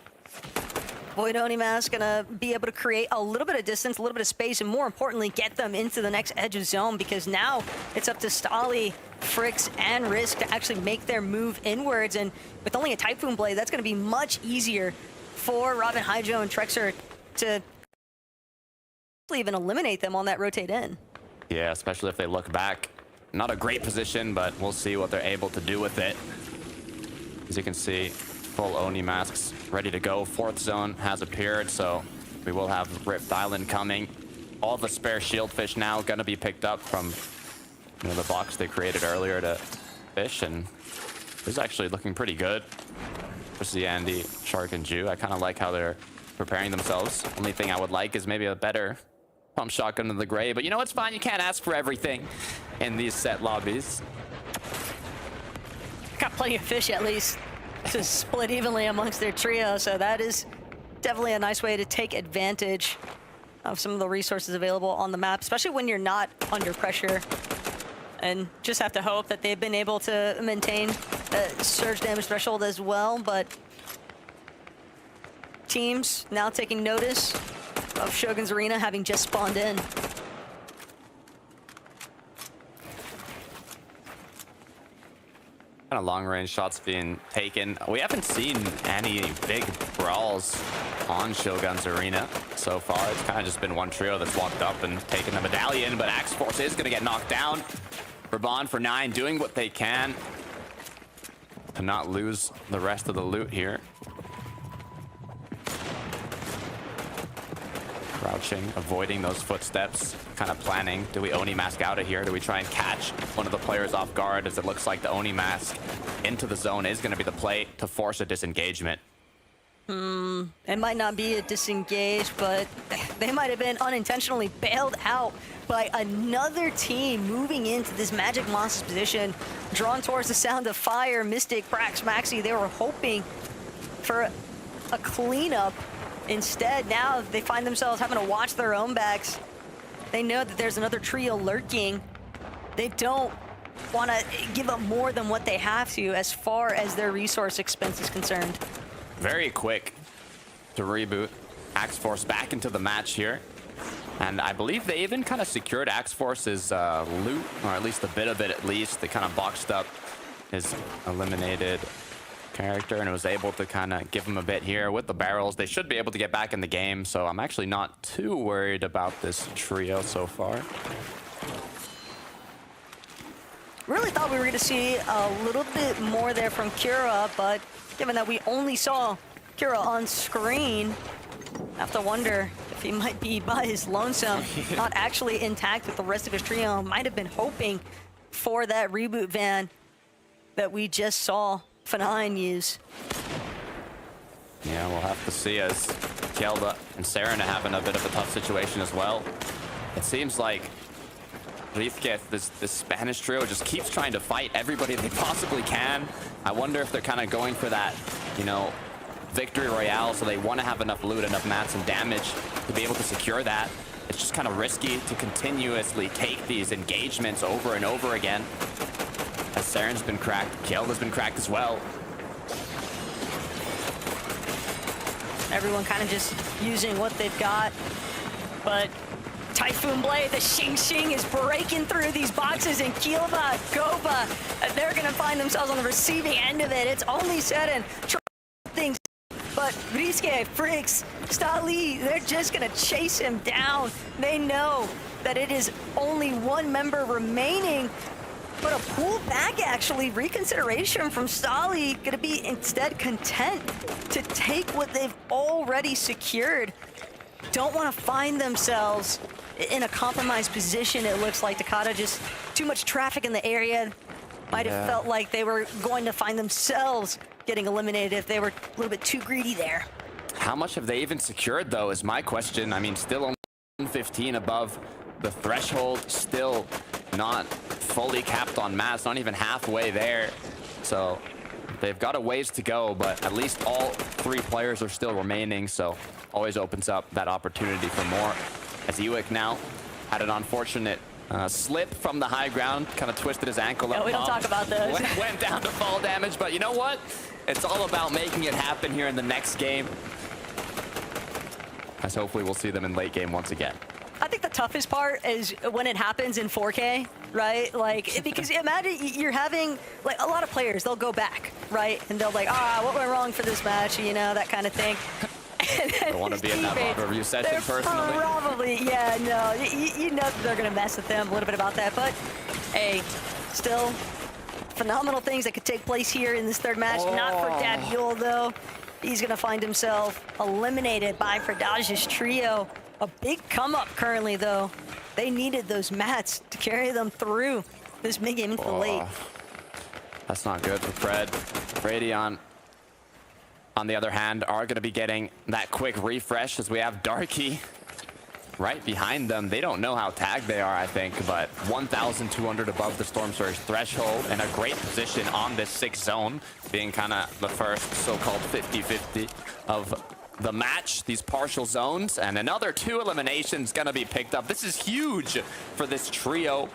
Void Onimask gonna be able to create a little bit of distance, a little bit of space, and more importantly, get them into the next edge of zone, because now it's up to Stali, Fricks, and Risk to actually make their move inwards. And with only a Typhoon Blade, that's gonna be much easier for Robin, Haijo, and Trexer to even eliminate them on that rotate in. Yeah, especially if they look back. Not a great position, but we'll see what they're able to do with it. As you can see, full Oni masks ready to go. Fourth zone has appeared, so we will have Rift Island coming. All the spare Shieldfish now going to be picked up from the box they created earlier to fish, and this is actually looking pretty good. Especially Andy, Shark, and Ju. I kind of like how they're preparing themselves. Only thing I would like is maybe a better pump shotgun to the gray, but you know it's fine. You can't ask for everything in these set lobbies. Got plenty of fish at least to split evenly amongst their trio, so that is definitely a nice way to take advantage of some of the resources available on the map, especially when you're not under pressure. And just have to hope that they've been able to maintain the surge damage threshold as well, but teams now taking notice of Shogun's Arena having just spawned in. Kind of long-range shots being taken. We haven't seen any big brawls on Shogun's Arena so far. It's kind of just been one trio that's walked up and taken the medallion, but Axe Force is going to get knocked down. Raban for 9 doing what they can to not lose the rest of the loot here. Crouching, avoiding those footsteps, kind of planning. Do we Oni Mask out of here? Do we try and catch one of the players off guard, as it looks like the Oni Mask into the zone is going to be the play to force a disengagement? It might not be a disengage, but they might have been unintentionally bailed out by another team moving into this Magic Monsters position, drawn towards the sound of fire. Mystic, Brax, Maxi, they were hoping for a cleanup. Instead, now they find themselves having to watch their own backs. They know that there's another trio lurking. They don't want to give up more than what they have to as far as their resource expense is concerned. Very quick to reboot Axe Force back into the match here. And I believe they even kind of secured Axe Force's loot, or at least a bit of it at least. They kind of boxed up his eliminated character and was able to kind of give him a bit here with the barrels. They should be able to get back in the game, so I'm actually not too worried about this trio so far. Really thought we were going to see a little bit more there from Kira, but given that we only saw Kira on screen, I have to wonder if he might be by his lonesome, not actually intact with the rest of his trio. Might have been hoping for that reboot van that we just saw F9 use. Yeah, we'll have to see, as Kelda and Serena having a bit of a tough situation as well. It seems like Riefke, this Spanish trio, just keeps trying to fight everybody they possibly can. I wonder if they're kind of going for that, victory royale, so they want to have enough loot, enough mats and damage to be able to secure that. It's just kind of risky to continuously take these engagements over and over again. As Saren's been cracked, Kelda's been cracked as well. Everyone kind of just using what they've got, but Typhoon Blade, the Xing Xing is breaking through these boxes, and Kielva, Goba, they're gonna find themselves on the receiving end of it. It's only Seren trying things, but Riske, Fricks, Stali, they're just gonna chase him down. They know that it is only one member remaining But a pull back, actually, reconsideration from Stali, going to be instead content to take what they've already secured. Don't want to find themselves in a compromised position. It looks like Takata, just too much traffic in the area. Might have felt like they were going to find themselves getting eliminated if they were a little bit too greedy there. How much have they even secured, though, is my question. I mean, still only 15 above the threshold, still not fully capped on mass, not even halfway there. So they've got a ways to go, but at least all 3 players are still remaining, so always opens up that opportunity for more. As Ewick now had an unfortunate slip from the high ground, kind of twisted his ankle. Yeah, we don't talk about those. Went down to fall damage, but you know what? It's all about making it happen here in the next game. As hopefully we'll see them in late game once again. I think the toughest part is when it happens in 4K, right? Like, because imagine you're having, like, a lot of players, they'll go back, right? And they'll like, what went wrong for this match, you know, that kind of thing. I want to be in that VOD review session personally. Probably, yeah, no. You know they're going to mess with them a little bit about that. But, hey, still phenomenal things that could take place here in this third match. Not for Daviul, though. He's going to find himself eliminated by Fredage's trio. A big come up currently, though. They needed those mats to carry them through this mid-game into the late. That's not good for Fred. Radion, on the other hand, are going to be getting that quick refresh as we have Darky right behind them. They don't know how tagged they are, I think, but 1,200 above the Storm Surge threshold and a great position on this 6th zone, being kind of the first so-called 50-50 of the match, these partial zones, and another 2 eliminations gonna be picked up. This is huge for this trio.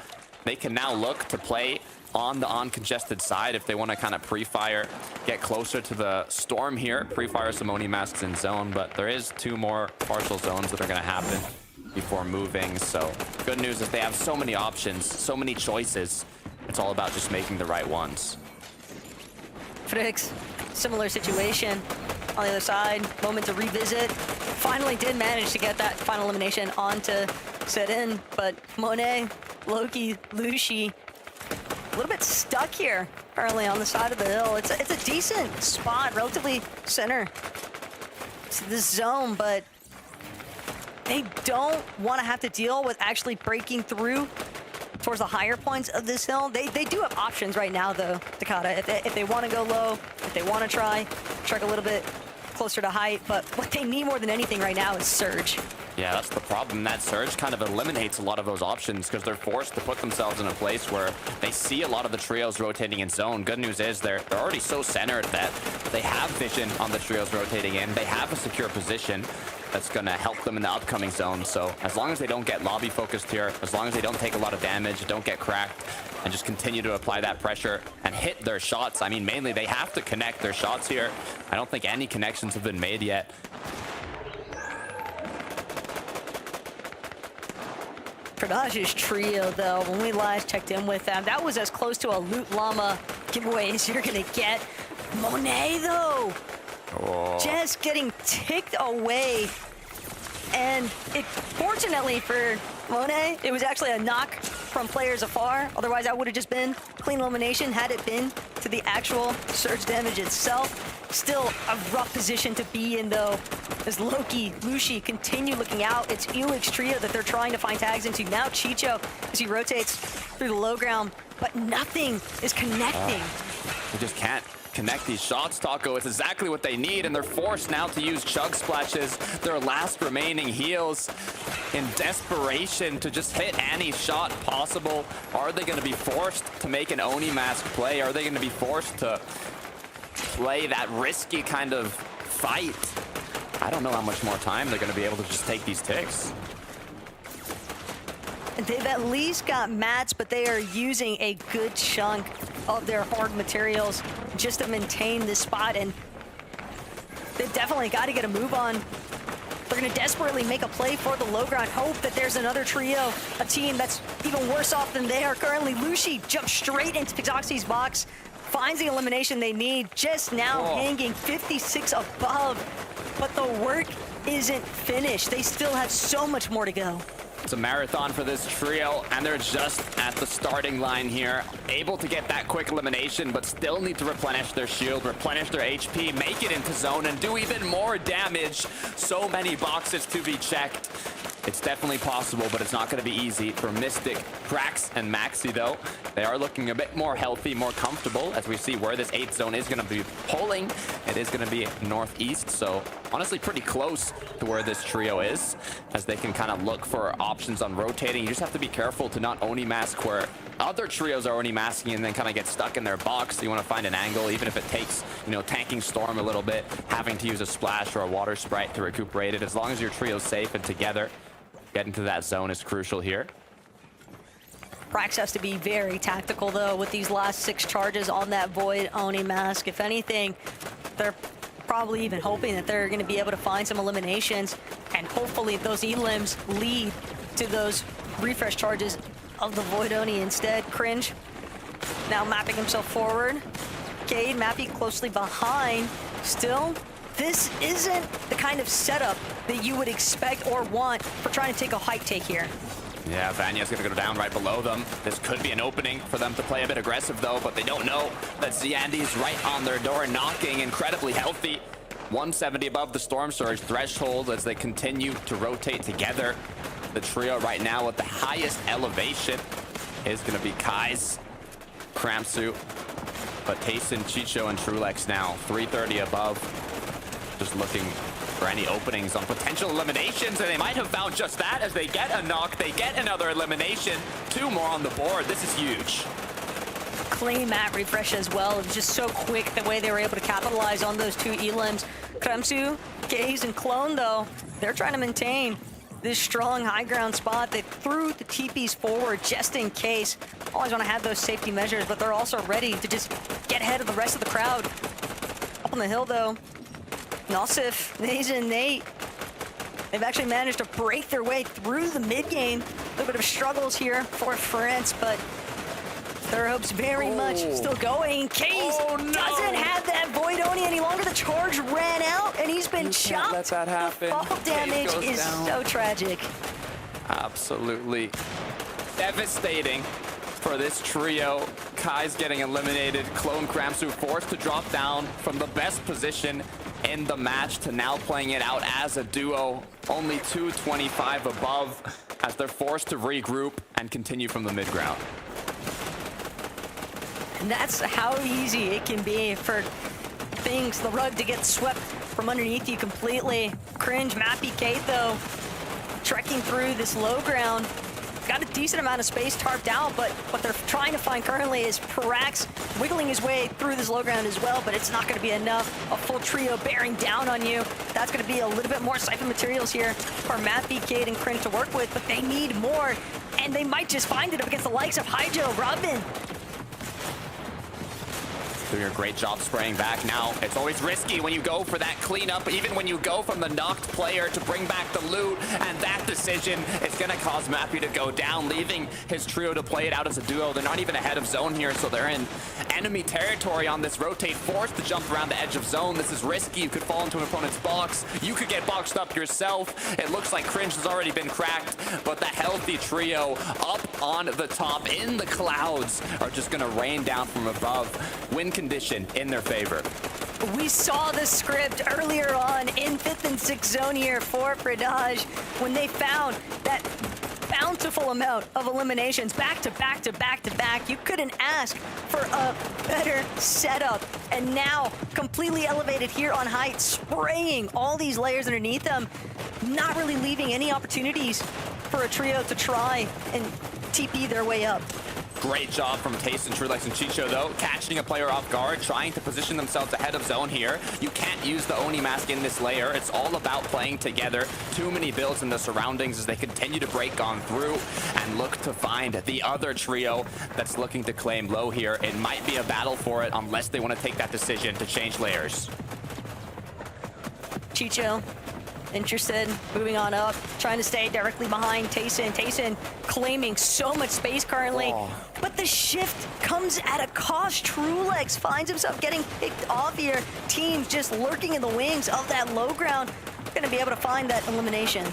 They can now look to play on the uncongested side if they want to kind of pre-fire, get closer to the Storm here, pre-fire some Oni masks in zone, but there is 2 more partial zones that are going to happen before moving. So good news is they have so many options, so many choices. It's all about just making the right ones. Frix, similar situation on the other side. Moment to revisit. Finally did manage to get that final elimination onto Set-In, but Monet, Loki, Lushi, a little bit stuck here currently on the side of the hill. It's a decent spot, relatively center to this zone, but they don't want to have to deal with actually breaking through towards the higher points of this hill. They do have options right now, though, Takata. If they want to go low, if they want to try a little bit closer to height, but what they need more than anything right now is Surge. Yeah, that's the problem. That Surge kind of eliminates a lot of those options because they're forced to put themselves in a place where they see a lot of the trios rotating in zone. Good news is they're already so centered that they have vision on the trios rotating in. They have a secure position that's going to help them in the upcoming zone. So as long as they don't get lobby focused here, as long as they don't take a lot of damage, don't get cracked, and just continue to apply that pressure and hit their shots. I mean, mainly they have to connect their shots here. I don't think any connections have been made yet. Fredage's trio, though, when we last checked in with them, that was as close to a Loot Llama giveaway as you're going to get. Monet, though, just getting ticked away. And fortunately for Monet, it was actually a knock from players afar. Otherwise, that would have just been clean elimination had it been to the actual Surge damage itself. Still a rough position to be in, though, as Loki, Lushi continue looking out. It's Ewick's trio that they're trying to find tags into. Now Chicho, as he rotates through the low ground, but nothing is connecting. We just can't connect these shots, Taco. It's exactly what they need, and they're forced now to use Chug Splashes, their last remaining heals, in desperation to just hit any shot possible. Are they going to be forced to make an Oni mask play? Are they going to be forced to play that risky kind of fight? I don't know how much more time they're going to be able to just take these ticks. They've at least got mats, but they are using a good chunk of their hard materials just to maintain this spot, and they've definitely got to get a move on. They're going to desperately make a play for the low ground, hope that there's another trio, a team that's even worse off than they are currently. Lushi jumps straight into Pixoxy's box, finds the elimination they need, just now hanging 56 above, but the work isn't finished. They still have so much more to go. It's a marathon for this trio, and they're just at the starting line here. Able to get that quick elimination, but still need to replenish their shield, replenish their HP, make it into zone, and do even more damage. So many boxes to be checked. It's definitely possible, but it's not going to be easy for Mystic, Krax, and Maxi, though. They are looking a bit more healthy, more comfortable, as we see where this 8th zone is going to be pulling. It is going to be northeast, so honestly pretty close to where this trio is, as they can kind of look for options on rotating. You just have to be careful to not Oni mask where other trios are Oni masking and then kind of get stuck in their box. So you want to find an angle, even if it takes, you know, tanking Storm a little bit, having to use a splash or a water sprite to recuperate it. As long as your trio's safe and together, getting to that zone is crucial here. Krax has to be very tactical, though, with these last 6 charges on that Void Oni mask. If anything, they're probably even hoping that they're going to be able to find some eliminations, and hopefully those elims lead to those refresh charges of the Void Oni instead. Cringe now mapping himself forward. Cade mapping closely behind. Still, this isn't the kind of setup that you would expect or want for trying to take a height take here. Yeah, Vanya's gonna go down right below them. This could be an opening for them to play a bit aggressive, though, but they don't know that Ziandy's right on their door, knocking, incredibly healthy. 170 above the Storm Surge threshold as they continue to rotate together. The trio right now with the highest elevation is gonna be Kai's, Kramsu, but Tayson, Chicho, and Trulex now 330 above. Just looking for any openings on potential eliminations, and they might have found just that as they get a knock, they get another elimination. 2 more on the board. This is huge. Clean map refresh as well. It was just so quick the way they were able to capitalize on those 2 elims. Kramsu, Gaze, and Clone, though, they're trying to maintain this strong high ground spot. They threw the TPs forward just in case. Always want to have those safety measures, but they're also ready to just get ahead of the rest of the crowd. Up on the hill, though, Nosif, Naze, and Nate, they've actually managed to break their way through the mid game. A little bit of struggles here for France, but their hopes very much still going. Case doesn't have that Void Oni any longer. The charge ran out, and he's been chopped. Let that happen. The fall damage is so tragic. Absolutely devastating for this trio. Kai's getting eliminated. Clone Kramsu forced to drop down from the best position in the match to now playing it out as a duo. Only 225 above as they're forced to regroup and continue from the mid ground. And that's how easy it can be for things, the rug, to get swept from underneath you completely. Cringe, Mappy, Kate, though, trekking through this low ground. Got a decent amount of space tarped out, but what they're trying to find currently is Parax wiggling his way through this low ground as well, but it's not going to be enough. A full trio bearing down on you. That's going to be a little bit more siphon materials here for Mappy, Kate, and Cringe to work with, but they need more, and they might just find it up against the likes of Hydro, Robin. Doing a great job spraying back now. It's always risky when you go for that cleanup, even when you go from the knocked player to bring back the loot, and that decision is going to cause Mappy to go down, leaving his trio to play it out as a duo. They're not even ahead of zone here, so they're in enemy territory on this rotate, forced to jump around the edge of zone. This is risky. You could fall into an opponent's box. You could get boxed up yourself. It looks like Cringe has already been cracked, but the healthy trio up on the top in the clouds are just going to rain down from above. Win condition in their favor. We saw the script earlier on in 5th and 6th zone here for Predage when they found that bountiful amount of eliminations back to back to back to back. You couldn't ask for a better setup, and now completely elevated here on height, spraying all these layers underneath them, not really leaving any opportunities for a trio to try and TP their way up. Great job from Tayson, Trulex, and Chicho, though, catching a player off guard, trying to position themselves ahead of zone here. You can't use the Oni mask in this layer. It's all about playing together. Too many builds in the surroundings as they continue to break on through and look to find the other trio that's looking to claim low here. It might be a battle for it unless they want to take that decision to change layers. Chicho, interested, moving on up, trying to stay directly behind Tayson. Tayson claiming so much space currently, but the shift comes at a cost. Trulex finds himself getting picked off here. Teams just lurking in the wings of that low ground. Gonna be able to find that elimination.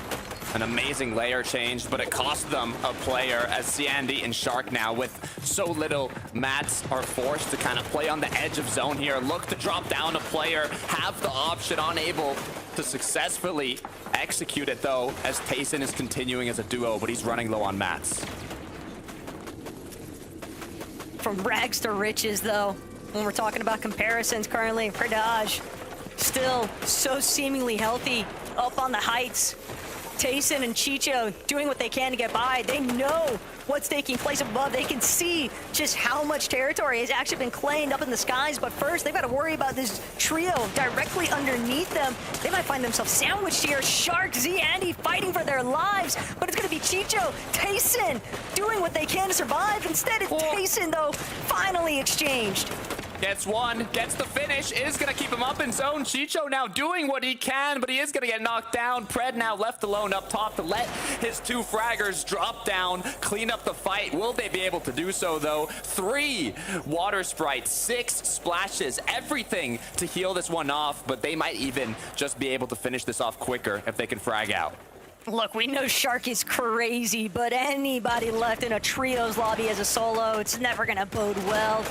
An amazing layer change, but it cost them a player as Ciandy and Shark now with so little mats are forced to kind of play on the edge of zone here. Look to drop down a player, have the option, unable to successfully execute it though, as Tayson is continuing as a duo, but he's running low on mats. From rags to riches, though, when we're talking about comparisons currently, Pridage still so seemingly healthy up on the heights. Tayson and Chicho doing what they can to get by. They know what's taking place above. They can see just how much territory has actually been claimed up in the skies. But first, they've got to worry about this trio directly underneath them. They might find themselves sandwiched here. Shark, Z, Andy fighting for their lives. But it's going to be Chicho, Tayson doing what they can to survive. Instead, it's Tayson, though, finally exchanged. Gets one, gets the finish, is gonna keep him up in zone. Chicho now doing what he can, but he is gonna get knocked down. Pred now left alone up top to let his two fraggers drop down, clean up the fight. Will they be able to do so though? 3 water sprites, 6 splashes, everything to heal this one off, but they might even just be able to finish this off quicker if they can frag out. Look, we know Shark is crazy, but anybody left in a trios lobby as a solo, it's never gonna bode well.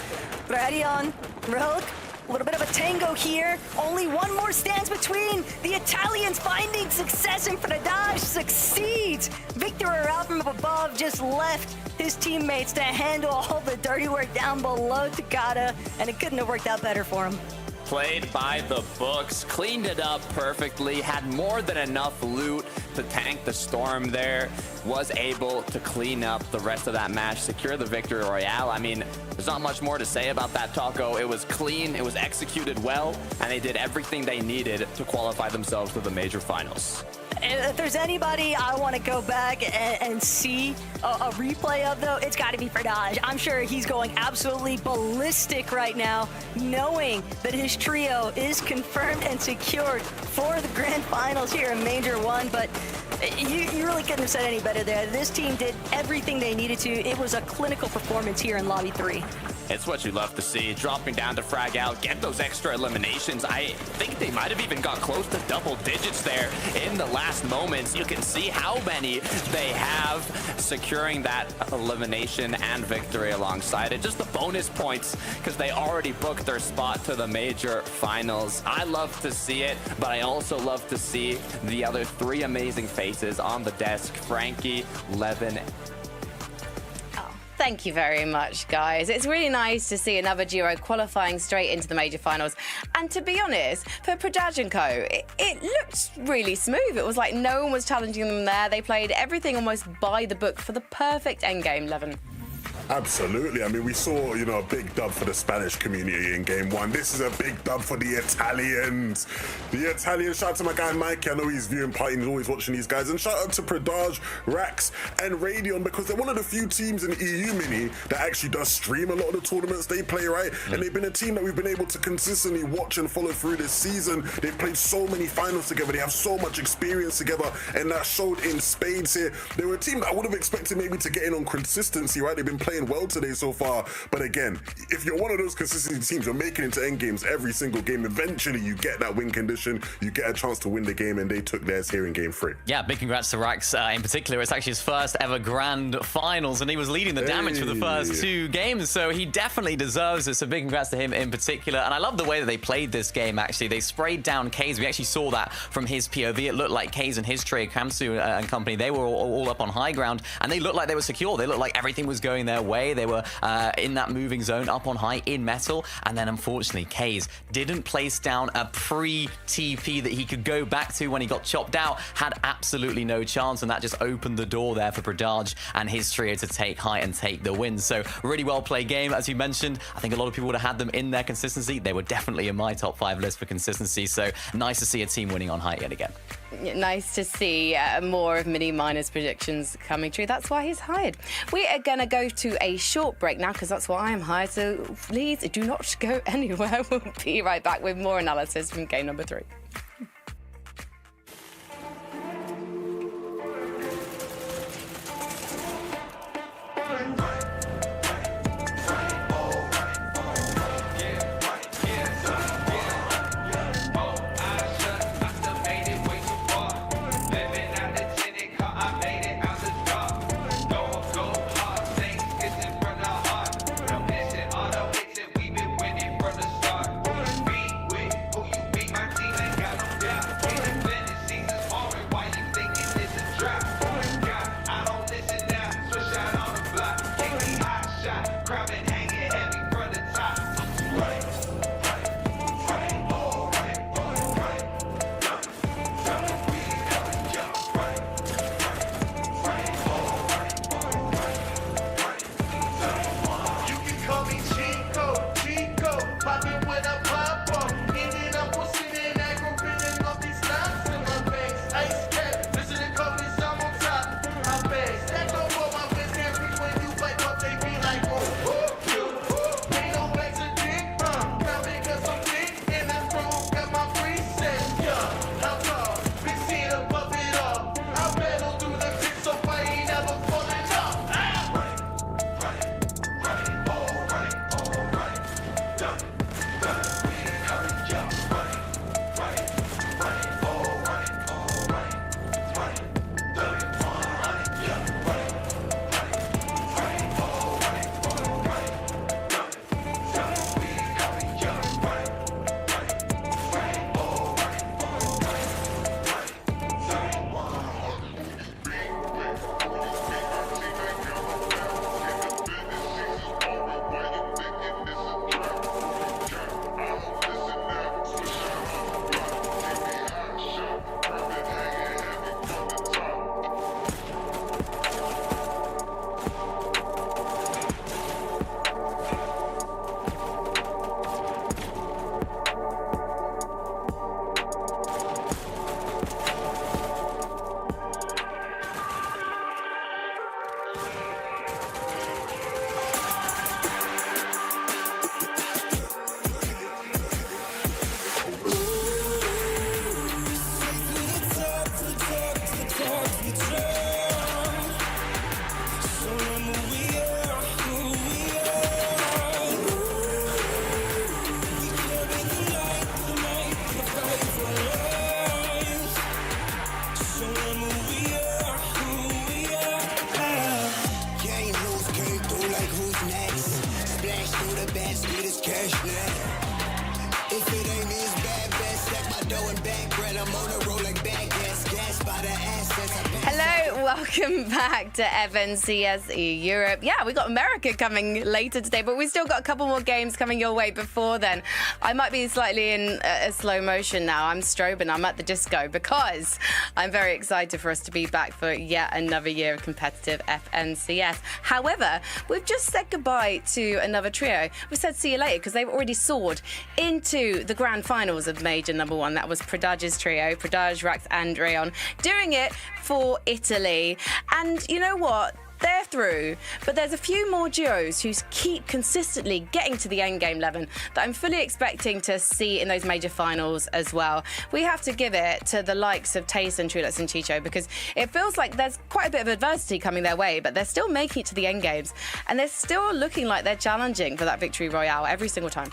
Radion, Rogue, a little bit of a tango here. Only one more stands between. The Italians finding success, and Pridage succeeds. Victor out from above just left his teammates to handle all the dirty work down below Takada, and it couldn't have worked out better for him. Played by the books, cleaned it up perfectly, had more than enough loot to tank the storm there, was able to clean up the rest of that match, secure the victory royale. I mean, there's not much more to say about that, Taco. It was clean, it was executed well, and they did everything they needed to qualify themselves to the major finals. If there's anybody I want to go back and see a replay of, though, it's got to be Pridage. I'm sure he's going absolutely ballistic right now, knowing that his trio is confirmed and secured for the grand finals here in Major 1. But you really couldn't have said any better there. This team did everything they needed to. It was a clinical performance here in Lobby 3. It's what you love to see, dropping down to frag out, get those extra eliminations. I think they might have even got close to double digits there in the last moments. You can see how many they have, securing that elimination and victory alongside it. Just the bonus points, because they already booked their spot to the major finals. I love to see it, but I also love to see the other 3 amazing faces on the desk, Frankie, Levin. Thank you very much, guys. It's really nice to see another duo qualifying straight into the major finals. And to be honest, for Pridage & Co, it looked really smooth. It was like no one was challenging them there. They played everything almost by the book for the perfect endgame, Levin. Absolutely. I mean, we saw, a big dub for the Spanish community in Game 1. This is a big dub for the Italians. The Italians, shout out to my guy Mikey. I know he's viewing party and he's always watching these guys. And shout out to Pridage, Rax, and Radion, because they're one of the few teams in EU Mini that actually does stream a lot of the tournaments they play, right? And they've been a team that we've been able to consistently watch and follow through this season. They've played so many finals together. They have so much experience together, and that showed in spades here. They were a team that I would have expected maybe to get in on consistency, right? They've been playing well today so far, but again, if you're one of those consistent teams, you're making it into end games every single game. Eventually you get that win condition, you get a chance to win the game, and they took theirs here in Game 3. Yeah, big congrats to Rax in particular. It's actually his first ever grand finals, and he was leading the damage for the first 2 games, so he definitely deserves it. So big congrats to him in particular. And I love the way that they played this game, actually. They sprayed down Kaze. We actually saw that from his POV. It looked like Kaze and his trio, Kamsu and company, they were all up on high ground, and they looked like they were secure. They looked like everything was going their way. They were in that moving zone up on high in metal, and then unfortunately Kaze didn't place down a pre-TP that he could go back to when he got chopped out. Had absolutely no chance, and that just opened the door there for Pridage and his trio to take high and take the win. So really well played game, as you mentioned. I think a lot of people would have had them in their consistency. They were definitely in my top 5 list for consistency, so nice to see a team winning on height yet again. Nice to see more of Mini Miner's predictions coming true. That's why he's hired. We are going to go to a short break now, because that's why I'm hired. So please do not go anywhere. We'll be right back with more analysis from game number 3. Hello, welcome back to FNCS Europe. Yeah, we got America coming later today, but we've still got a couple more games coming your way before then. I might be slightly in a slow motion now. I'm strobing, I'm at the disco because I'm very excited for us to be back for yet another year of competitive FNCS. However, we've just said goodbye to another trio. We said see you later because they've already soared into the grand finals of Major Number 1. That was Pradage's trio, Pradage, Rax and Rayon, doing it for Italy. And you know what? They're through, but there's a few more duos who keep consistently getting to the endgame 11 that I'm fully expecting to see in those major finals as well. We have to give it to the likes of Tayson, Trulux and Chicho because it feels like there's quite a bit of adversity coming their way, but they're still making it to the endgames and they're still looking like they're challenging for that victory royale every single time.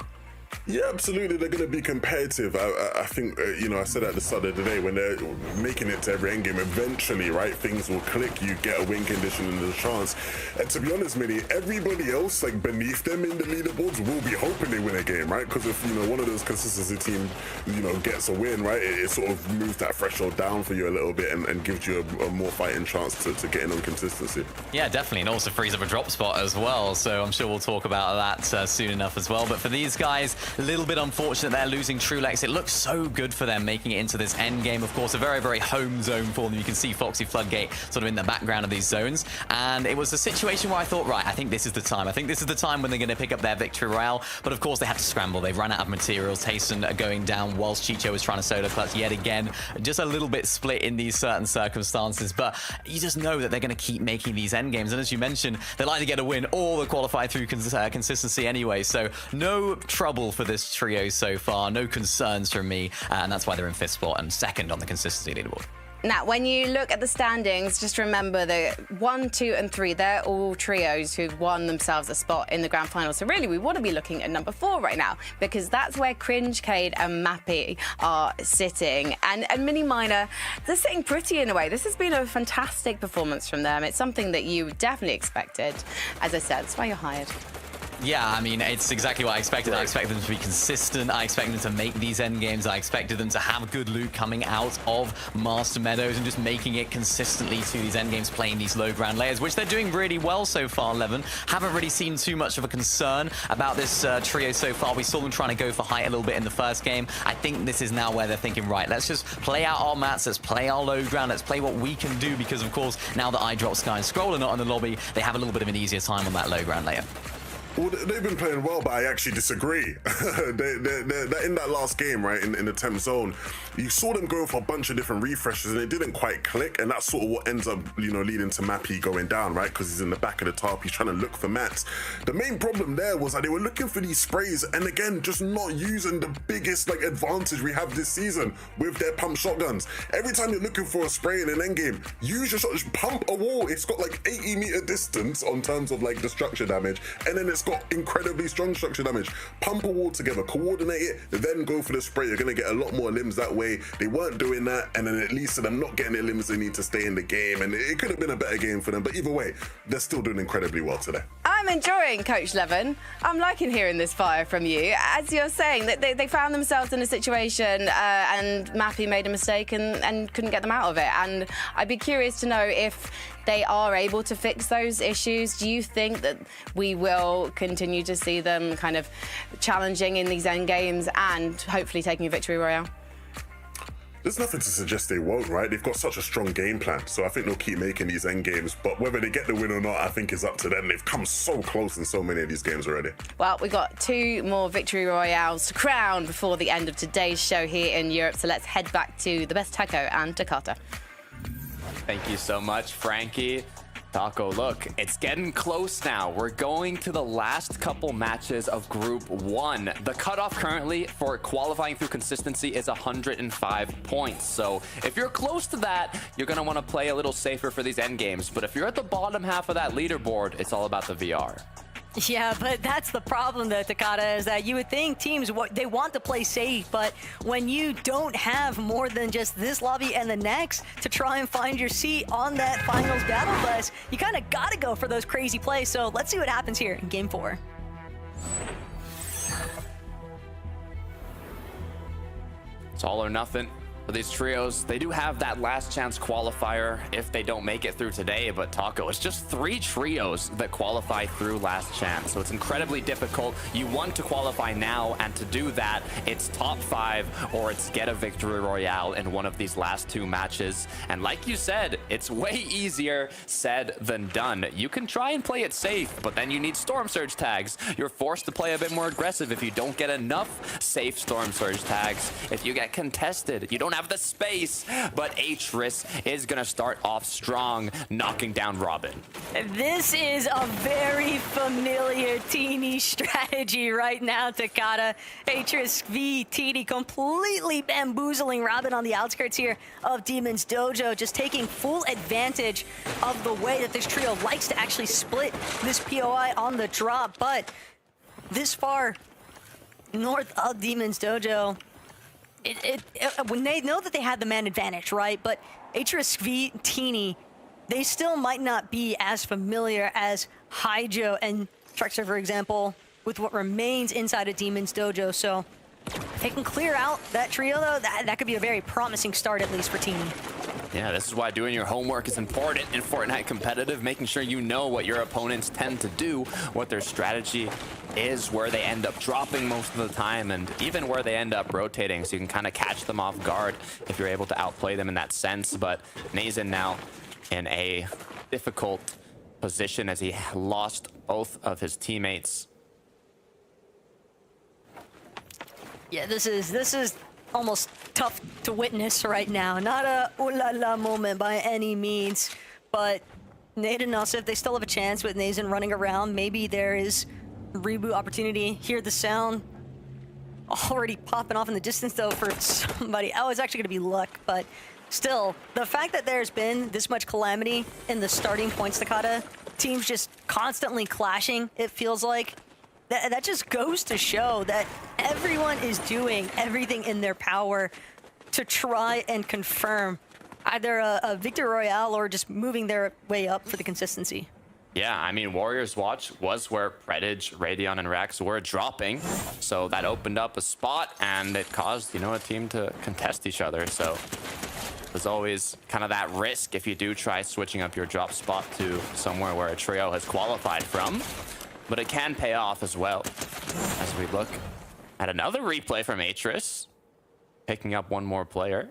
Yeah, absolutely. They're going to be competitive. I think, I said at the start of the day, when they're making it to every endgame, eventually, right, things will click. You get a win condition and a chance. And to be honest, Minnie, everybody else, like, beneath them in the leaderboards will be hoping they win a game, right? Because if, one of those consistency team, gets a win, right, it sort of moves that threshold down for you a little bit and gives you a more fighting chance to get in on consistency. Yeah, definitely. And also frees up a drop spot as well. So I'm sure we'll talk about that soon enough as well. But for these guys, a little bit unfortunate they're losing Trulux. It looks so good for them making it into this end game. Of course, a very, very home zone for them. You can see Foxy Floodgate sort of in the background of these zones. And it was a situation where I thought, right, I think this is the time. I think this is the time when they're going to pick up their victory royale. But of course, they had to scramble. They've run out of materials. Tayson going down whilst Chicho was trying to solo clutch yet again. Just a little bit split in these certain circumstances. But you just know that they're going to keep making these end games. And as you mentioned, they like to get a win or they qualify through consistency anyway. So no trouble for this trio so far, no concerns from me, and that's why they're in 5th spot and 2nd on the consistency leaderboard. Now, when you look at the standings, just remember that 1, 2, and 3, they're all trios who've won themselves a spot in the grand final. So really, we want to be looking at number 4 right now, because that's where Cringe, Cade, and Mappy are sitting. And Mini Minor, they're sitting pretty in a way. This has been a fantastic performance from them. It's something that you definitely expected. As I said, that's why you're hired. Yeah, I mean, it's exactly what I expected. I expected them to be consistent. I expected them to make these end games. I expected them to have good loot coming out of Master Meadows and just making it consistently to these end games, playing these low ground layers, which they're doing really well so far, Levin. Haven't really seen too much of a concern about this trio so far. We saw them trying to go for height a little bit in the first game. I think this is now where they're thinking, right, let's just play out our mats, let's play our low ground, let's play what we can do, because of course, now that iDrop, Sky, and Scroll are not in the lobby, they have a little bit of an easier time on that low ground layer. Well, they've been playing well, but I actually disagree. They're in that last game, right, in the 10th zone, you saw them go for a bunch of different refreshes and it didn't quite click, and that's sort of what ends up, you know, leading to Mappy going down, right, because he's in the back of the top, he's trying to look for mats. The main problem there was that they were looking for these sprays and, again, just not using the biggest, like, advantage we have this season with their pump shotguns. Every time you're looking for a spray in an endgame, use your shot, just pump a wall. It's got, like, 80-meter distance on terms of, like, the structure damage, and then it's got incredibly strong structure damage. Pump a wall together, coordinate it, then go for the spray. You're going to get a lot more limbs that way. They weren't doing that, and then it leads to them not getting their limbs they need to stay in the game, and it could have been a better game for them, but either way, they're still doing incredibly well today. I'm enjoying Coach Levin. I'm liking hearing this fire from you. As you're saying, that they found themselves in a situation and Mappy made a mistake and couldn't get them out of it. And I'd be curious to know if they are able to fix those issues. Do you think that we will continue to see them kind of challenging in these end games and hopefully taking a victory royale? There's nothing to suggest they won't, right? They've got such a strong game plan, so I think they'll keep making these end games, but whether they get the win or not, I think is up to them. They've come so close in so many of these games already. Well, we've got 2 more victory royales to crown before the end of today's show here in Europe, so let's head back to the best Taco and Takata. Thank you so much, Frankie. Taco, look, it's getting close now. We're going to the last couple matches of Group 1. The cutoff currently for qualifying through consistency is 105 points. So if you're close to that, you're going to want to play a little safer for these end games. But if you're at the bottom half of that leaderboard, it's all about the VR. Yeah, but that's the problem, though, Takata, is that you would think teams, they want to play safe, but when you don't have more than just this lobby and the next to try and find your seat on that finals battle bus, you kind of got to go for those crazy plays. So let's see what happens here in Game 4. It's all or nothing for these trios. They do have that last chance qualifier if they don't make it through today, but Taco, it's just 3 trios that qualify through last chance, so it's incredibly difficult. You want to qualify now, and to do that, it's top 5 or it's get a victory royale in one of these last 2 matches. And like you said, it's way easier said than done. You can try and play it safe, but then you need Storm Surge tags. You're forced to play a bit more aggressive if you don't get enough safe Storm Surge tags. If you get contested, you don't have the space, but Atris is gonna start off strong, knocking down Robin. This is a very familiar Teeny strategy right now, Takata. Atris v Teeny completely bamboozling Robin on the outskirts here of Demon's Dojo, just taking full advantage of the way that this trio likes to actually split this POI on the drop. But this far north of Demon's Dojo, when they know that they had the man advantage, right? But Atris v Teeny, they still might not be as familiar as Hydro and Trexer, for example, with what remains inside of Demon's Dojo. So if they can clear out that trio, though, that could be a very promising start, at least for Teeny. Yeah, this is why doing your homework is important in Fortnite competitive, making sure you know what your opponents tend to do, what their strategy is, where they end up dropping most of the time, and even where they end up rotating, so you can kind of catch them off guard if you're able to outplay them in that sense. But Nazen now in a difficult position as he lost both of his teammates. Yeah, this is almost tough to witness right now. Not a ooh la la moment by any means, but Nate and Nusif, they still have a chance with Nazen running around. Maybe there is reboot opportunity. Hear the sound already popping off in the distance, though, for somebody. Oh, it's actually going to be luck, but still, the fact that there's been this much calamity in the starting points, Takata, teams just constantly clashing, it feels like, that just goes to show that everyone is doing everything in their power to try and confirm either a victory royale or just moving their way up for the consistency. Yeah, I mean, Warriors Watch was where Predige, Radion, and Rex were dropping. So that opened up a spot, and it caused, a team to contest each other. So there's always kind of that risk if you do try switching up your drop spot to somewhere where a trio has qualified from. But it can pay off as well. As we look at another replay from Atris, picking up one more player.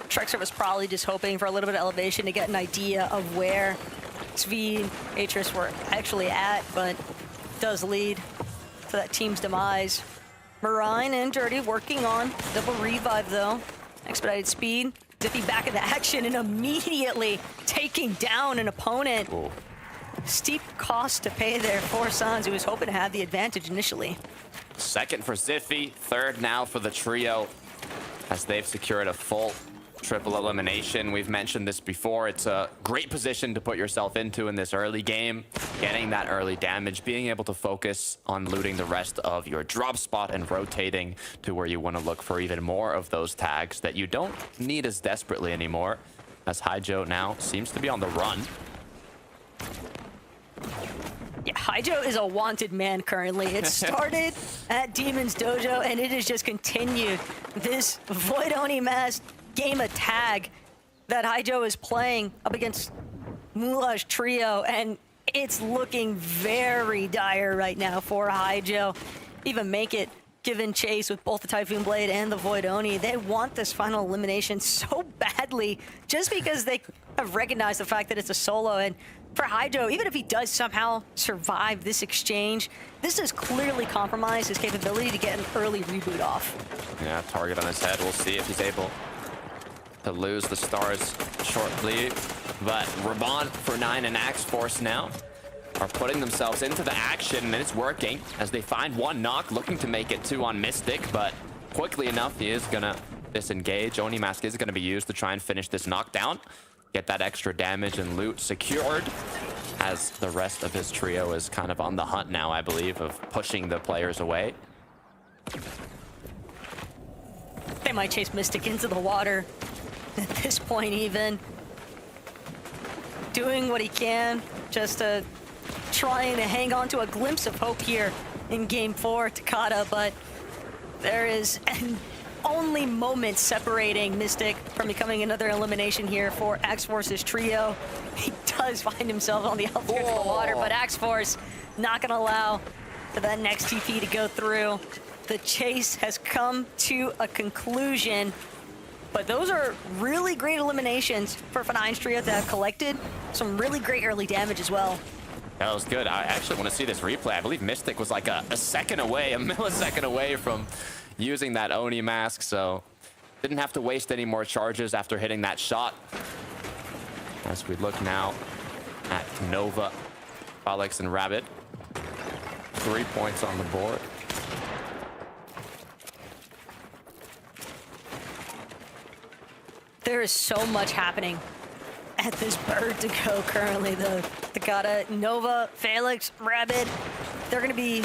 Trexer was probably just hoping for a little bit of elevation to get an idea of where Svi and Atris were actually at, but does lead to that team's demise. Marine and Dirty working on double revive though. Expedited speed. Zippy back into action and immediately taking down an opponent. Ooh. Steep cost to pay there for Sans, who was hoping to have the advantage initially. Second for Ziffy, third now for the trio, as they've secured a full triple elimination. We've mentioned this before. It's a great position to put yourself into in this early game, getting that early damage, being able to focus on looting the rest of your drop spot and rotating to where you want to look for even more of those tags that you don't need as desperately anymore, as Haijo now seems to be on the run. Yeah, Haijo is a wanted man currently. It started at Demon's Dojo, and it has just continued. This Void Oni mask game of tag that Haijo is playing up against Moulage Trio, and it's looking very dire right now for Haijo. Even make it given chase with both the Typhoon Blade and the Void Oni. They want this final elimination so badly just because they have recognized the fact that it's a solo. And for Haijo, even if he does somehow survive this exchange, this has clearly compromised his capability to get an early reboot off. Yeah, target on his head. We'll see if he's able to lose the stars shortly. But Raban for 9 and Axe Force now are putting themselves into the action, and it's working as they find one knock, looking to make it 2 on Mystic, but quickly enough he is gonna disengage. Oni Mask is gonna be used to try and finish this knockdown, get that extra damage and loot secured, as the rest of his trio is kind of on the hunt now, I believe, of pushing the players away. They might chase Mystic into the water at this point even. Doing what he can just to trying to hang on to a glimpse of hope here in Game 4, Takada, but there is only moments separating Mystic from becoming another elimination here for Axe Force's trio. He does find himself on the outskirts of the water, but Axe Force not gonna allow for that next TP to go through. The chase has come to a conclusion, but those are really great eliminations for F9's trio to have collected some really great early damage as well. That was good. I actually want to see this replay. I believe Mystic was like a second away, a millisecond away from using that Oni Mask, so didn't have to waste any more charges after hitting that shot. As we look now at Nova, Alex, and Rabbit. 3 points on the board. There is so much happening at this bird to go currently, though. Takada, Nova, Felix, Rabbit, they're going to be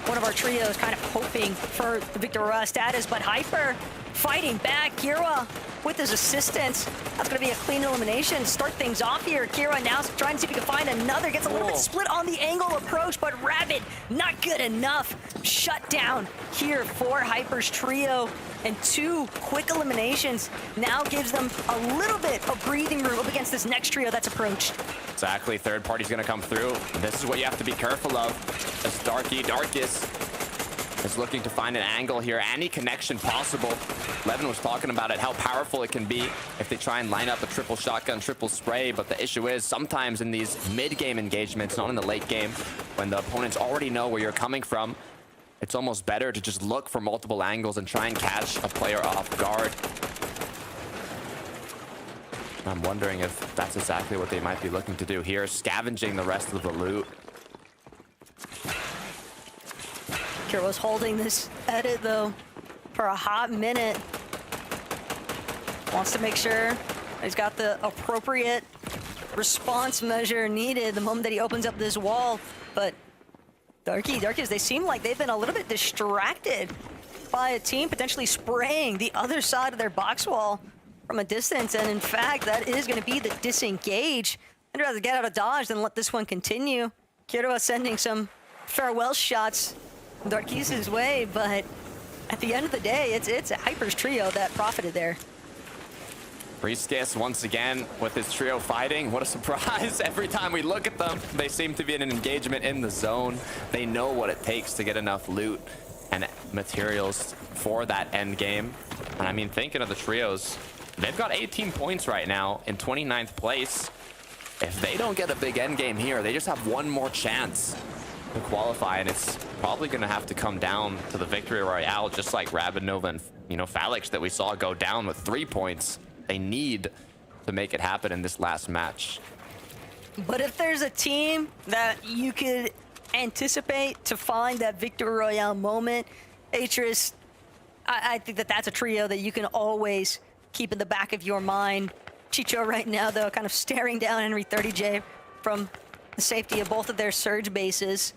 one of our trios kind of hoping for the Victor Roa status, but Hyper fighting back. Kira with his assistance. That's going to be a clean elimination. Start things off here. Kira now trying to see if he can find another. Gets a little bit split on the angle approach, but Rabbit not good enough. Shut down here for Hyper's trio. And 2 quick eliminations now gives them a little bit of breathing room up against this next trio that's approached. Exactly, third party's gonna come through. This is what you have to be careful of. As Darkus is looking to find an angle here, any connection possible. Levin was talking about it, how powerful it can be if they try and line up a triple shotgun, triple spray, but the issue is sometimes in these mid-game engagements, not in the late game, when the opponents already know where you're coming from, it's almost better to just look for multiple angles and try and catch a player off guard. I'm wondering if that's exactly what they might be looking to do here, scavenging the rest of the loot. Kiro's holding this edit, though, for a hot minute. Wants to make sure he's got the appropriate response measure needed the moment that he opens up this wall, but Darkies, they seem like they've been a little bit distracted by a team potentially spraying the other side of their box wall. from a distance. And in fact, that is going to be the disengage. I'd rather get out of dodge than let this one continue. Kira sending some farewell shots Darkiz's way, but at the end of the day, it's a Hypers trio that profited there. Priestess once again with his trio fighting. What a surprise. Every time we look at them, they seem to be in an engagement in the zone. They know what it takes to get enough loot and materials for that end game. And I mean, thinking of the trios, they've got 18 points right now in 29th place. If they don't get a big end game here, they just have one more chance to qualify, and it's probably going to have to come down to the victory royale, just like Rabid Nova and Falix that we saw go down with 3 points. They need to make it happen in this last match. But if there's a team that you could anticipate to find that victory royale moment, Atris, I think that's a trio that you can always keep in the back of your mind. Chicho right now, though, kind of staring down Henry 30J from the safety of both of their surge bases.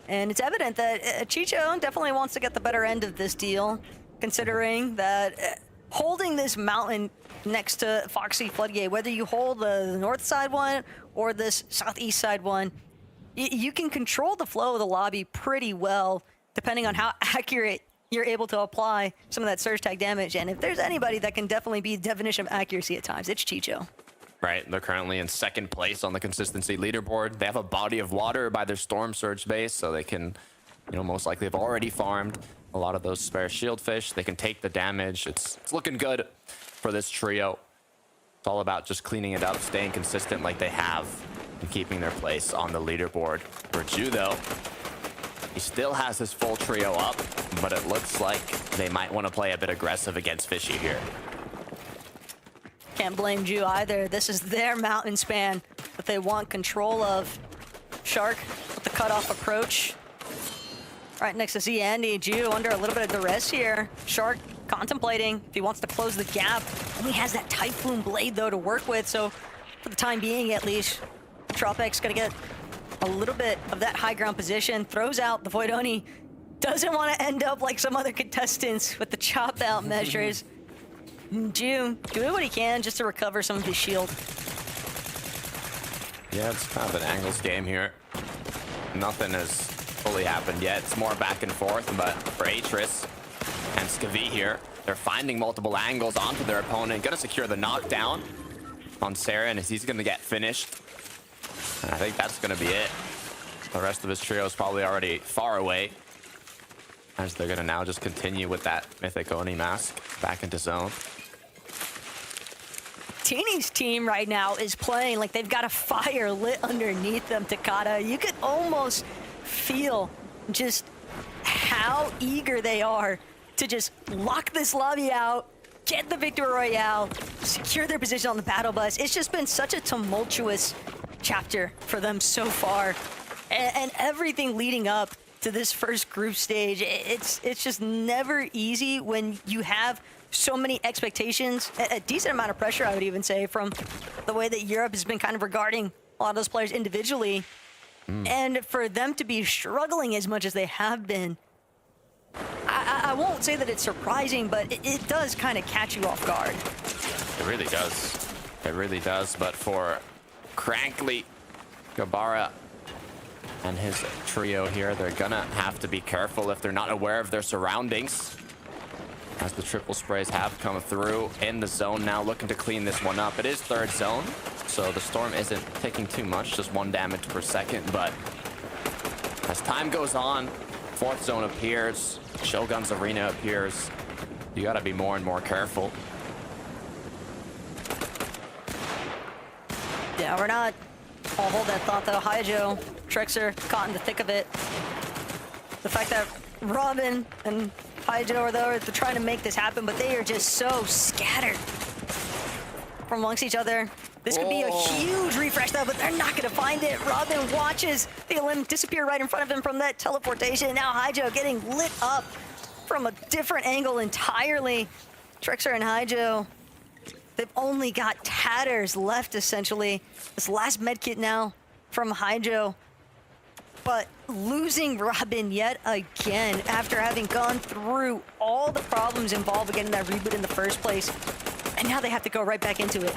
And it's evident that Chicho definitely wants to get the better end of this deal, considering that holding this mountain next to Foxy Floodgate, whether you hold the north side one or this southeast side one, you can control the flow of the lobby pretty well, depending on how accurate you're able to apply some of that surge tag damage. And if there's anybody that can definitely be the definition of accuracy at times, it's Chicho. Right, they're currently in 2nd place on the consistency leaderboard. They have a body of water by their storm surge base, so they can, most likely have already farmed a lot of those spare shield fish. They can take the damage. It's looking good for this trio. It's all about just cleaning it up, staying consistent like they have, and keeping their place on the leaderboard. For Ju, though, he still has his full trio up, but it looks like they might want to play a bit aggressive against Fishy here. Can't blame Ju either. This is their mountain span that they want control of. Shark with the cutoff approach. Right next to Zandy. Ju under a little bit of duress here. Shark contemplating if he wants to close the gap. Only has that Typhoon Blade, though, to work with, so for the time being, at least, Tropic's gonna get a little bit of that high ground position. Throws out the Void Oni. Doesn't want to end up like some other contestants with the chop out measures. Ju doing what he can just to recover some of his shield. Yeah, it's kind of an angles game here. Nothing has fully happened yet. It's more back and forth, but for Atris and Skavi here, they're finding multiple angles onto their opponent. Gonna secure the knockdown on Saren as he's gonna get finished. And I think that's gonna be it. The rest of his trio is probably already far away, as they're gonna now just continue with that Mythic Oni mask back into zone. Teeny's team right now is playing like they've got a fire lit underneath them, Takada. You could almost feel just how eager they are to just lock this lobby out, get the victory royale, secure their position on the battle bus. It's just been such a tumultuous chapter for them so far. And everything leading up to this first group stage, it's just never easy when you have so many expectations, a decent amount of pressure, I would even say, from the way that Europe has been kind of regarding a lot of those players individually. And for them to be struggling as much as they have been, I won't say that it's surprising, but it does kind of catch you off guard. It really does. It really does. But for Crankly, Gabara, and his trio here, they're gonna have to be careful if they're not aware of their surroundings, as the triple sprays have come through in the zone now, looking to clean this one up. It is 3rd zone, so the storm isn't taking too much, just 1 damage per second, but as time goes on, 4th zone appears, Shogun's Arena appears. You gotta be more and more careful. Yeah, we're not. I'll hold that thought, though. Haijo, Trixer caught in the thick of it. The fact that Robin and Haijo are there, they're trying to make this happen, but they are just so scattered from amongst each other. This could be a huge refresh, though, but they're not going to find it. Robin watches the Elim disappear right in front of him from that teleportation. Now Haijo getting lit up from a different angle entirely. Trixer and Haijo, they've only got tatters left, essentially. This last medkit now from Haijo. But losing Robin yet again after having gone through all the problems involved with getting that reboot in the first place. and now they have to go right back into it.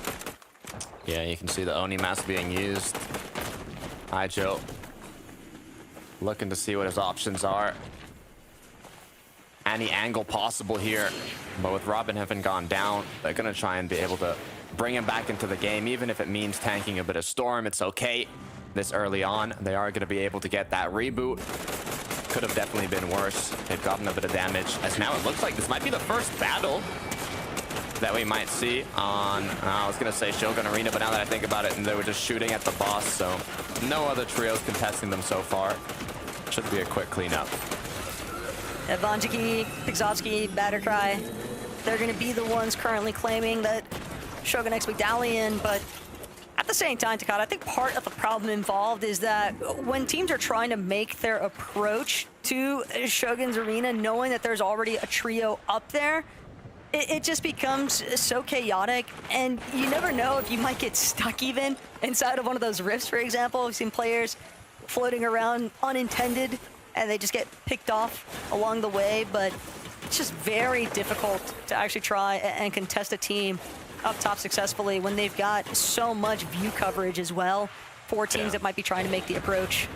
Yeah, you can see the Oni mask being used. Hi, Joe. Looking to see what his options are. Any angle possible here. But with Robin having gone down, they're going to try and be able to bring him back into the game. Even if it means tanking a bit of Storm, it's okay. This early on, they are going to be able to get that reboot. Could have definitely been worse. They've gotten a bit of damage. As now it looks like this might be the first battle that we might see on, I was going to say Shogun Arena, but now that I think about it, and they were just shooting at the boss, so no other trios contesting them so far. Should be a quick cleanup. Vanjiki, Pixovsky, Battercry, they're going to be the ones currently claiming that Shogun X Medallion, but at the same time, Takada, I think part of the problem involved is that when teams are trying to make their approach to Shogun's Arena, knowing that there's already a trio up there, it just becomes so chaotic, and you never know if you might get stuck even inside of one of those rifts, for example. We've seen players floating around unintended, and they just get picked off along the way, but it's just very difficult to actually try and contest a team up top successfully when they've got so much view coverage as well for teams that might be trying to make the approach.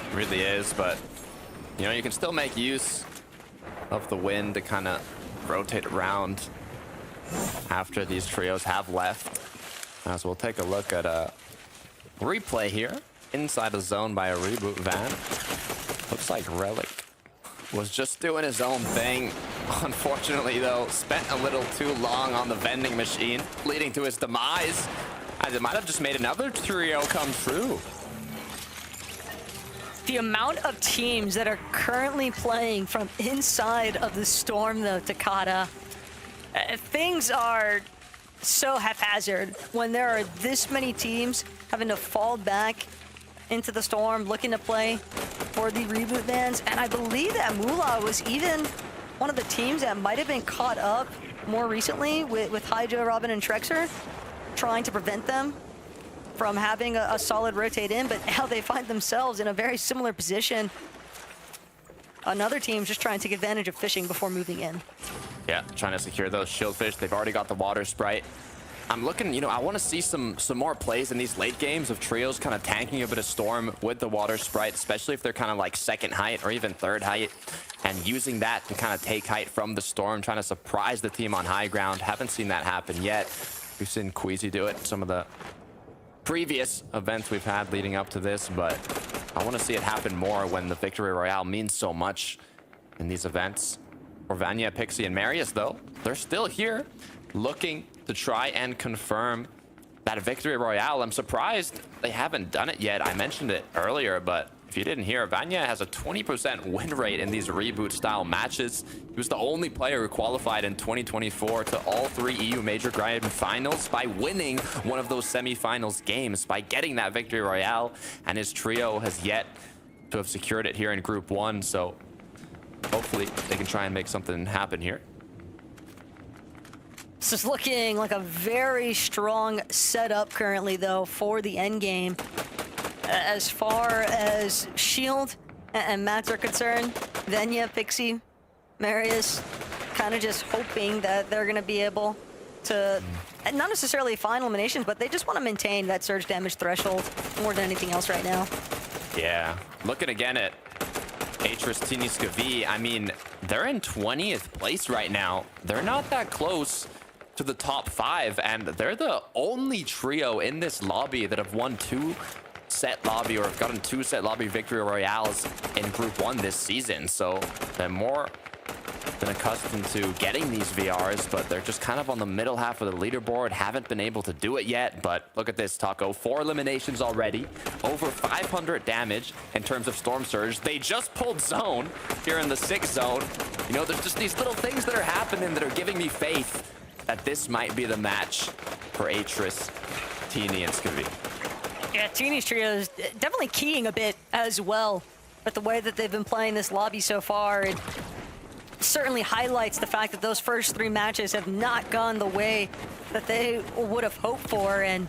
It really is, but you know, you can still make use of the wind to kind of rotate around after these trios have left. As we'll take a look at a replay here inside the zone by a reboot van. Looks like Relic was just doing his own thing. Unfortunately, though, spent a little too long on the vending machine, leading to his demise, as it might have just made another trio come through. The amount of teams that are currently playing from inside of the Storm, though, Takada, things are so haphazard when there are this many teams having to fall back into the Storm, looking to play for the reboot vans. And I believe that Moolah was even one of the teams that might have been caught up more recently with Hydra, Robin, and Trexer, trying to prevent them from having a solid rotate in, but now they find themselves in a very similar position. Another team's just trying to take advantage of fishing before moving in. Yeah, trying to secure those shieldfish. They've already got the water sprite. I'm looking, you know, I want to see some more plays in these late games of trios kind of tanking a bit of Storm with the water sprite, especially if they're kind of like second height or even third height, and using that to kind of take height from the Storm, trying to surprise the team on high ground. Haven't seen that happen yet. We've seen Queasy do it some of the previous events we've had leading up to this, but I want to see it happen more when the Victory Royale means so much in these events. For Vanya, Pixie, and Marius, though, they're still here looking to try and confirm that Victory Royale. I'm surprised they haven't done it yet. I mentioned it earlier, but if you didn't hear, Vanya has a 20% win rate in these reboot-style matches. He was the only player who qualified in 2024 to all 3 EU Major Grand Finals by winning one of those semi-finals games, by getting that Victory Royale, and his trio has yet to have secured it here in Group 1, so hopefully they can try and make something happen here. This is looking like a very strong setup currently, though, for the end game. As far as Shield and Mats are concerned, Venya, Pixie, Marius, kind of just hoping that they're going to be able to, not necessarily find eliminations, but they just want to maintain that surge damage threshold more than anything else right now. Yeah, looking again at Atris, Tini, Skavi, I mean, they're in 20th place right now. They're not that close to the top 5, and they're the only trio in this lobby that have won 2 set lobby or have gotten 2 set lobby Victory Royales in Group 1 this season. So they're more than accustomed to getting these VRs, but they're just kind of on the middle half of the leaderboard. Haven't been able to do it yet, but look at this, Taco. 4 eliminations already, over 500 damage in terms of Storm Surge. They just pulled zone here in the 6th zone. You know, there's just these little things that are happening that are giving me faith that this might be the match for Atris, Tini, and Skavi. Yeah, Tini's trio is definitely keying a bit as well with the way that they've been playing this lobby so far. It certainly highlights the fact that those first 3 matches have not gone the way that they would have hoped for, and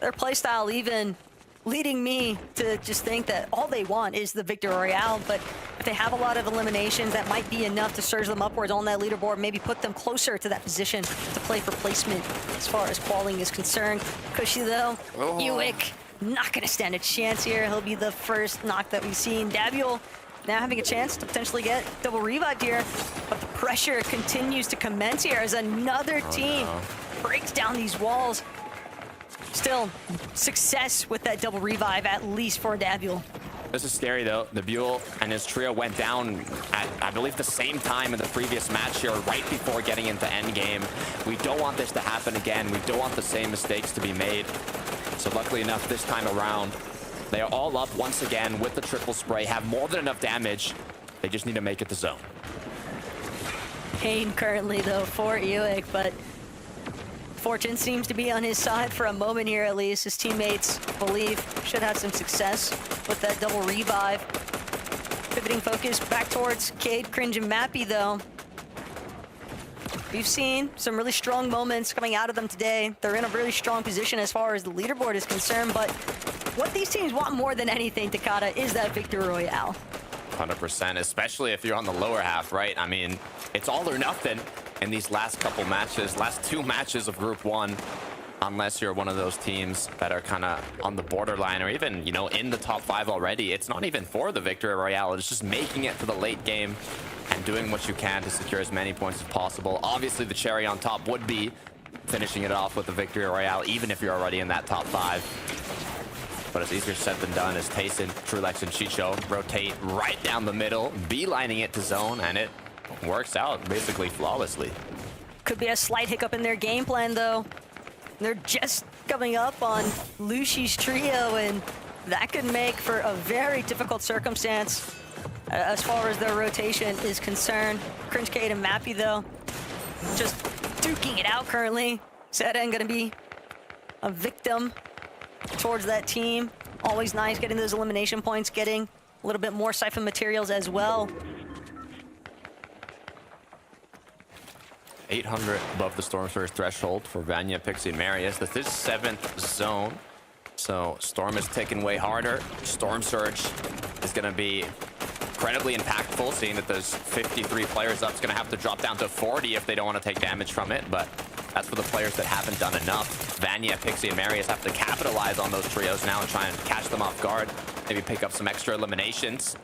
their playstyle even leading me to just think that all they want is the Victory Royale. But if They have a lot of eliminations that might be enough to surge them upwards on that leaderboard, maybe put them closer to that position to play for placement as far as qualing is concerned. Cushy though, Uik not gonna stand a chance here. He'll be the first knock that we've seen. Daviel now having a chance to potentially get double revived here, but the pressure continues to commence here as another team breaks down these walls. Still, success with that double revive, at least for Daviel. This is scary though. The Buell and his trio went down at, I believe, the same time in the previous match here, right before getting into endgame. We don't want this to happen again. We don't want the same mistakes to be made. So luckily enough, this time around, they are all up once again with the triple spray, have more than enough damage. They just need to make it to zone. Pain currently though for Uik, but fortune seems to be on his side for a moment here at least. His teammates believe should have some success with that double revive. Pivoting focus back towards Cade, Cringe, and Mappy though. We've seen some really strong moments coming out of them today. They're in a really strong position as far as the leaderboard is concerned, but what these teams want more than anything, Takada, is that victory royale. 100%, especially if you're on the lower half, right? I mean, it's all or nothing in these last couple matches, last 2 matches of Group 1, unless you're one of those teams that are kind of on the borderline or even, you know, in the top 5 already. It's not even for the victory royale. It's just making it to the late game and doing what you can to secure as many points as possible. Obviously, the cherry on top would be finishing it off with the victory royale, even if you're already in that top 5. But it's easier said than done as Tayson, Trulex, and Chicho rotate right down the middle, beelining it to zone, and it works out basically flawlessly. Could be a slight hiccup in their game plan though. They're just coming up on Lushi's trio, and that could make for a very difficult circumstance as far as their rotation is concerned. Cringe, Cade, and Mappy though, just duking it out currently. Seren gonna be a victim towards that team. Always nice getting those elimination points, getting a little bit more siphon materials as well. 800 above the Storm Surge threshold for Vanya, Pixie, and Marius. This is 7th zone, so Storm is taken way harder. Storm Surge is going to be incredibly impactful, seeing that there's 53 players up. It's going to have to drop down to 40 if they don't want to take damage from it, but that's for the players that haven't done enough. Vanya, Pixie, and Marius have to capitalize on those trios now and try and catch them off guard, maybe pick up some extra eliminations.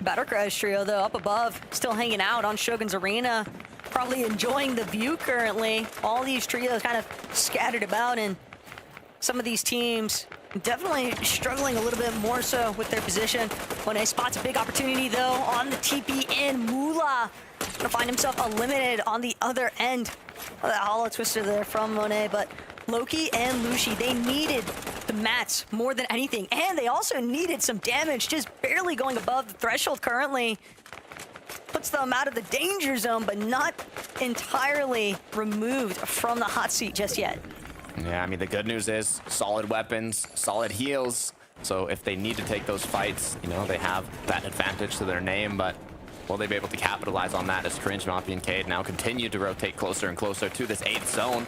Battlecry's trio, though, up above, still hanging out on Shogun's Arena, probably enjoying the view currently. All these trios kind of scattered about, and some of these teams definitely struggling a little bit more so with their position. Monet spots a big opportunity, though, on the TP in. Mula gonna find himself eliminated on the other end. Well, that hollow twister there from Monet, but Loki and Lushi, they needed the mats more than anything, and they also needed some damage, just barely going above the threshold currently. Puts them out of the danger zone, but not entirely removed from the hot seat just yet. Yeah, I mean, the good news is solid weapons, solid heals. So if they need to take those fights, you know, they have that advantage to their name, but will they be able to capitalize on that as Cringe, Mappy, and Cade now continue to rotate closer and closer to this 8th zone?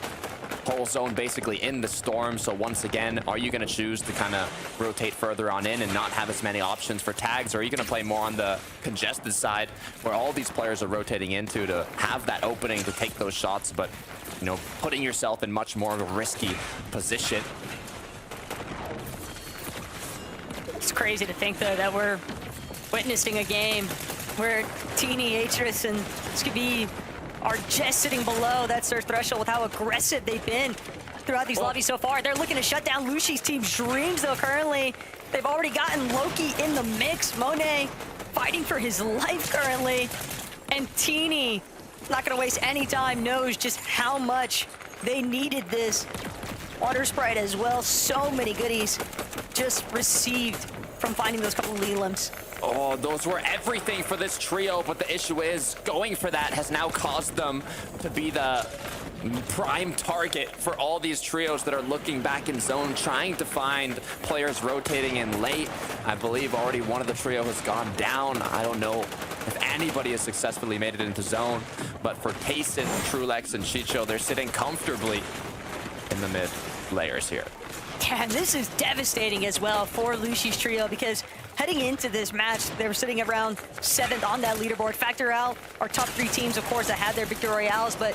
Whole zone basically in the storm. So once again, are you going to choose to kind of rotate further on in and not have as many options for tags? Or are you going to play more on the congested side where all these players are rotating into to have that opening to take those shots, but, you know, putting yourself in much more of a risky position? It's crazy to think, though, that we're witnessing a game where Teeny, Atris, and Skibby are just sitting below that surge threshold with how aggressive they've been throughout these lobbies so far. They're looking to shut down Lushi's team's dreams, though, currently. They've already gotten Loki in the mix. Monet fighting for his life currently. And Teeny, not going to waste any time, knows just how much they needed this. Water Sprite as well. So many goodies just received from finding those couple of Lelims. Oh, those were everything for this trio, but the issue is going for that has now caused them to be the prime target for all these trios that are looking back in zone, trying to find players rotating in late. I believe already one of the trio has gone down. I don't know if anybody has successfully made it into zone, but for Tayson, Trulex, and Chicho, they're sitting comfortably in the mid layers here. Yeah, and this is devastating as well for Lucy's trio because heading into this match, they were sitting around 7th on that leaderboard. Factor out our top 3 teams, of course, that had their Victory Royales, but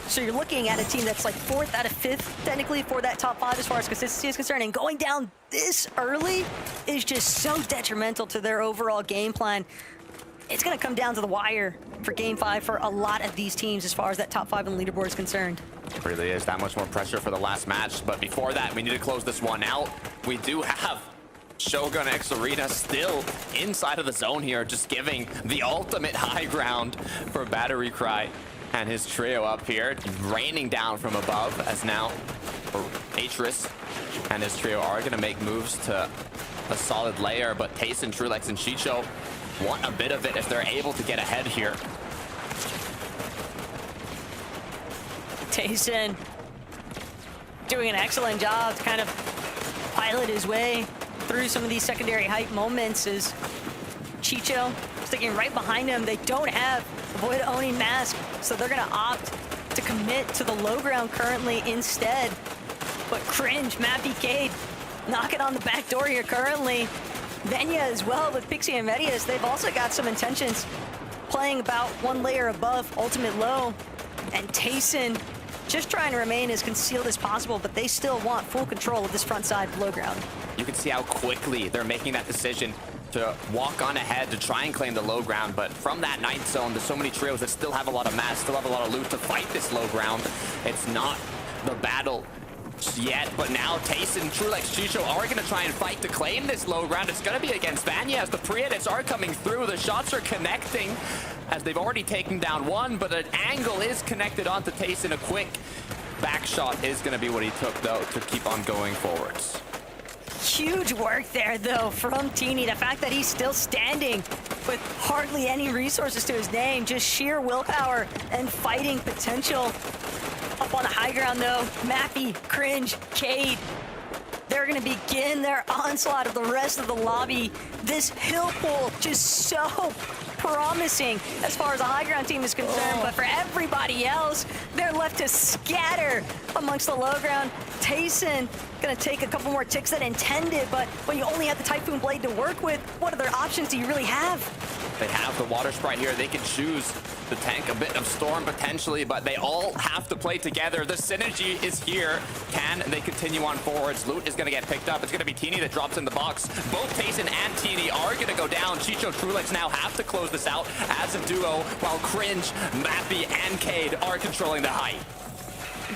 so you're looking at a team that's like 4th out of 5th, technically, for that top 5 as far as consistency is concerned, and going down this early is just so detrimental to their overall game plan. It's going to come down to the wire for Game 5 for a lot of these teams as far as that top 5 in the leaderboard is concerned. It really is that much more pressure for the last match, but before that, we need to close this one out. We do have Shogun X Arena still inside of the zone here, just giving the ultimate high ground for Battery Cry and his trio up here, raining down from above as now Atris and his trio are going to make moves to a solid layer, but Tayson, Trulex, and Chicho want a bit of it if they're able to get ahead here. Tayson doing an excellent job to kind of pilot his way through some of these secondary hype moments as Chicho sticking right behind him. They don't have the Void Oni mask, so they're going to opt to commit to the low ground currently instead. But Cringe, Mappy, Cade knocking on the back door here currently. Venya as well with Pixie and Medius. They've also got some intentions playing about 1 layer above Ultimate Low. And Tayson just trying to remain as concealed as possible, but they still want full control of this front side below ground. You can see how quickly they're making that decision to walk on ahead to try and claim the low ground, but from that 9th zone, there's so many trios that still have a lot of mass, still have a lot of loot to fight this low ground. It's not the battle yet, but now Tayson, Trulex, Chicho are going to try and fight to claim this low ground. It's going to be against Vanya as the pre-edits are coming through. The shots are connecting as they've already taken down one, but an angle is connected onto Tayson. A quick back shot is going to be what he took, though, to keep on going forwards. Huge work there, though, from Teeny. The fact that he's still standing with hardly any resources to his name, just sheer willpower and fighting potential. Up on the high ground, though, Mappy, Cringe, Cade, they're going to begin their onslaught of the rest of the lobby. This hill pull just so promising as far as the high ground team is concerned, but for everybody else, they're left to scatter amongst the low ground. Tayson gonna take a couple more ticks than intended, but when you only have the Typhoon Blade to work with, what other options do you really have? They have the Water Sprite here. They can choose to tank a bit of Storm potentially, but they all have to play together. The synergy is here. Can they continue on forwards? Loot is going to get picked up. It's going to be Teeny that drops in the box. Both Tayson and Teeny are going to go down. Chicho, Trulex now have to close this out as a duo, while Cringe, Mappy, and Cade are controlling the height.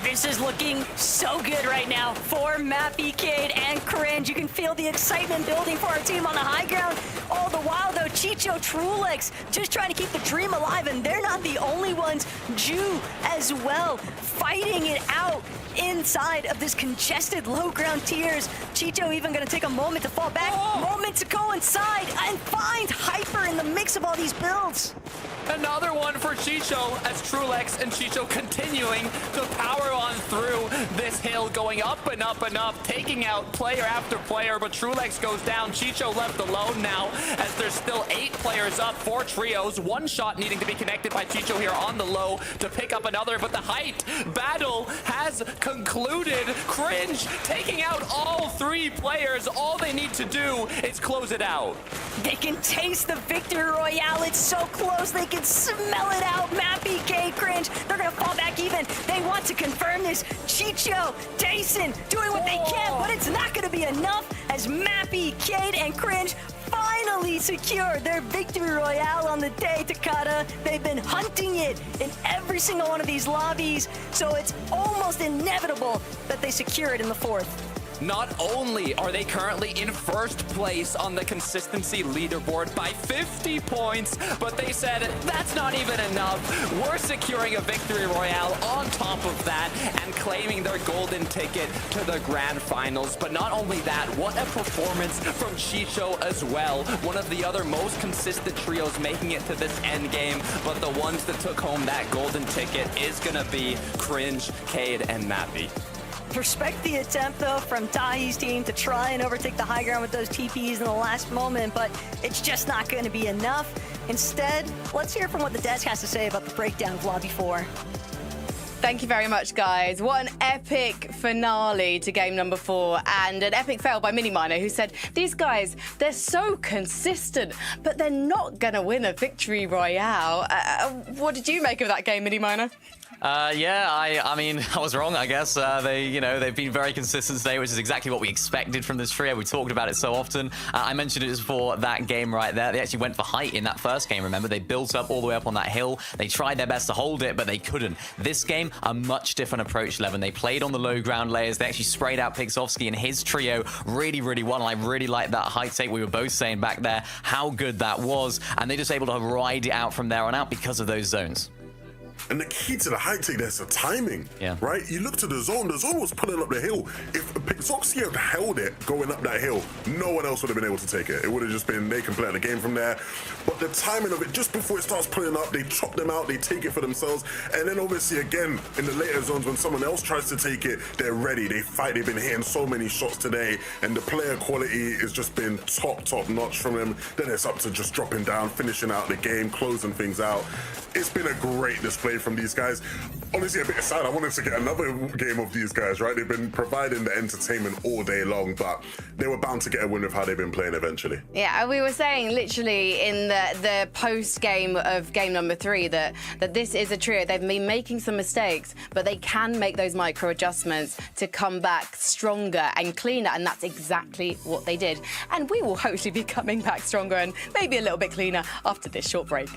This is looking so good right now for Mappy, Cade, and Cringe. You can feel the excitement building for our team on the high ground. All the while, though, Chicho, Trulex just trying to keep the dream alive, and they're not the only ones. Ju as well, fighting it out inside of this congested low ground tiers. Chicho even going to take a moment to fall back, moment to go inside and find Hyper in the mix of all these builds. Another one for Chicho as Trulex and Chicho continuing to power on through this hill, going up and up and up, taking out player after player, but Trulex goes down. Chicho left alone now as there's still 8 players up, 4 trios, 1 shot needing to be connected by Chicho here on the low to pick up another, but the height battle has concluded. Cringe taking out all 3 players. All they need to do is close it out. They can taste the victory royale. It's so close. They can smell it out. Mappy, Cade, Cringe, they're going to fall back even. They want to confirm this. Chicho, Tayson doing what they can, but it's not going to be enough as Mappy, Cade, and Cringe finally secure their victory royale on the day. Takada, they've been hunting it in every single one of these lobbies, so it's almost inevitable that they secure it in the 4th. Not only are they currently in first place on the consistency leaderboard by 50 points, but they said that's not even enough. We're securing a victory royale on top of that and claiming their golden ticket to the grand finals. But not only that, what a performance from Chicho as well. One of the other most consistent trios making it to this end game, but the ones that took home that golden ticket is gonna be Cringe, Cade, and Mappy. Respect the attempt, though, from Tahi's team to try and overtake the high ground with those TPs in the last moment, but it's just not going to be enough. Instead, let's hear from what the desk has to say about the breakdown of Lobby 4. Thank you very much, guys. What an epic finale to game number 4, and an epic fail by Miniminer, who said, these guys, they're so consistent, but they're not going to win a victory royale. What did you make of that game, Miniminer? Yeah, I mean, I was wrong, I guess. They've been very consistent today, which is exactly what we expected from this trio. We talked about it so often. I mentioned it before that game right there. They actually went for height in that first game, remember? They built up all the way up on that hill. They tried their best to hold it, but they couldn't. This game, a much different approach, Levin. They played on the low ground layers. They actually sprayed out Pixovsky, and his trio really, really won. I really like that height take. We were both saying back there how good that was, and they're just able to ride it out from there on out because of those zones. And the key to the height take there's the timing, right? You look to the zone was pulling up the hill. If Pixoxy had held it going up that hill, no one else would have been able to take it. It would have just been, they can play out the game from there. But the timing of it, just before it starts pulling up, they chop them out, they take it for themselves. And then obviously again, in the later zones, when someone else tries to take it, they're ready, they fight. They've been hitting so many shots today, and the player quality has just been top notch from them. Then it's up to just dropping down, finishing out the game, closing things out. It's been a great display from these guys. Honestly, a bit sad. I wanted to get another game of these guys, right? They've been providing the entertainment all day long, but they were bound to get a win with how they've been playing eventually. Yeah, we were saying literally in the post-game of game number 3 that this is a trio. They've been making some mistakes, but they can make those micro adjustments to come back stronger and cleaner, and that's exactly what they did. And we will hopefully be coming back stronger and maybe a little bit cleaner after this short break.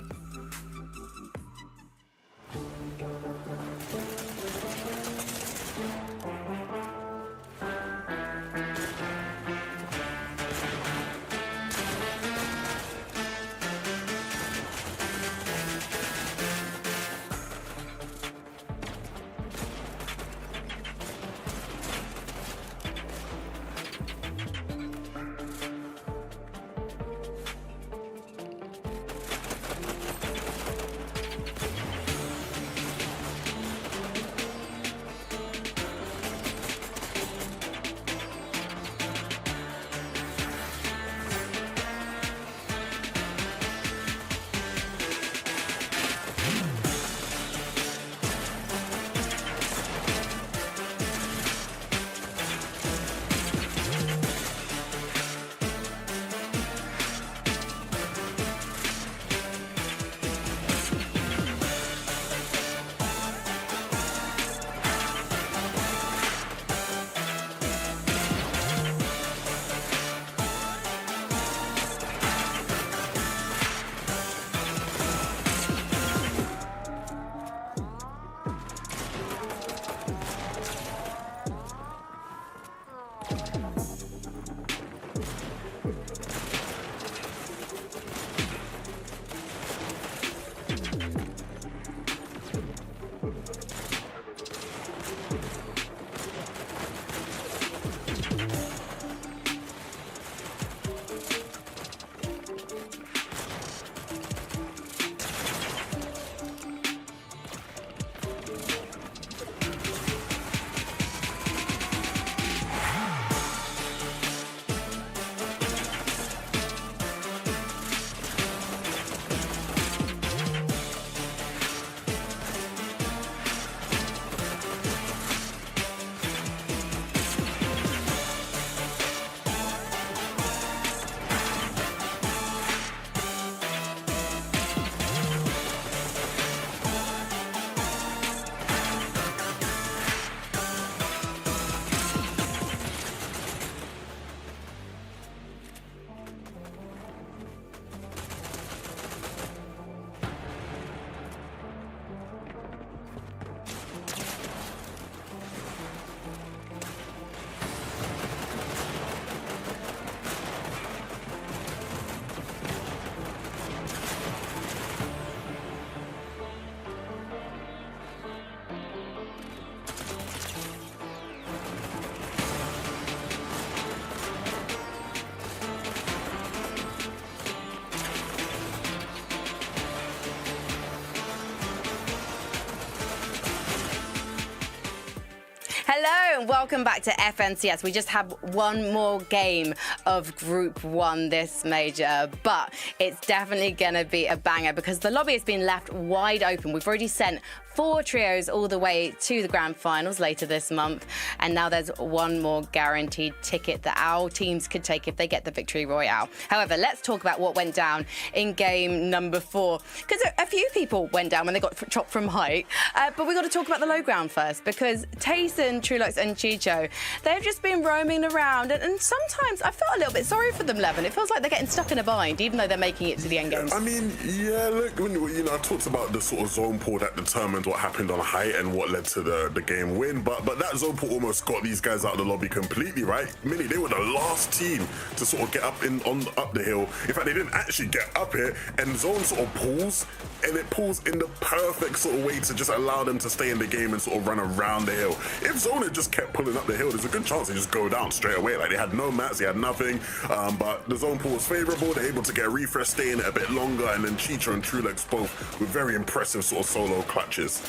Hello and welcome back to FNCS. We just have one more game of Group 1 this major, but it's definitely going to be a banger because the lobby has been left wide open. We've already sent 4 trios all the way to the grand finals later this month. And now there's one more guaranteed ticket that our teams could take if they get the Victory Royale. However, let's talk about what went down in game number 4. Because a few people went down when they got chopped from height. But we've got to talk about the low ground first, because Tayson, Trulux and Chicho, they've just been roaming around. And sometimes I felt a little bit sorry for them, Levin. It feels like they're getting stuck in a bind, even though they're making it to the end games. I mean, yeah, look, when I talked about the sort of zone pull that determined what happened on height and what led to the game win, but that zone pull almost got these guys out of the lobby completely, right? Mini, they were the last team to sort of get up the hill. In fact, they didn't actually get up it, and zone sort of pulls, and it pulls in the perfect sort of way to just allow them to stay in the game and sort of run around the hill. If zone had just kept pulling up the hill, there's a good chance they just go down straight away. Like, they had no mats, they had nothing, but the zone pull was favorable. They're able to get a refresh, stay in it a bit longer, and then Chicho and Trulux both with very impressive sort of solo clutches.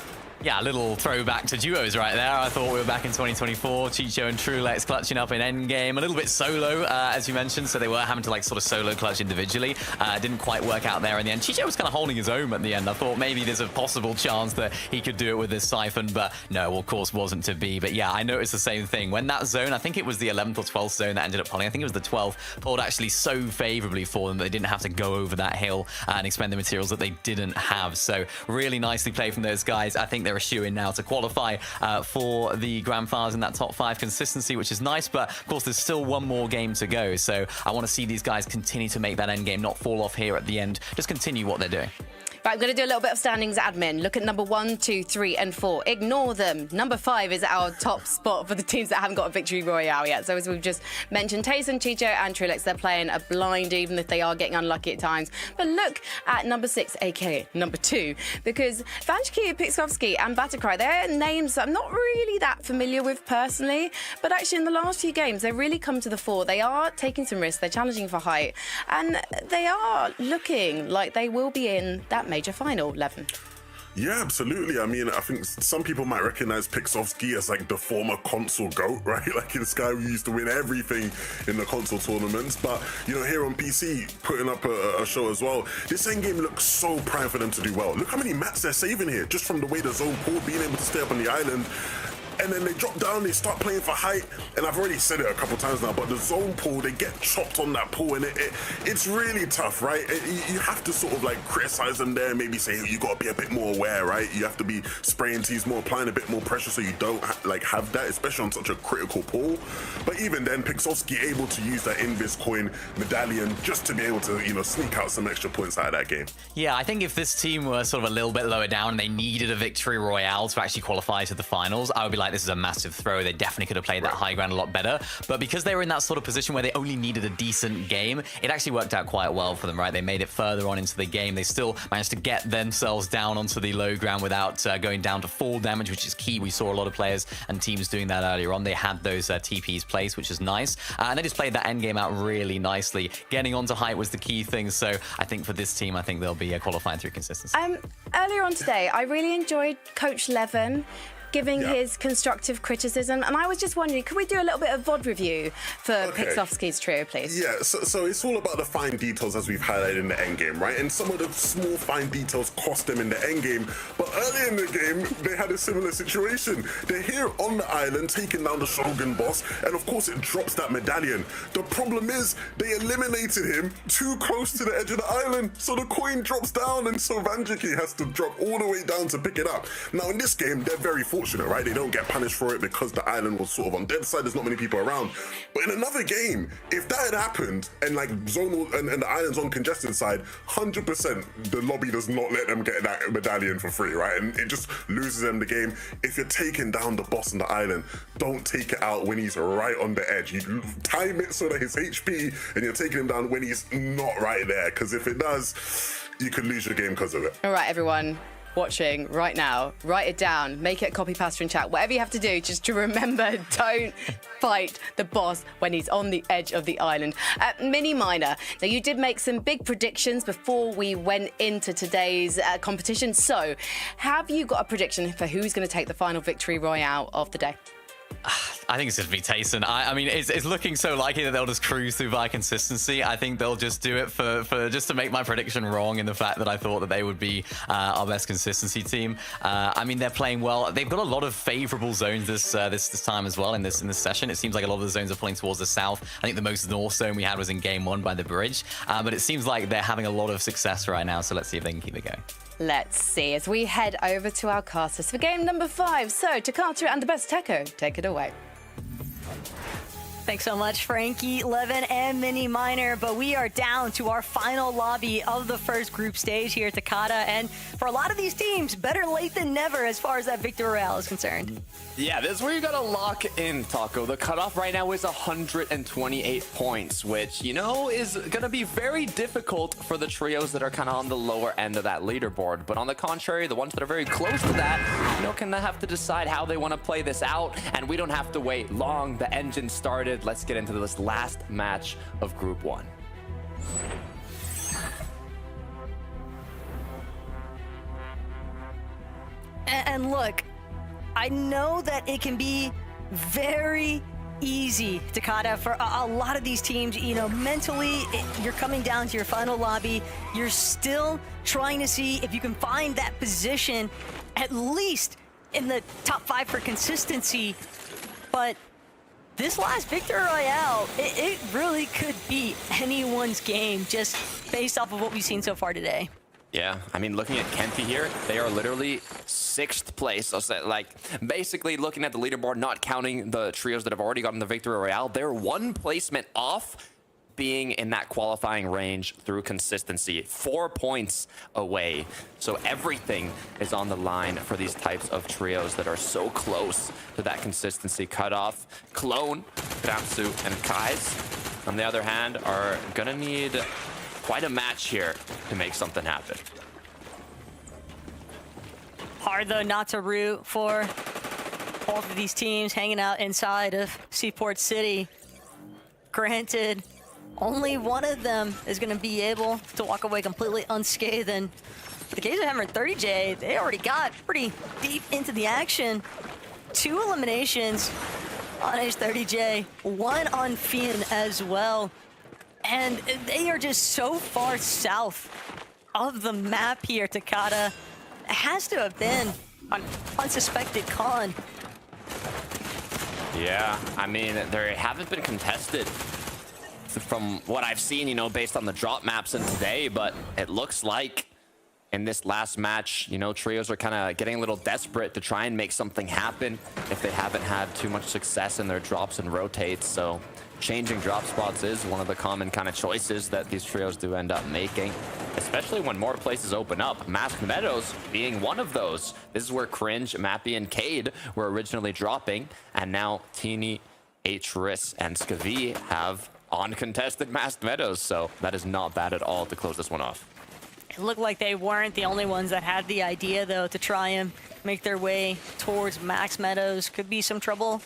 Yeah, a little throwback to duos right there. I thought we were back in 2024. Chicho and Trulux clutching up in endgame. A little bit solo, as you mentioned, so they were having to like sort of solo clutch individually. Didn't quite work out there in the end. Chicho was kind of holding his own at the end. I thought maybe there's a possible chance that he could do it with this Siphon, but no, of course wasn't to be. But yeah, I noticed the same thing. When that zone, I think it was the 11th or 12th zone that ended up pulling. I think it was the 12th, pulled actually so favorably for them that they didn't have to go over that hill and expend the materials that they didn't have. So really nicely played from those guys. I think they're a shoe-in now to qualify for the grand finals in that top 5 consistency, which is nice, but of course there's still one more game to go, so I want to see these guys continue to make that end game, not fall off here at the end, just continue what they're doing. Right, I'm going to do a little bit of standings admin. Look at number 1, 2, 3 and 4. Ignore them. Number 5 is our top spot for the teams that haven't got a Victory Royale yet. So as we've just mentioned, Tayson, Chicho and Trulux, they're playing a blind, even if they are getting unlucky at times. But look at number 6, aka number 2, because Vanchiki, Pixkovsky and Battlecry, they're names that I'm not really that familiar with personally, but actually in the last few games, they've really come to the fore. They are taking some risks, they're challenging for height, and they are looking like they will be in that major final, Levin. Yeah, absolutely. I mean, I think some people might recognize Pixovsky as like the former console GOAT, right? Like this guy who used to win everything in the console tournaments. But, you know, here on PC, putting up a show as well, this endgame looks so prime for them to do well. Look how many mats they're saving here, just from the way the zone pulled, being able to stay up on the island. And then they drop down, they start playing for height, and I've already said it a couple times now, but the zone pull, they get chopped on that pull, and it's really tough, right? You have to sort of like criticize them there, maybe say you got to be a bit more aware, right? You have to be spraying tees more, applying a bit more pressure so you don't have that, especially on such a critical pull. But even then, Pixovsky able to use that Invis coin medallion just to be able to, you know, sneak out some extra points out of that game. Yeah, I think if this team were sort of a little bit lower down and they needed a Victory Royale to actually qualify to the finals, I would be like, this is a massive throw. They definitely could have played that high ground a lot better. But because they were in that sort of position where they only needed a decent game, it actually worked out quite well for them, right? They made it further on into the game. They still managed to get themselves down onto the low ground without going down to fall damage, which is key. We saw a lot of players and teams doing that earlier on. They had those TPs placed, which is nice. And they just played that end game out really nicely. Getting onto height was the key thing. So I think for this team, I think they'll be qualifying through consistency. Earlier on today, I really enjoyed Coach Levin giving his constructive criticism, and I was just wondering, could we do a little bit of VOD review for Pixovsky's trio, please? Yeah, so it's all about the fine details, as we've highlighted in the end game, right? And some of the small fine details cost them in the end game, but earlier in the game, they had a similar situation. They're here on the island, taking down the Shogun boss, and of course it drops that medallion. The problem is, they eliminated him too close to the edge of the island, so the coin drops down, and so Vanjiki has to drop all the way down to pick it up. Now in this game, they're very fortunate, right? They don't get punished for it because the island was sort of on dead side. There's not many people around. But in another game, if that had happened and like zone and the island's on congested side, 100% the lobby does not let them get that medallion for free, right? And it just loses them the game. If you're taking down the boss on the island, don't take it out when he's right on the edge. You time it so that his HP and you're taking him down when he's not right there. Because if it does, you could lose your game because of it. All right, everyone watching right now, write it down, make it a copy paste in chat, whatever you have to do just to remember, don't fight the boss when he's on the edge of the island. Mini Miner, now you did make some big predictions before we went into today's competition, so have you got a prediction for who's going to take the final Victory Royale of the day? I think it's going to be Tayson. I mean, it's looking so likely that they'll just cruise through by consistency. I think they'll just do it for just to make my prediction wrong in the fact that I thought that they would be our best consistency team. I mean, they're playing well. They've got a lot of favorable zones this time as well in this session. It seems like a lot of the zones are pulling towards the south. I think the most north zone we had was in game 1 by the bridge. But it seems like they're having a lot of success right now. So let's see if they can keep it going. Let's see as we head over to our casters for game number 5. So Takata and the best Techo, take it away. Thanks so much, Frankie, Levin, and Mini Miner. But we are down to our final lobby of the first group stage here at Takata. And for a lot of these teams, better late than never as far as that Victor Royale is concerned. Yeah, this is where you gotta lock in, Taco. The cutoff right now is 128 points, which, you know, is gonna be very difficult for the trios that are kind of on the lower end of that leaderboard. But on the contrary, the ones that are very close to that, you know, can have to decide how they want to play this out. And we don't have to wait long. The engine started. Let's get into this last match of Group 1. And look, I know that it can be very easy, Takata, for a lot of these teams. You know, mentally, you're coming down to your final lobby. You're still trying to see if you can find that position, at least in the top 5 for consistency. But this last Victor Royale, it really could be anyone's game just based off of what we've seen so far today. Yeah, I mean, looking at Kenty here, they are literally 6th place. So, like, basically looking at the leaderboard, not counting the trios that have already gotten the Victory Royale, they're 1 placement off being in that qualifying range through consistency, 4 points away. So everything is on the line for these types of trios that are so close to that consistency cutoff. Clone, Gramsu, and Kais, on the other hand, are gonna need quite a match here to make something happen. Hard, though, not to root for both of these teams hanging out inside of Seaport City. Granted, only one of them is going to be able to walk away completely unscathed. And for the case of Hammer and 30J, they already got pretty deep into the action. 2 eliminations on H30J, 1 on Fian as well. And they are just so far south of the map here, Takata. It has to have been an unsuspected con. Yeah, I mean, they haven't been contested from what I've seen, you know, based on the drop maps in today, but it looks like in this last match, you know, trios are kind of getting a little desperate to try and make something happen if they haven't had too much success in their drops and rotates. So changing drop spots is one of the common kind of choices that these trios do end up making, especially when more places open up. Masked Meadows being one of those. This is where Cringe, Mappy, and Cade were originally dropping, and now Teeny, H-Riss, and Skavi have uncontested Masked Meadows, so that is not bad at all to close this one off. It looked like they weren't the only ones that had the idea, though, to try and make their way towards Masked Meadows. Could be some trouble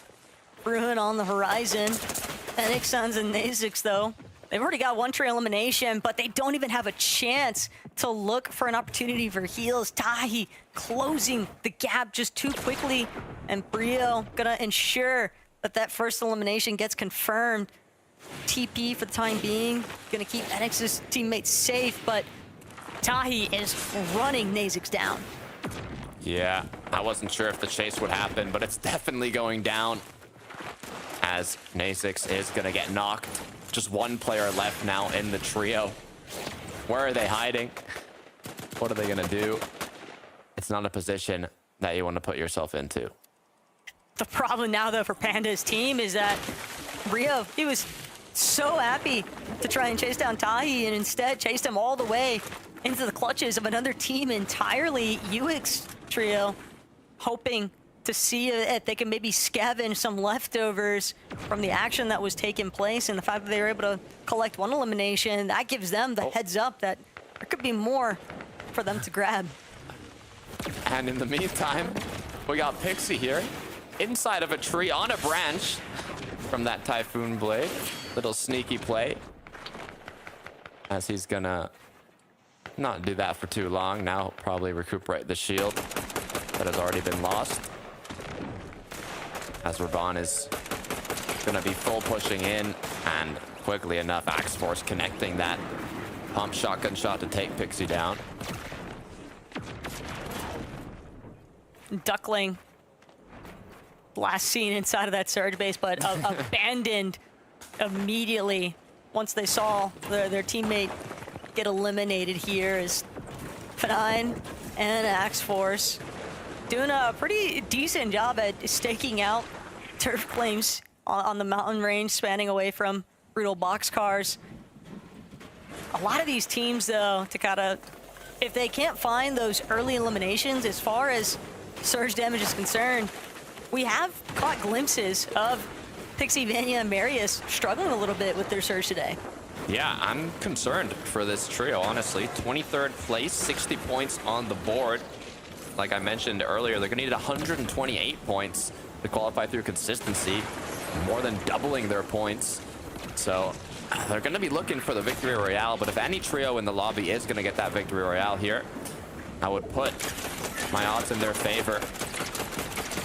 brewing on the horizon. Fenix Suns and Nasix, though, they've already got 1 trio elimination, but they don't even have a chance to look for an opportunity for heals. Tahi closing the gap just too quickly, and Brio gonna ensure that that first elimination gets confirmed. TP for the time being, gonna keep Enix's teammates safe, but Tahi is running Nasix down. Yeah, I wasn't sure if the chase would happen, but it's definitely going down as Nasix is gonna get knocked. Just 1 player left now in the trio. Where are they hiding? What are they gonna do? It's not a position that you want to put yourself into. The problem now, though, for Panda's team is that Rio, he was so happy to try and chase down Tahi, and instead chased him all the way into the clutches of another team entirely. UX trio hoping to see if they can maybe scavenge some leftovers from the action that was taking place, and the fact that they were able to collect 1 elimination, that gives them the heads up that there could be more for them to grab. And in the meantime, we got Pixie here inside of a tree on a branch from that Typhoon Blade. Little sneaky play as he's gonna not do that for too long. Now probably recuperate the shield that has already been lost. as Raban is going to be full pushing in, and quickly enough, Axe Force connecting that pump shotgun shot to take Pixie down. Duckling, last seen inside of that Surge base, but abandoned immediately once they saw their teammate get eliminated here. Is Fnatic and Axe Force doing a pretty decent job at staking out turf claims on the mountain range, spanning away from brutal boxcars. A lot of these teams, though, Takada, if they can't find those early eliminations, as far as Surge damage is concerned, we have caught glimpses of Pixie, Vanya, and Marius struggling a little bit with their Surge today. Yeah, I'm concerned for this trio, honestly. 23rd place, 60 points on the board. Like I mentioned earlier, they're gonna need 128 points to qualify through consistency, more than doubling their points. So they're gonna be looking for the Victory Royale, but if any trio in the lobby is gonna get that Victory Royale here, I would put my odds in their favor.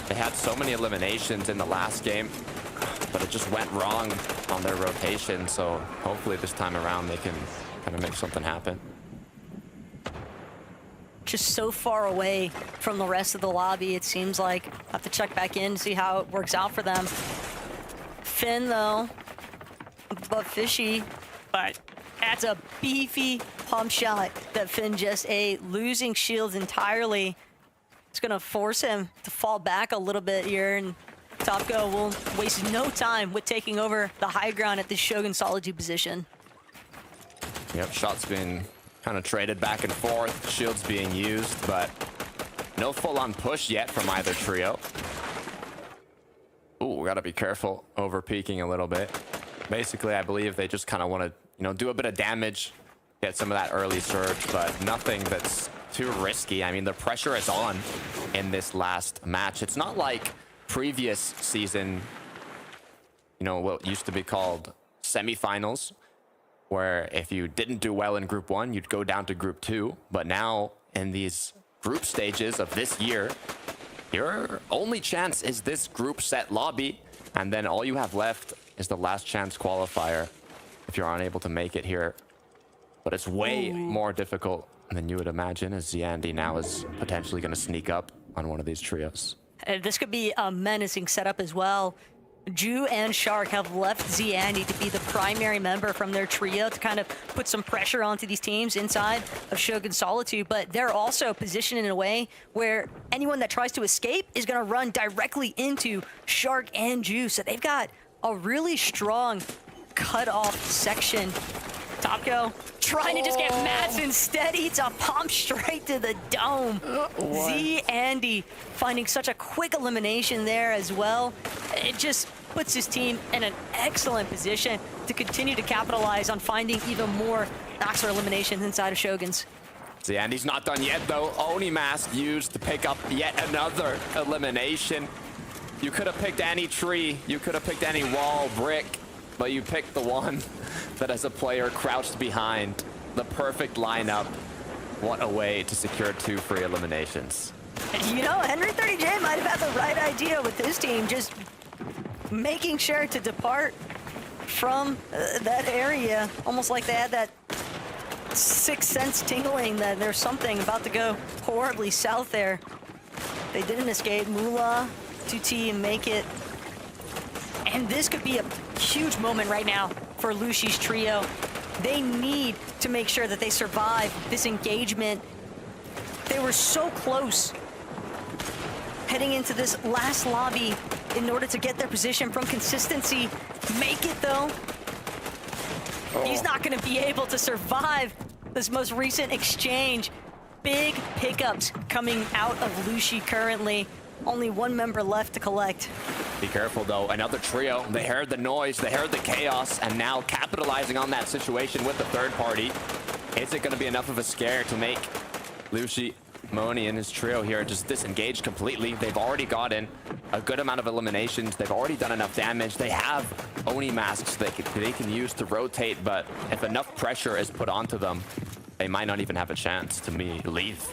They had so many eliminations in the last game, but it just went wrong on their rotation. So hopefully this time around they can kind of make something happen. Just so far away from the rest of the lobby, it seems like. Have to check back in to see how it works out for them. Finn, though, above Fishy, but that's a beefy pump shot that Finn just ate, losing shields entirely. It's gonna force him to fall back a little bit here, and Topco will waste no time with taking over the high ground at this Shogun Solitude position. Yep, shots being kind of traded back and forth, shields being used, but no full-on push yet from either trio. Ooh, gotta be careful over peeking a little bit. Basically, I believe they just kind of want to, do a bit of damage, get some of that early surge, but nothing that's too risky. I mean, the pressure is on in this last match. It's not like previous season, what used to be called semifinals, where if you didn't do well in Group 1, you'd go down to Group 2. But now, in these group stages of this year, your only chance is this group set lobby, and then all you have left is the last chance qualifier if you're unable to make it here. But it's way more difficult than you would imagine, as Ziandi now is potentially going to sneak up on one of these trios. This could be a menacing setup as well. Ju and Shark have left Ziandi to be the primary member from their trio to kind of put some pressure onto these teams inside of Shogun Solitude, but they're also positioned in a way where anyone that tries to escape is going to run directly into Shark and Ju. So they've got a really strong cut-off section. Topco trying to just get Mats instead, eats a pump straight to the dome. Ziandi finding such a quick elimination there as well. It just puts his team in an excellent position to continue to capitalize on finding even more Noxer eliminations inside of Shoguns. Ziandi's not done yet, though. Oni Mask used to pick up yet another elimination. You could have picked any tree, you could have picked any wall, brick, but you picked the one that as a player crouched behind. The perfect lineup. What a way to secure 2 free eliminations. Henry 30J might have had the right idea with his team, just making sure to depart from that area. Almost like they had that sixth sense tingling that there's something about to go horribly south there. They didn't escape. Moolah, 2T, and make it. And this could be a huge moment right now for Lushi's trio. They need to make sure that they survive this engagement. They were so close heading into this last lobby in order to get their position from consistency. Make it, though. He's not going to be able to survive this most recent exchange. Big pickups coming out of Lushi currently. Only one member left to collect. Be careful, though. Another trio. They heard the noise, they heard the chaos, and now capitalizing on that situation with the third party. Is it going to be enough of a scare to make Lushi, Moni, and his trio here just disengage completely? They've already gotten a good amount of eliminations. They've already done enough damage. They have Oni masks that they can use to rotate, but if enough pressure is put onto them, they might not even have a chance to leave.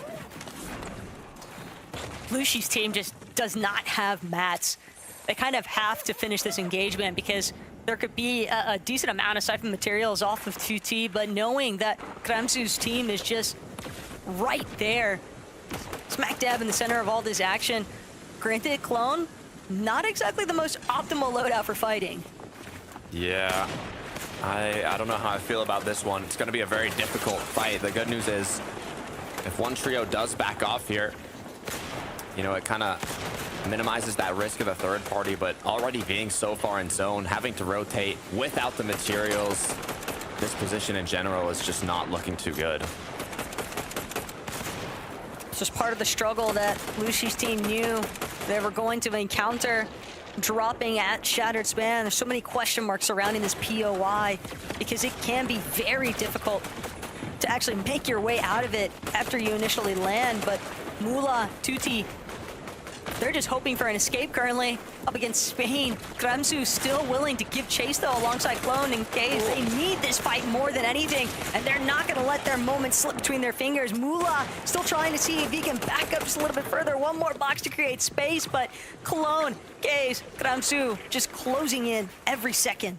Lushi's team just does not have mats. they kind of have to finish this engagement because there could be a decent amount of siphon materials off of 2T, but knowing that Kramsu's team is just right there, smack dab in the center of all this action. Granted, Clone, not exactly the most optimal loadout for fighting. Yeah, I don't know how I feel about this one. It's going to be a very difficult fight. The good news is, if one trio does back off here, you know, it kind of minimizes that risk of a third party, but already being so far in zone, having to rotate without the materials, this position in general is just not looking too good. It's just part of the struggle that Lucy's team knew they were going to encounter, dropping at Shattered Span. There's so many question marks surrounding this POI because it can be very difficult to actually make your way out of it after you initially land. But Mula, 2T, they're just hoping for an escape currently up against Spain. Kramsu still willing to give chase though alongside Clone and Case. They need this fight more than anything, and they're not gonna let their moment slip between their fingers. Mula still trying to see if he can back up just a little bit further. One more box to create space, but Clone, Case, Kramsu just closing in every second.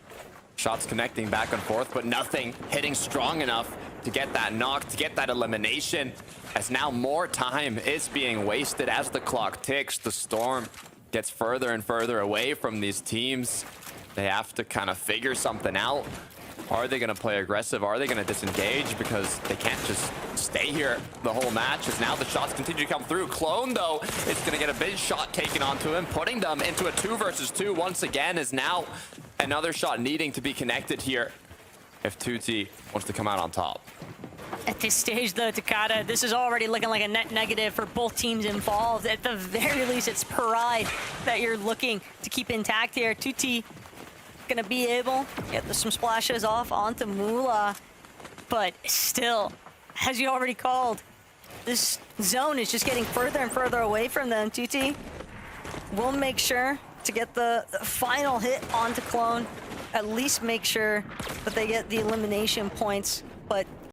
Shots connecting back and forth, but nothing hitting strong enough to get that knock, to get that elimination, as now more time is being wasted as the clock ticks. The Storm gets further and further away from these teams. They have to kind of figure something out. Are they going to play aggressive? Are they going to disengage? Because they can't just stay here the whole match, as now the shots continue to come through. Clone, though, is going to get a big shot taken onto him, putting them into a 2 versus 2 once again, is now another shot needing to be connected here if 2T wants to come out on top. At this stage, though, Takada, this is already looking like a net negative for both teams involved. At the very least, it's pride that you're looking to keep intact here. 2T gonna be able to get some splashes off onto Mula, but still, as you already called, this zone is just getting further and further away from them. 2T will make sure to get the final hit onto Clone, at least make sure that they get the elimination points, but